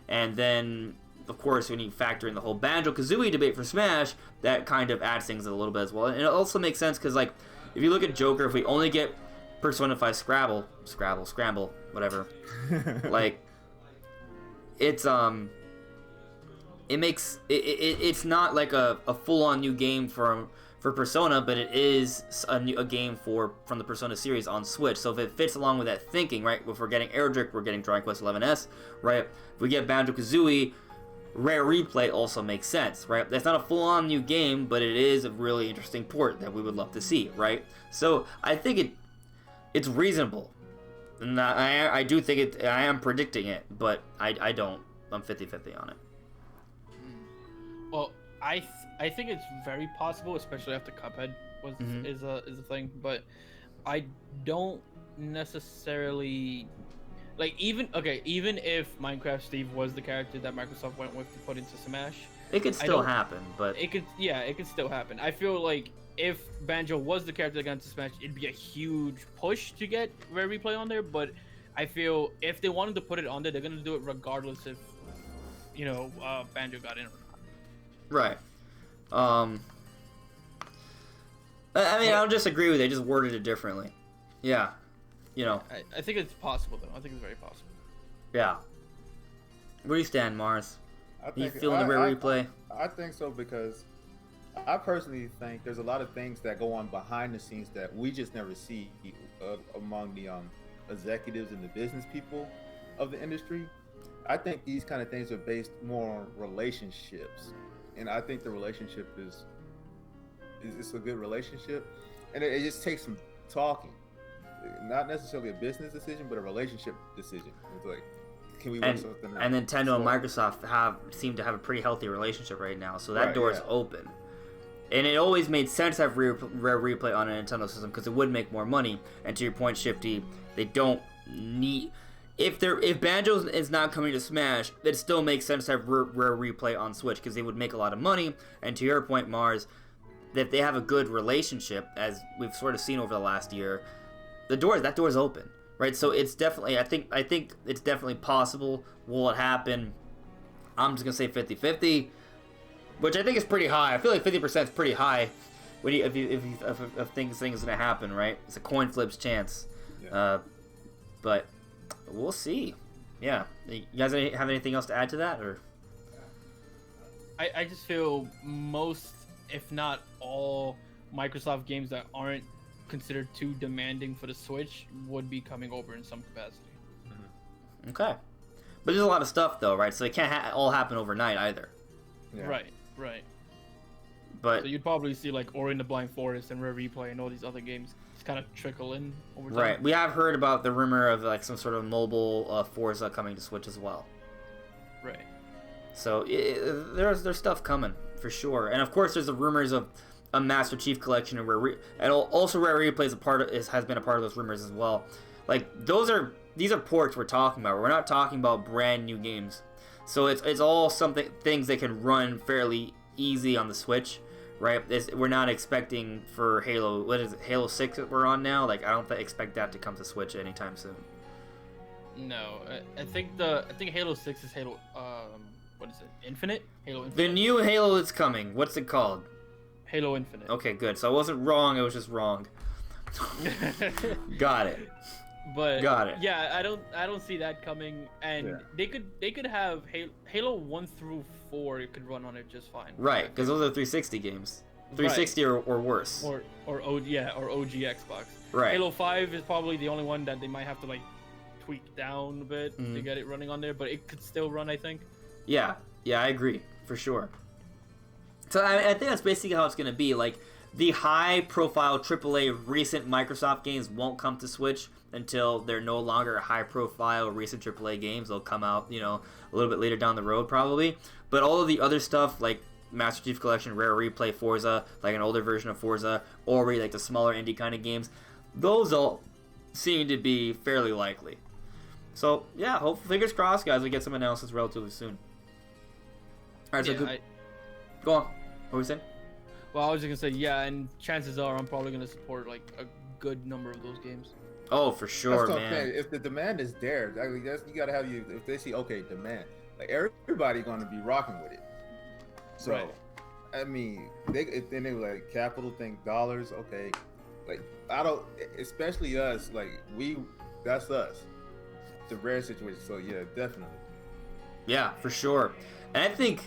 And then, of course, when you factor in the whole Banjo-Kazooie debate for Smash, that kind of adds things a little bit as well. And it also makes sense because, like, if you look at Joker, if we only get Persona 5 Scramble, whatever, like, it's it's not like a full-on new game for Persona, but it is a game from the Persona series on Switch. So if it fits along with that thinking, right? If we're getting Erdrick, we're getting Dragon Quest XI's, right? If we get Banjo-Kazooie, Rare Replay also makes sense, right? That's not a full-on new game, but it is a really interesting port that we would love to see, right? So I think it's reasonable. And I do think I am predicting it, but I don't. I'm 50-50 on it. Well, I think it's very possible, especially after Cuphead is a thing. But I don't necessarily like even if Minecraft Steve was the character that Microsoft went with to put into Smash, it could still happen. But it could still happen. I feel like if Banjo was the character that got into Smash, it'd be a huge push to get Rare Replay on there. But I feel if they wanted to put it on there, they're gonna do it regardless if Banjo got in or not. Right. I mean, I'll just agree with it. I just worded it differently. Yeah. I think it's possible, though. I think it's very possible. Yeah. Where do you stand, Mars? You feeling the Rare Replay? I think so because I personally think there's a lot of things that go on behind the scenes that we just never see among the executives and the business people of the industry. I think these kind of things are based more on relationships. And I think the relationship is a good relationship, and it just takes some talking, not necessarily a business decision, but a relationship decision. It's like, can we work something out? And Nintendo and Microsoft seem to have a pretty healthy relationship right now, so that door is open. And it always made sense to have Rare Replay on a Nintendo system because it would make more money. And to your point, Shifty, they don't need. if Banjo is not coming to Smash, it still makes sense to have Rare Replay on Switch because they would make a lot of money. And to your point, Mars, that they have a good relationship, as we've sort of seen over the last year, that door's open, right? So it's definitely, I think it's definitely possible. Will it happen? I'm just gonna say 50-50, which I think is pretty high. I feel like 50% is pretty high when if things gonna happen, right? It's a coin flip's chance. Yeah. But we'll see. Yeah, you guys have anything else to add to that, or? I just feel most, if not all, Microsoft games that aren't considered too demanding for the Switch would be coming over in some capacity. Okay. But there's a lot of stuff, though, right? So it can't all happen overnight, either. Yeah. Right. But So you'd probably see, like, Ori and the Blind Forest and Rare Replay and all these other games just kind of trickle in over time. right, we have heard about the rumor of, like, some sort of mobile Forza coming to Switch as well. Right. So there's stuff coming, for sure. And, of course, there's the rumors of a Master Chief Collection and also Rare Replay has been a part of those rumors as well. Like, these are ports we're talking about. We're not talking about brand new games. So it's all things that can run fairly easy on the Switch, right? We're not expecting for Halo, what is it, Halo 6 that we're on now? Like, I don't expect that to come to Switch anytime soon. No, I think Halo 6 is Halo, what is it? Infinite? Halo Infinite? The new Halo that's coming, what's it called? Halo Infinite. Okay, good. So I wasn't wrong, I was just wrong. Got it. But Got it. yeah, I don't see that coming, and they could have Halo 1 through 4. It could run on it just fine. Right, because those are 360 games, 360 or worse. Or OG Xbox. Right. Halo 5 is probably the only one that they might have to like tweak down a bit to get it running on there, but it could still run, I think. Yeah, I agree for sure. So I think that's basically how it's gonna be. Like, the high-profile AAA recent Microsoft games won't come to Switch until they're no longer high-profile recent AAA games. They'll come out, a little bit later down the road probably. But all of the other stuff, like Master Chief Collection, Rare Replay, Forza, like an older version of Forza, or like the smaller indie kind of games, those all seem to be fairly likely. So yeah, fingers crossed, guys. We get some analysis relatively soon. All right, so go on. What were we saying? Well, I was just gonna say, yeah, and chances are I'm probably gonna support like a good number of those games. Oh, for sure, That's man. if the demand is there, you gotta have if they see demand, like everybody gonna be rocking with it. So, right. I mean, then they were like capital think dollars. Okay, like I don't, especially us. Like that's us. It's a rare situation. So yeah, definitely. Yeah, for sure. And I think.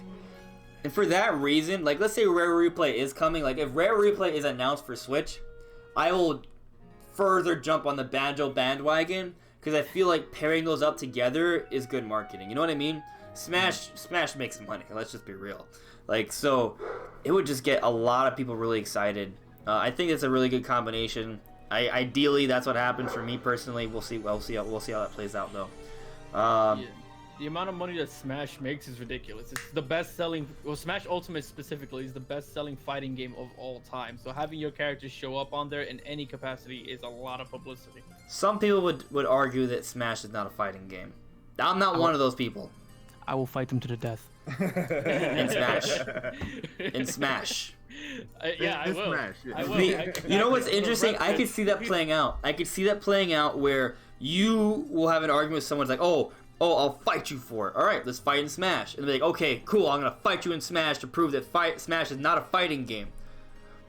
And for that reason, like, let's say Rare Replay is coming. Like, if Rare Replay is announced for Switch, I will further jump on the Banjo bandwagon, because I feel like pairing those up together is good marketing. You know what I mean? Smash makes money. Let's just be real. Like, so it would just get a lot of people really excited. I think it's a really good combination. Ideally, that's what happens for me personally. We'll see. We'll see how that plays out, though. Yeah. The amount of money that Smash makes is ridiculous. It's the best-selling... Well, Smash Ultimate specifically is the best-selling fighting game of all time. So having your characters show up on there in any capacity is a lot of publicity. Some people would argue that Smash is not a fighting game. I'm not one of those people. I will fight them to the death. In Smash. In Smash. Yeah, I will. Smash, yeah. I will. You know what's interesting? I could see that playing out. I could see that playing out where you will have an argument with someone like, oh, I'll fight you for it. All right, let's fight in Smash. And they're like, okay, cool, I'm going to fight you in Smash to prove that Smash is not a fighting game.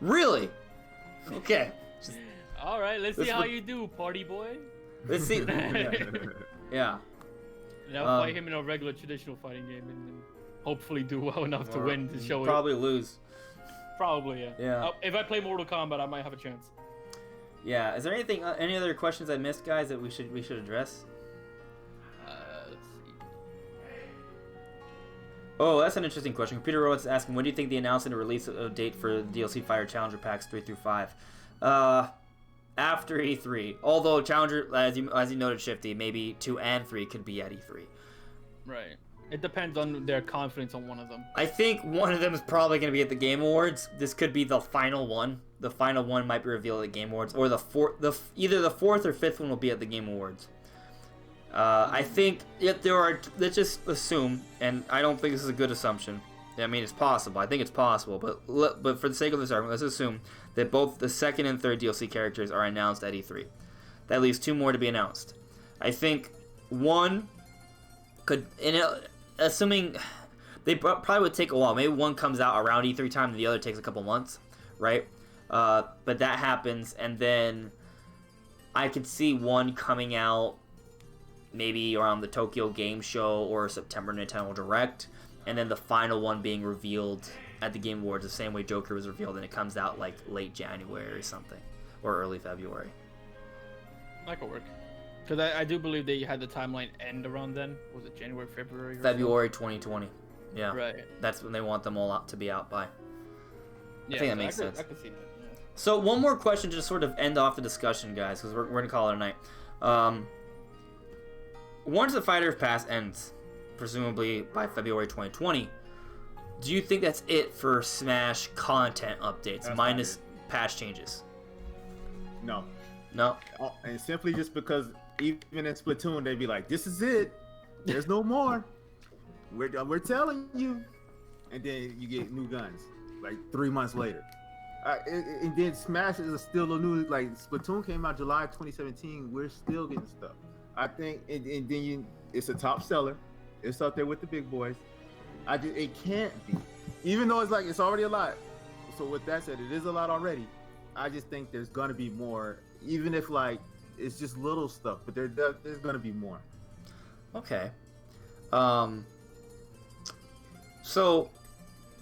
Really? Okay. All right, let's see how you do, party boy. Let's see. Yeah. And I'll fight him in a regular traditional fighting game and then hopefully do well enough to win to show probably lose. Probably, yeah. Yeah. If I play Mortal Kombat, I might have a chance. Yeah. Is there any other questions I missed, guys, that we should address? Let's see. Oh, that's an interesting question. Peter Rowitz is asking, when do you think the announcement and release date for DLC Fighter Challenger Packs 3 through 5? After E3. Although Challenger, as you noted, Shifty, maybe 2 and 3 could be at E3. Right. It depends on their confidence on one of them. I think one of them is probably going to be at the Game Awards. This could be the final one. The final one might be revealed at the Game Awards, or either the fourth or fifth one will be at the Game Awards. I think if there are, let's just assume, and I don't think this is a good assumption. I mean, it's possible. I think it's possible, but for the sake of this argument, let's assume that both the second and third DLC characters are announced at E3. That leaves 2 more to be announced. I think one could, assuming they probably would take a while. Maybe one comes out around E3 time, and the other takes a couple months, right? But that happens, and then I could see one coming out maybe around the Tokyo Game Show or September Nintendo Direct, and then the final one being revealed at the Game Awards the same way Joker was revealed, and it comes out like late January or something, or early February. That could work. Because I do believe they had the timeline end around then. Was it January, February? February 2020. Yeah. Right. That's when they want them all out to be out by. Yeah, I think that makes sense. I could see that. Yeah. So one more question to sort of end off the discussion, guys, because we're going to call it a night. Once the Fighter Pass ends, presumably by February 2020, do you think that's it for Smash content updates, That's minus patch changes? No. No? And simply just because even in Splatoon, they'd be like, this is it. There's no more. We're telling you. And then you get new guns like 3 months later. And then Smash is still a new, like Splatoon came out July 2017. We're still getting stuff. I think, and then it's a top seller. It's up there with the big boys. It can't be. Even though it's already a lot. So with that said, it is a lot already. I just think there's gonna be more, even if like it's just little stuff, but there's gonna be more. Okay. So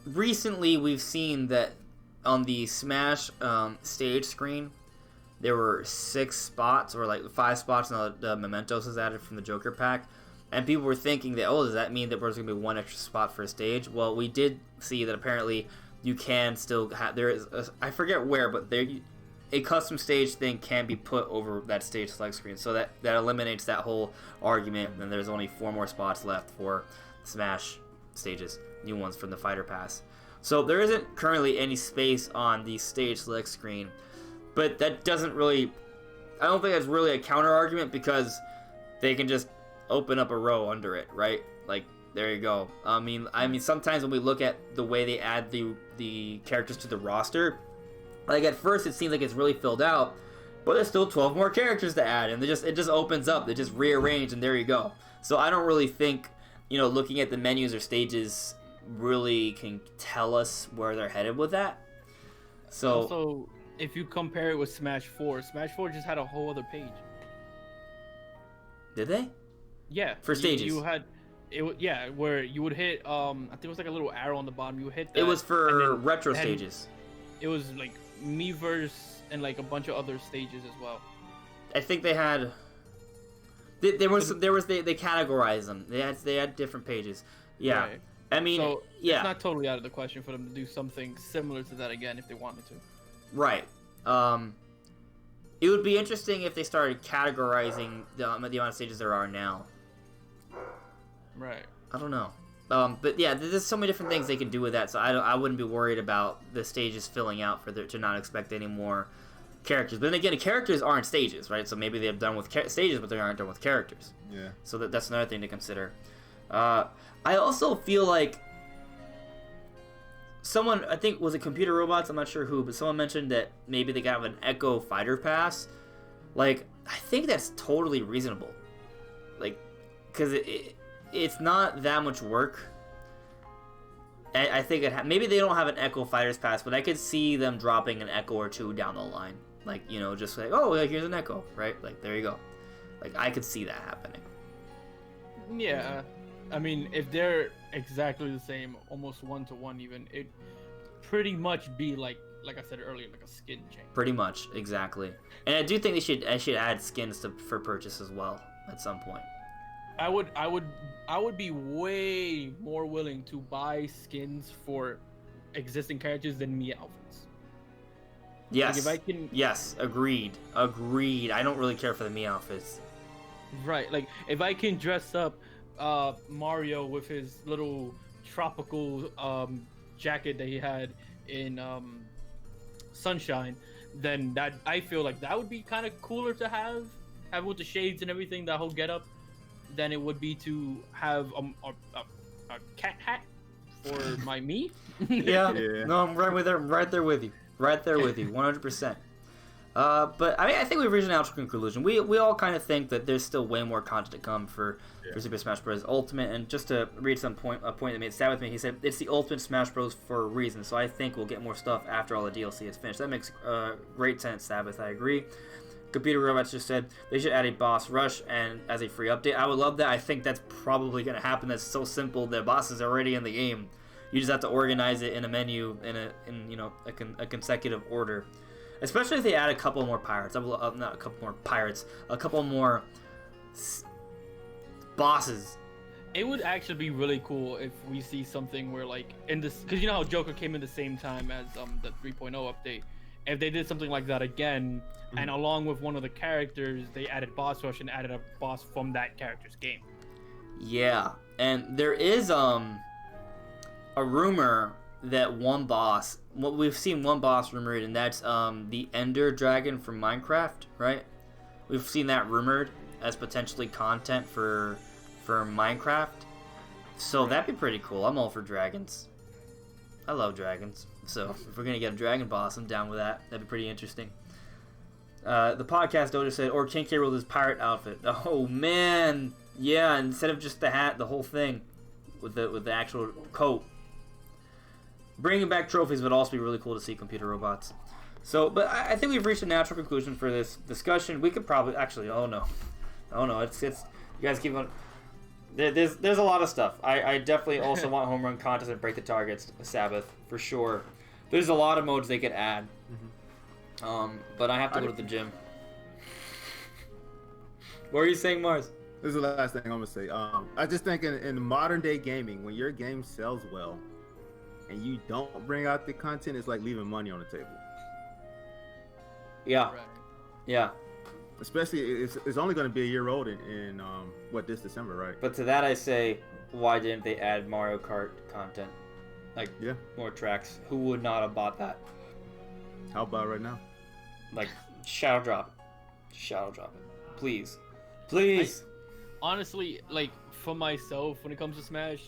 recently we've seen that on the Smash stage screen, there were 6 spots, or like 5 spots, and the mementos was added from the Joker pack. And people were thinking that, does that mean that there's going to be 1 extra spot for a stage? Well, we did see that apparently you can still have, there is, I forget where, but there, a custom stage thing can be put over that stage select screen. So that eliminates that whole argument, and there's only 4 more spots left for Smash stages, new ones from the Fighter Pass. So there isn't currently any space on the stage select screen, but that doesn't really, I don't think that's really a counter argument, because they can just open up a row under it, right? Like, there you go. I mean, sometimes when we look at the way they add the characters to the roster, like at first it seems like it's really filled out, but there's still 12 more characters to add, and it just opens up. They just rearrange, and there you go. So I don't really think, looking at the menus or stages really can tell us where they're headed with that. So also, if you compare it with Smash 4 just had a whole other page. Did they? Yeah. For stages. You had it, where you would hit I think it was like a little arrow on the bottom. You hit that. It was for retro stages. It was like Miiverse and like a bunch of other stages as well. I think they had they categorized them. They had different pages. Yeah. Right. I mean, so yeah. It's not totally out of the question for them to do something similar to that again if they wanted to. Right. It would be interesting if they started categorizing the amount of stages there are now. Right. I don't know. But yeah, there's so many different things they can do with that, so I wouldn't be worried about the stages filling out to not expect any more characters. But then again, characters aren't stages, right? So maybe they're done with stages, but they aren't done with characters. Yeah. So that's another thing to consider. I also feel like someone, I think, was it Computer Robots? I'm not sure who, but someone mentioned that maybe they got an Echo Fighter Pass. Like, I think that's totally reasonable. Like, because it's not that much work. I think maybe they don't have an Echo Fighters Pass, but I could see them dropping an Echo or 2 down the line. Like, just like, here's an Echo, right? Like, there you go. Like, I could see that happening. Yeah. I mean, if they're exactly the same, almost 1-to-1 even, it pretty much be like I said earlier, like a skin change. Pretty much, exactly. And I do think I should add skins for purchase as well at some point. I would be way more willing to buy skins for existing characters than me outfits. Yes. Like if I can... Yes, agreed. I don't really care for the Mii outfits. Right, like if I can dress up Mario with his little tropical jacket that he had in Sunshine, then that I feel like that would be kind of cooler to have with the shades and everything, that whole getup. than it would be to have a cat hat for my me. Yeah. Yeah. No, I'm right there with you. Right there with you, 100%. But I mean, I think we've reached an natural conclusion. We all kind of think that there's still way more content to come for Super Smash Bros. Ultimate. And just to read a point that made sad with me, he said it's the Ultimate Smash Bros. For a reason. So I think we'll get more stuff after all the DLC is finished. That makes great sense, Sabbath. I agree. Computer Robots just said they should add a boss rush and as a free update. I would love that. I think that's probably going to happen. That's so simple. The boss is already in the game. You just have to organize it in a menu in a consecutive order. Especially if they add a couple more pirates. Not a couple more pirates. A couple more bosses. It would actually be really cool if we see something where like in this, because you know how Joker came in the same time as the 3.0 update. If they did something like that again, and along with one of the characters, they added boss rush and added a boss from that character's game. Yeah, and there is a rumor that one boss. Well, we've seen one boss rumored, and that's the Ender Dragon from Minecraft, right? We've seen that rumored as potentially content for Minecraft. So that'd be pretty cool. I'm all for dragons. I love dragons. So if we're gonna get a dragon boss, I'm down with that. That'd be pretty interesting. The podcast Doja said, or King K. rolled his pirate outfit. Oh man, yeah. Instead of just the hat, the whole thing with the actual coat. Bringing back trophies would also be really cool to see Computer Robots. So, but I think we've reached a natural conclusion for this discussion. We could probably actually. Oh no, it's you guys keep on. There's a lot of stuff. I definitely also want home run contests and break the targets Sabbath for sure. There's a lot of modes they could add. But I have to go to the gym. What are you saying, Mars? This is the last thing I'm gonna say. I just think in modern day gaming, when your game sells well, and you don't bring out the content, it's like leaving money on the table. Yeah. Right. Yeah. Especially it's only going to be a year old in this December, right? But to that I say, why didn't they add Mario Kart content? Like more tracks. Who would not have bought that? How about right now? Like shadow drop it, please. Honestly, like for myself, when it comes to Smash,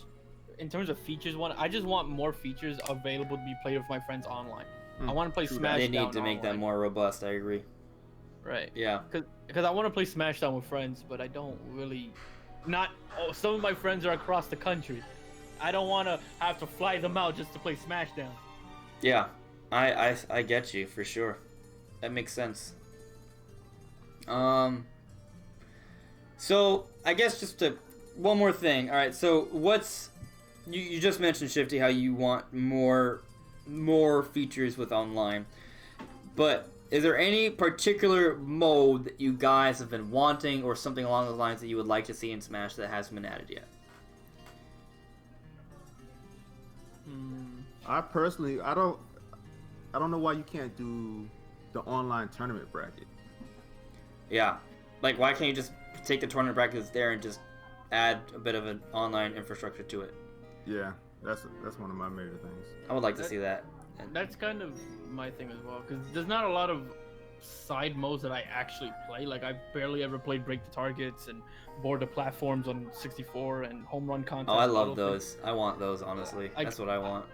in terms of features, I just want more features available to be played with my friends online. I want to play Smash. They need to make that more robust. I agree. Right. Yeah. Because I want to play Smashdown with friends, but I don't really. Some of my friends are across the country. I don't want to have to fly them out just to play Smashdown. Yeah, I get you for sure. That makes sense. So I guess just one more thing. All right. So you just mentioned, Shifty, how you want more features with online, but is there any particular mode that you guys have been wanting or something along those lines that you would like to see in Smash that hasn't been added yet? I personally, I don't know why you can't do the online tournament bracket. Yeah, like why can't you just take the tournament bracket that's there and just add a bit of an online infrastructure to it? Yeah, that's one of my major things. I would like to see that. That's kind of my thing as well, because there's not a lot of side modes that I actually play. Like I've barely ever played Break the Targets and Board the Platforms on 64 and Home Run Contest. Oh, I love those. I want those, honestly. That's what I want.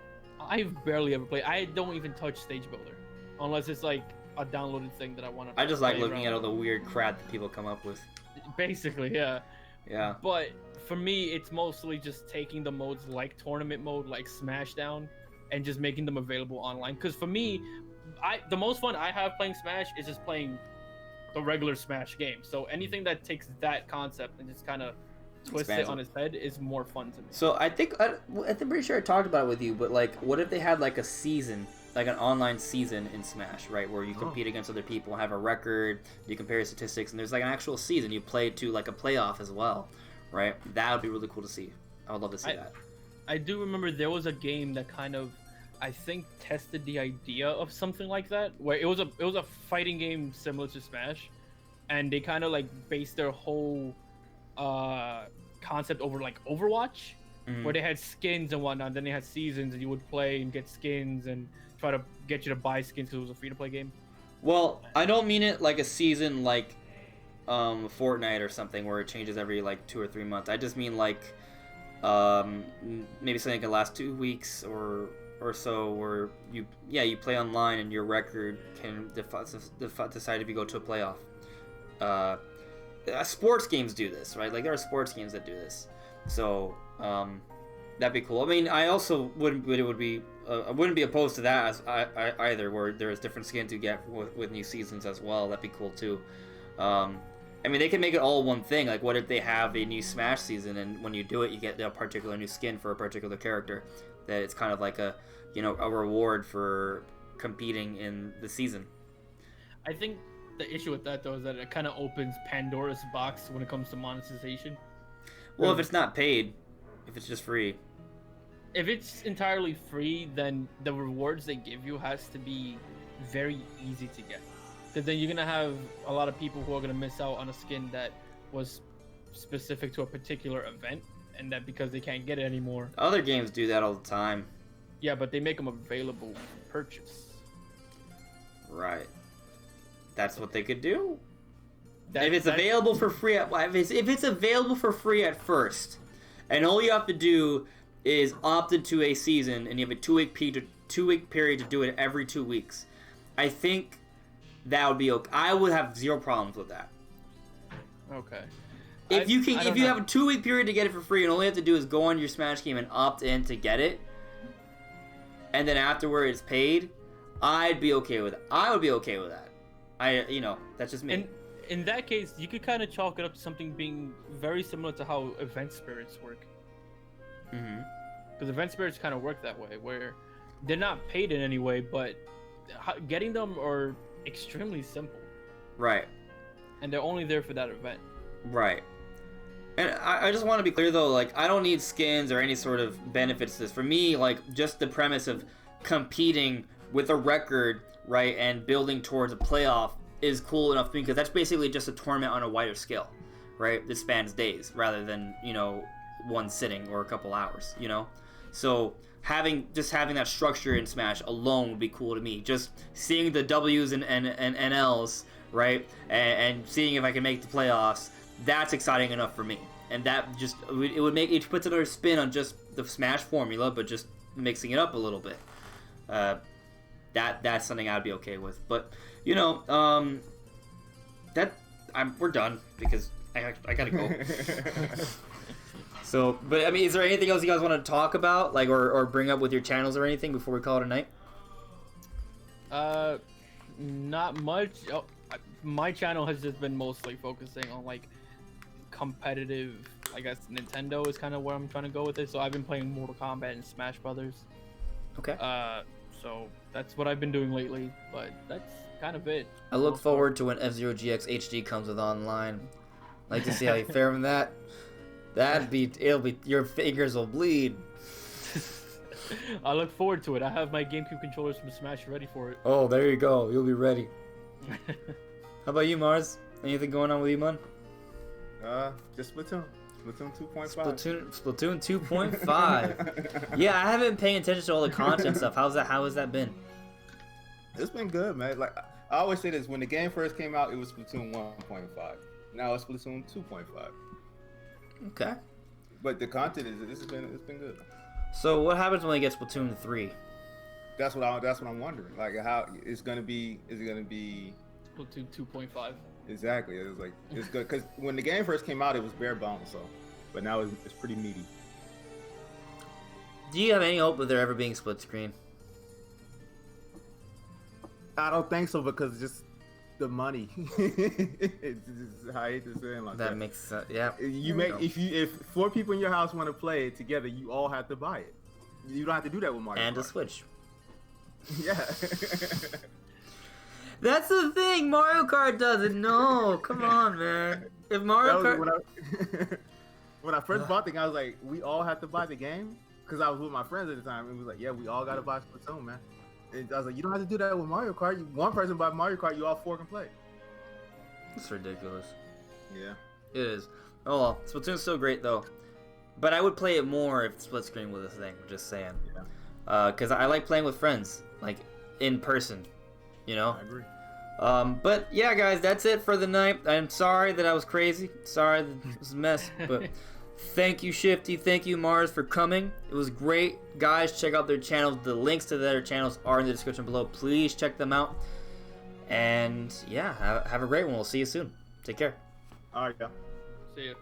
I've barely ever played. I don't even touch Stage Builder unless it's like a downloaded thing that I want to. I just like looking at all the weird crap that people come up with. Basically, yeah. Yeah. But for me, it's mostly just taking the modes like tournament mode, like Smashdown, and just making them available online. Because for me, the most fun I have playing Smash is just playing the regular Smash game. So anything that takes that concept and just kind of twists it on its head is more fun to me. So I'm pretty sure I talked about it with you, but like, what if they had like a season, like an online season in Smash, right, where you compete against other people, have a record, you compare your statistics, and there's like an actual season you play to like a playoff as well, right? That would be really cool to see. I would love to see that. I do remember there was a game that kind of, I think, tested the idea of something like that, where it was a fighting game similar to Smash, and they kind of like based their whole concept over like Overwatch, where they had skins and whatnot. Then they had seasons, and you would play and get skins and try to get you to buy skins because it was a free-to-play game. Well, I don't mean it like a season, like Fortnite or something where it changes every like 2 or 3 months. I just mean like maybe something that can last 2 weeks or so, where you play online and your record can decide if you go to a playoff. Sports games do this, right? Like there are sports games that do this, so that'd be cool. I mean, I also wouldn't be opposed to that as either, where there's different skins you get with new seasons as well. That'd be cool too. I mean, they can make it all one thing. Like, what if they have a new Smash season, and when you do it, you get a particular new skin for a particular character? That it's kind of like a reward for competing in the season. I think the issue with that, though, is that it kind of opens Pandora's box when it comes to monetization. Well, if it's not paid, if it's just free. If it's entirely free, then the rewards they give you has to be very easy to get. Because then you're going to have a lot of people who are going to miss out on a skin that was specific to a particular event, and that because they can't get it anymore. Other games do that all the time. Yeah, but they make them available for purchase. Right. That's what they could do. If it's available for free if it's available for free at first, and all you have to do is opt into a season, and you have a 2-week period to do it every 2 weeks, I think that would be okay. I would have zero problems with that. Okay. If you have a 2-week period to get it for free, and all you have to do is go on your Smash game and opt in to get it, and then afterward it's paid, I'd be okay with it. I would be okay with that. That's just me. And in that case, you could kind of chalk it up to something being very similar to how event spirits work. Mm-hmm. Because event spirits kind of work that way, where they're not paid in any way, but getting them are extremely simple. Right. And they're only there for that event. Right. And I just want to be clear, though, like, I don't need skins or any sort of benefits to this. For me, like, just the premise of competing with a record, right, and building towards a playoff is cool enough to me, because that's basically just a tournament on a wider scale, right? That spans days rather than, one sitting or a couple hours, So having that structure in Smash alone would be cool to me. Just seeing the W's and L's, right, and seeing if I can make the playoffs, that's exciting enough for me. And that it puts another spin on just the Smash formula, but just mixing it up a little bit. That's something I'd be okay with. But we're done because I gotta go. So, but I mean, is there anything else you guys want to talk about, like, or bring up with your channels or anything before we call it a night? Not much. My channel has just been mostly focusing on like competitive. I guess Nintendo is kind of where I'm trying to go with it. So I've been playing Mortal Kombat and Smash Brothers. Okay. So that's what I've been doing lately. But that's kind of it. I look forward to when F-Zero GX HD comes with online. I'd like to see how you fare with that. It'll be your fingers will bleed. I look forward to it. I have my GameCube controllers from Smash ready for it. Oh, there you go. You'll be ready. How about you, Mars? Anything going on with you, man? Just Splatoon 2.5. Splatoon 2.5. Yeah, I haven't been paying attention to all the content stuff. How has that been? It's been good, man. Like I always say this, when the game first came out, it was Splatoon 1.5. Now it's Splatoon 2.5. Okay. But the content it's been good. So what happens when they get Splatoon 3? That's what I'm wondering. Like how is it gonna be Splatoon 2.5. Exactly. It's good because when the game first came out, it was bare bones. So, but now it's pretty meaty. Do you have any hope of there ever being split screen? I don't think so because just the money. I hate to say it like that. That makes sense. Yeah. If 4 people in your house want to play it together, you all have to buy it. You don't have to do that with Mario and Kart. a Switch. Yeah. That's the thing. Mario Kart doesn't. No, come on, man. If Mario Kart. When I first bought the game, I was like, we all have to buy the game because I was with my friends at the time, and we was like, yeah, we all got to buy Splatoon, man. And I was like, you don't have to do that with Mario Kart. One person buy Mario Kart, you all 4 can play. It's ridiculous. Yeah. It is. Oh well, Splatoon's still great though. But I would play it more if split screen was a thing. Just saying. Yeah. Because I like playing with friends, like in person. I agree. But yeah, guys, that's it for the night. I'm sorry that I was crazy. Sorry that it was a mess. But thank you, Shifty. Thank you, Mars, for coming. It was great. Guys, check out their channels. The links to their channels are in the description below. Please check them out. And yeah, have a great one. We'll see you soon. Take care. All right, yeah. See ya.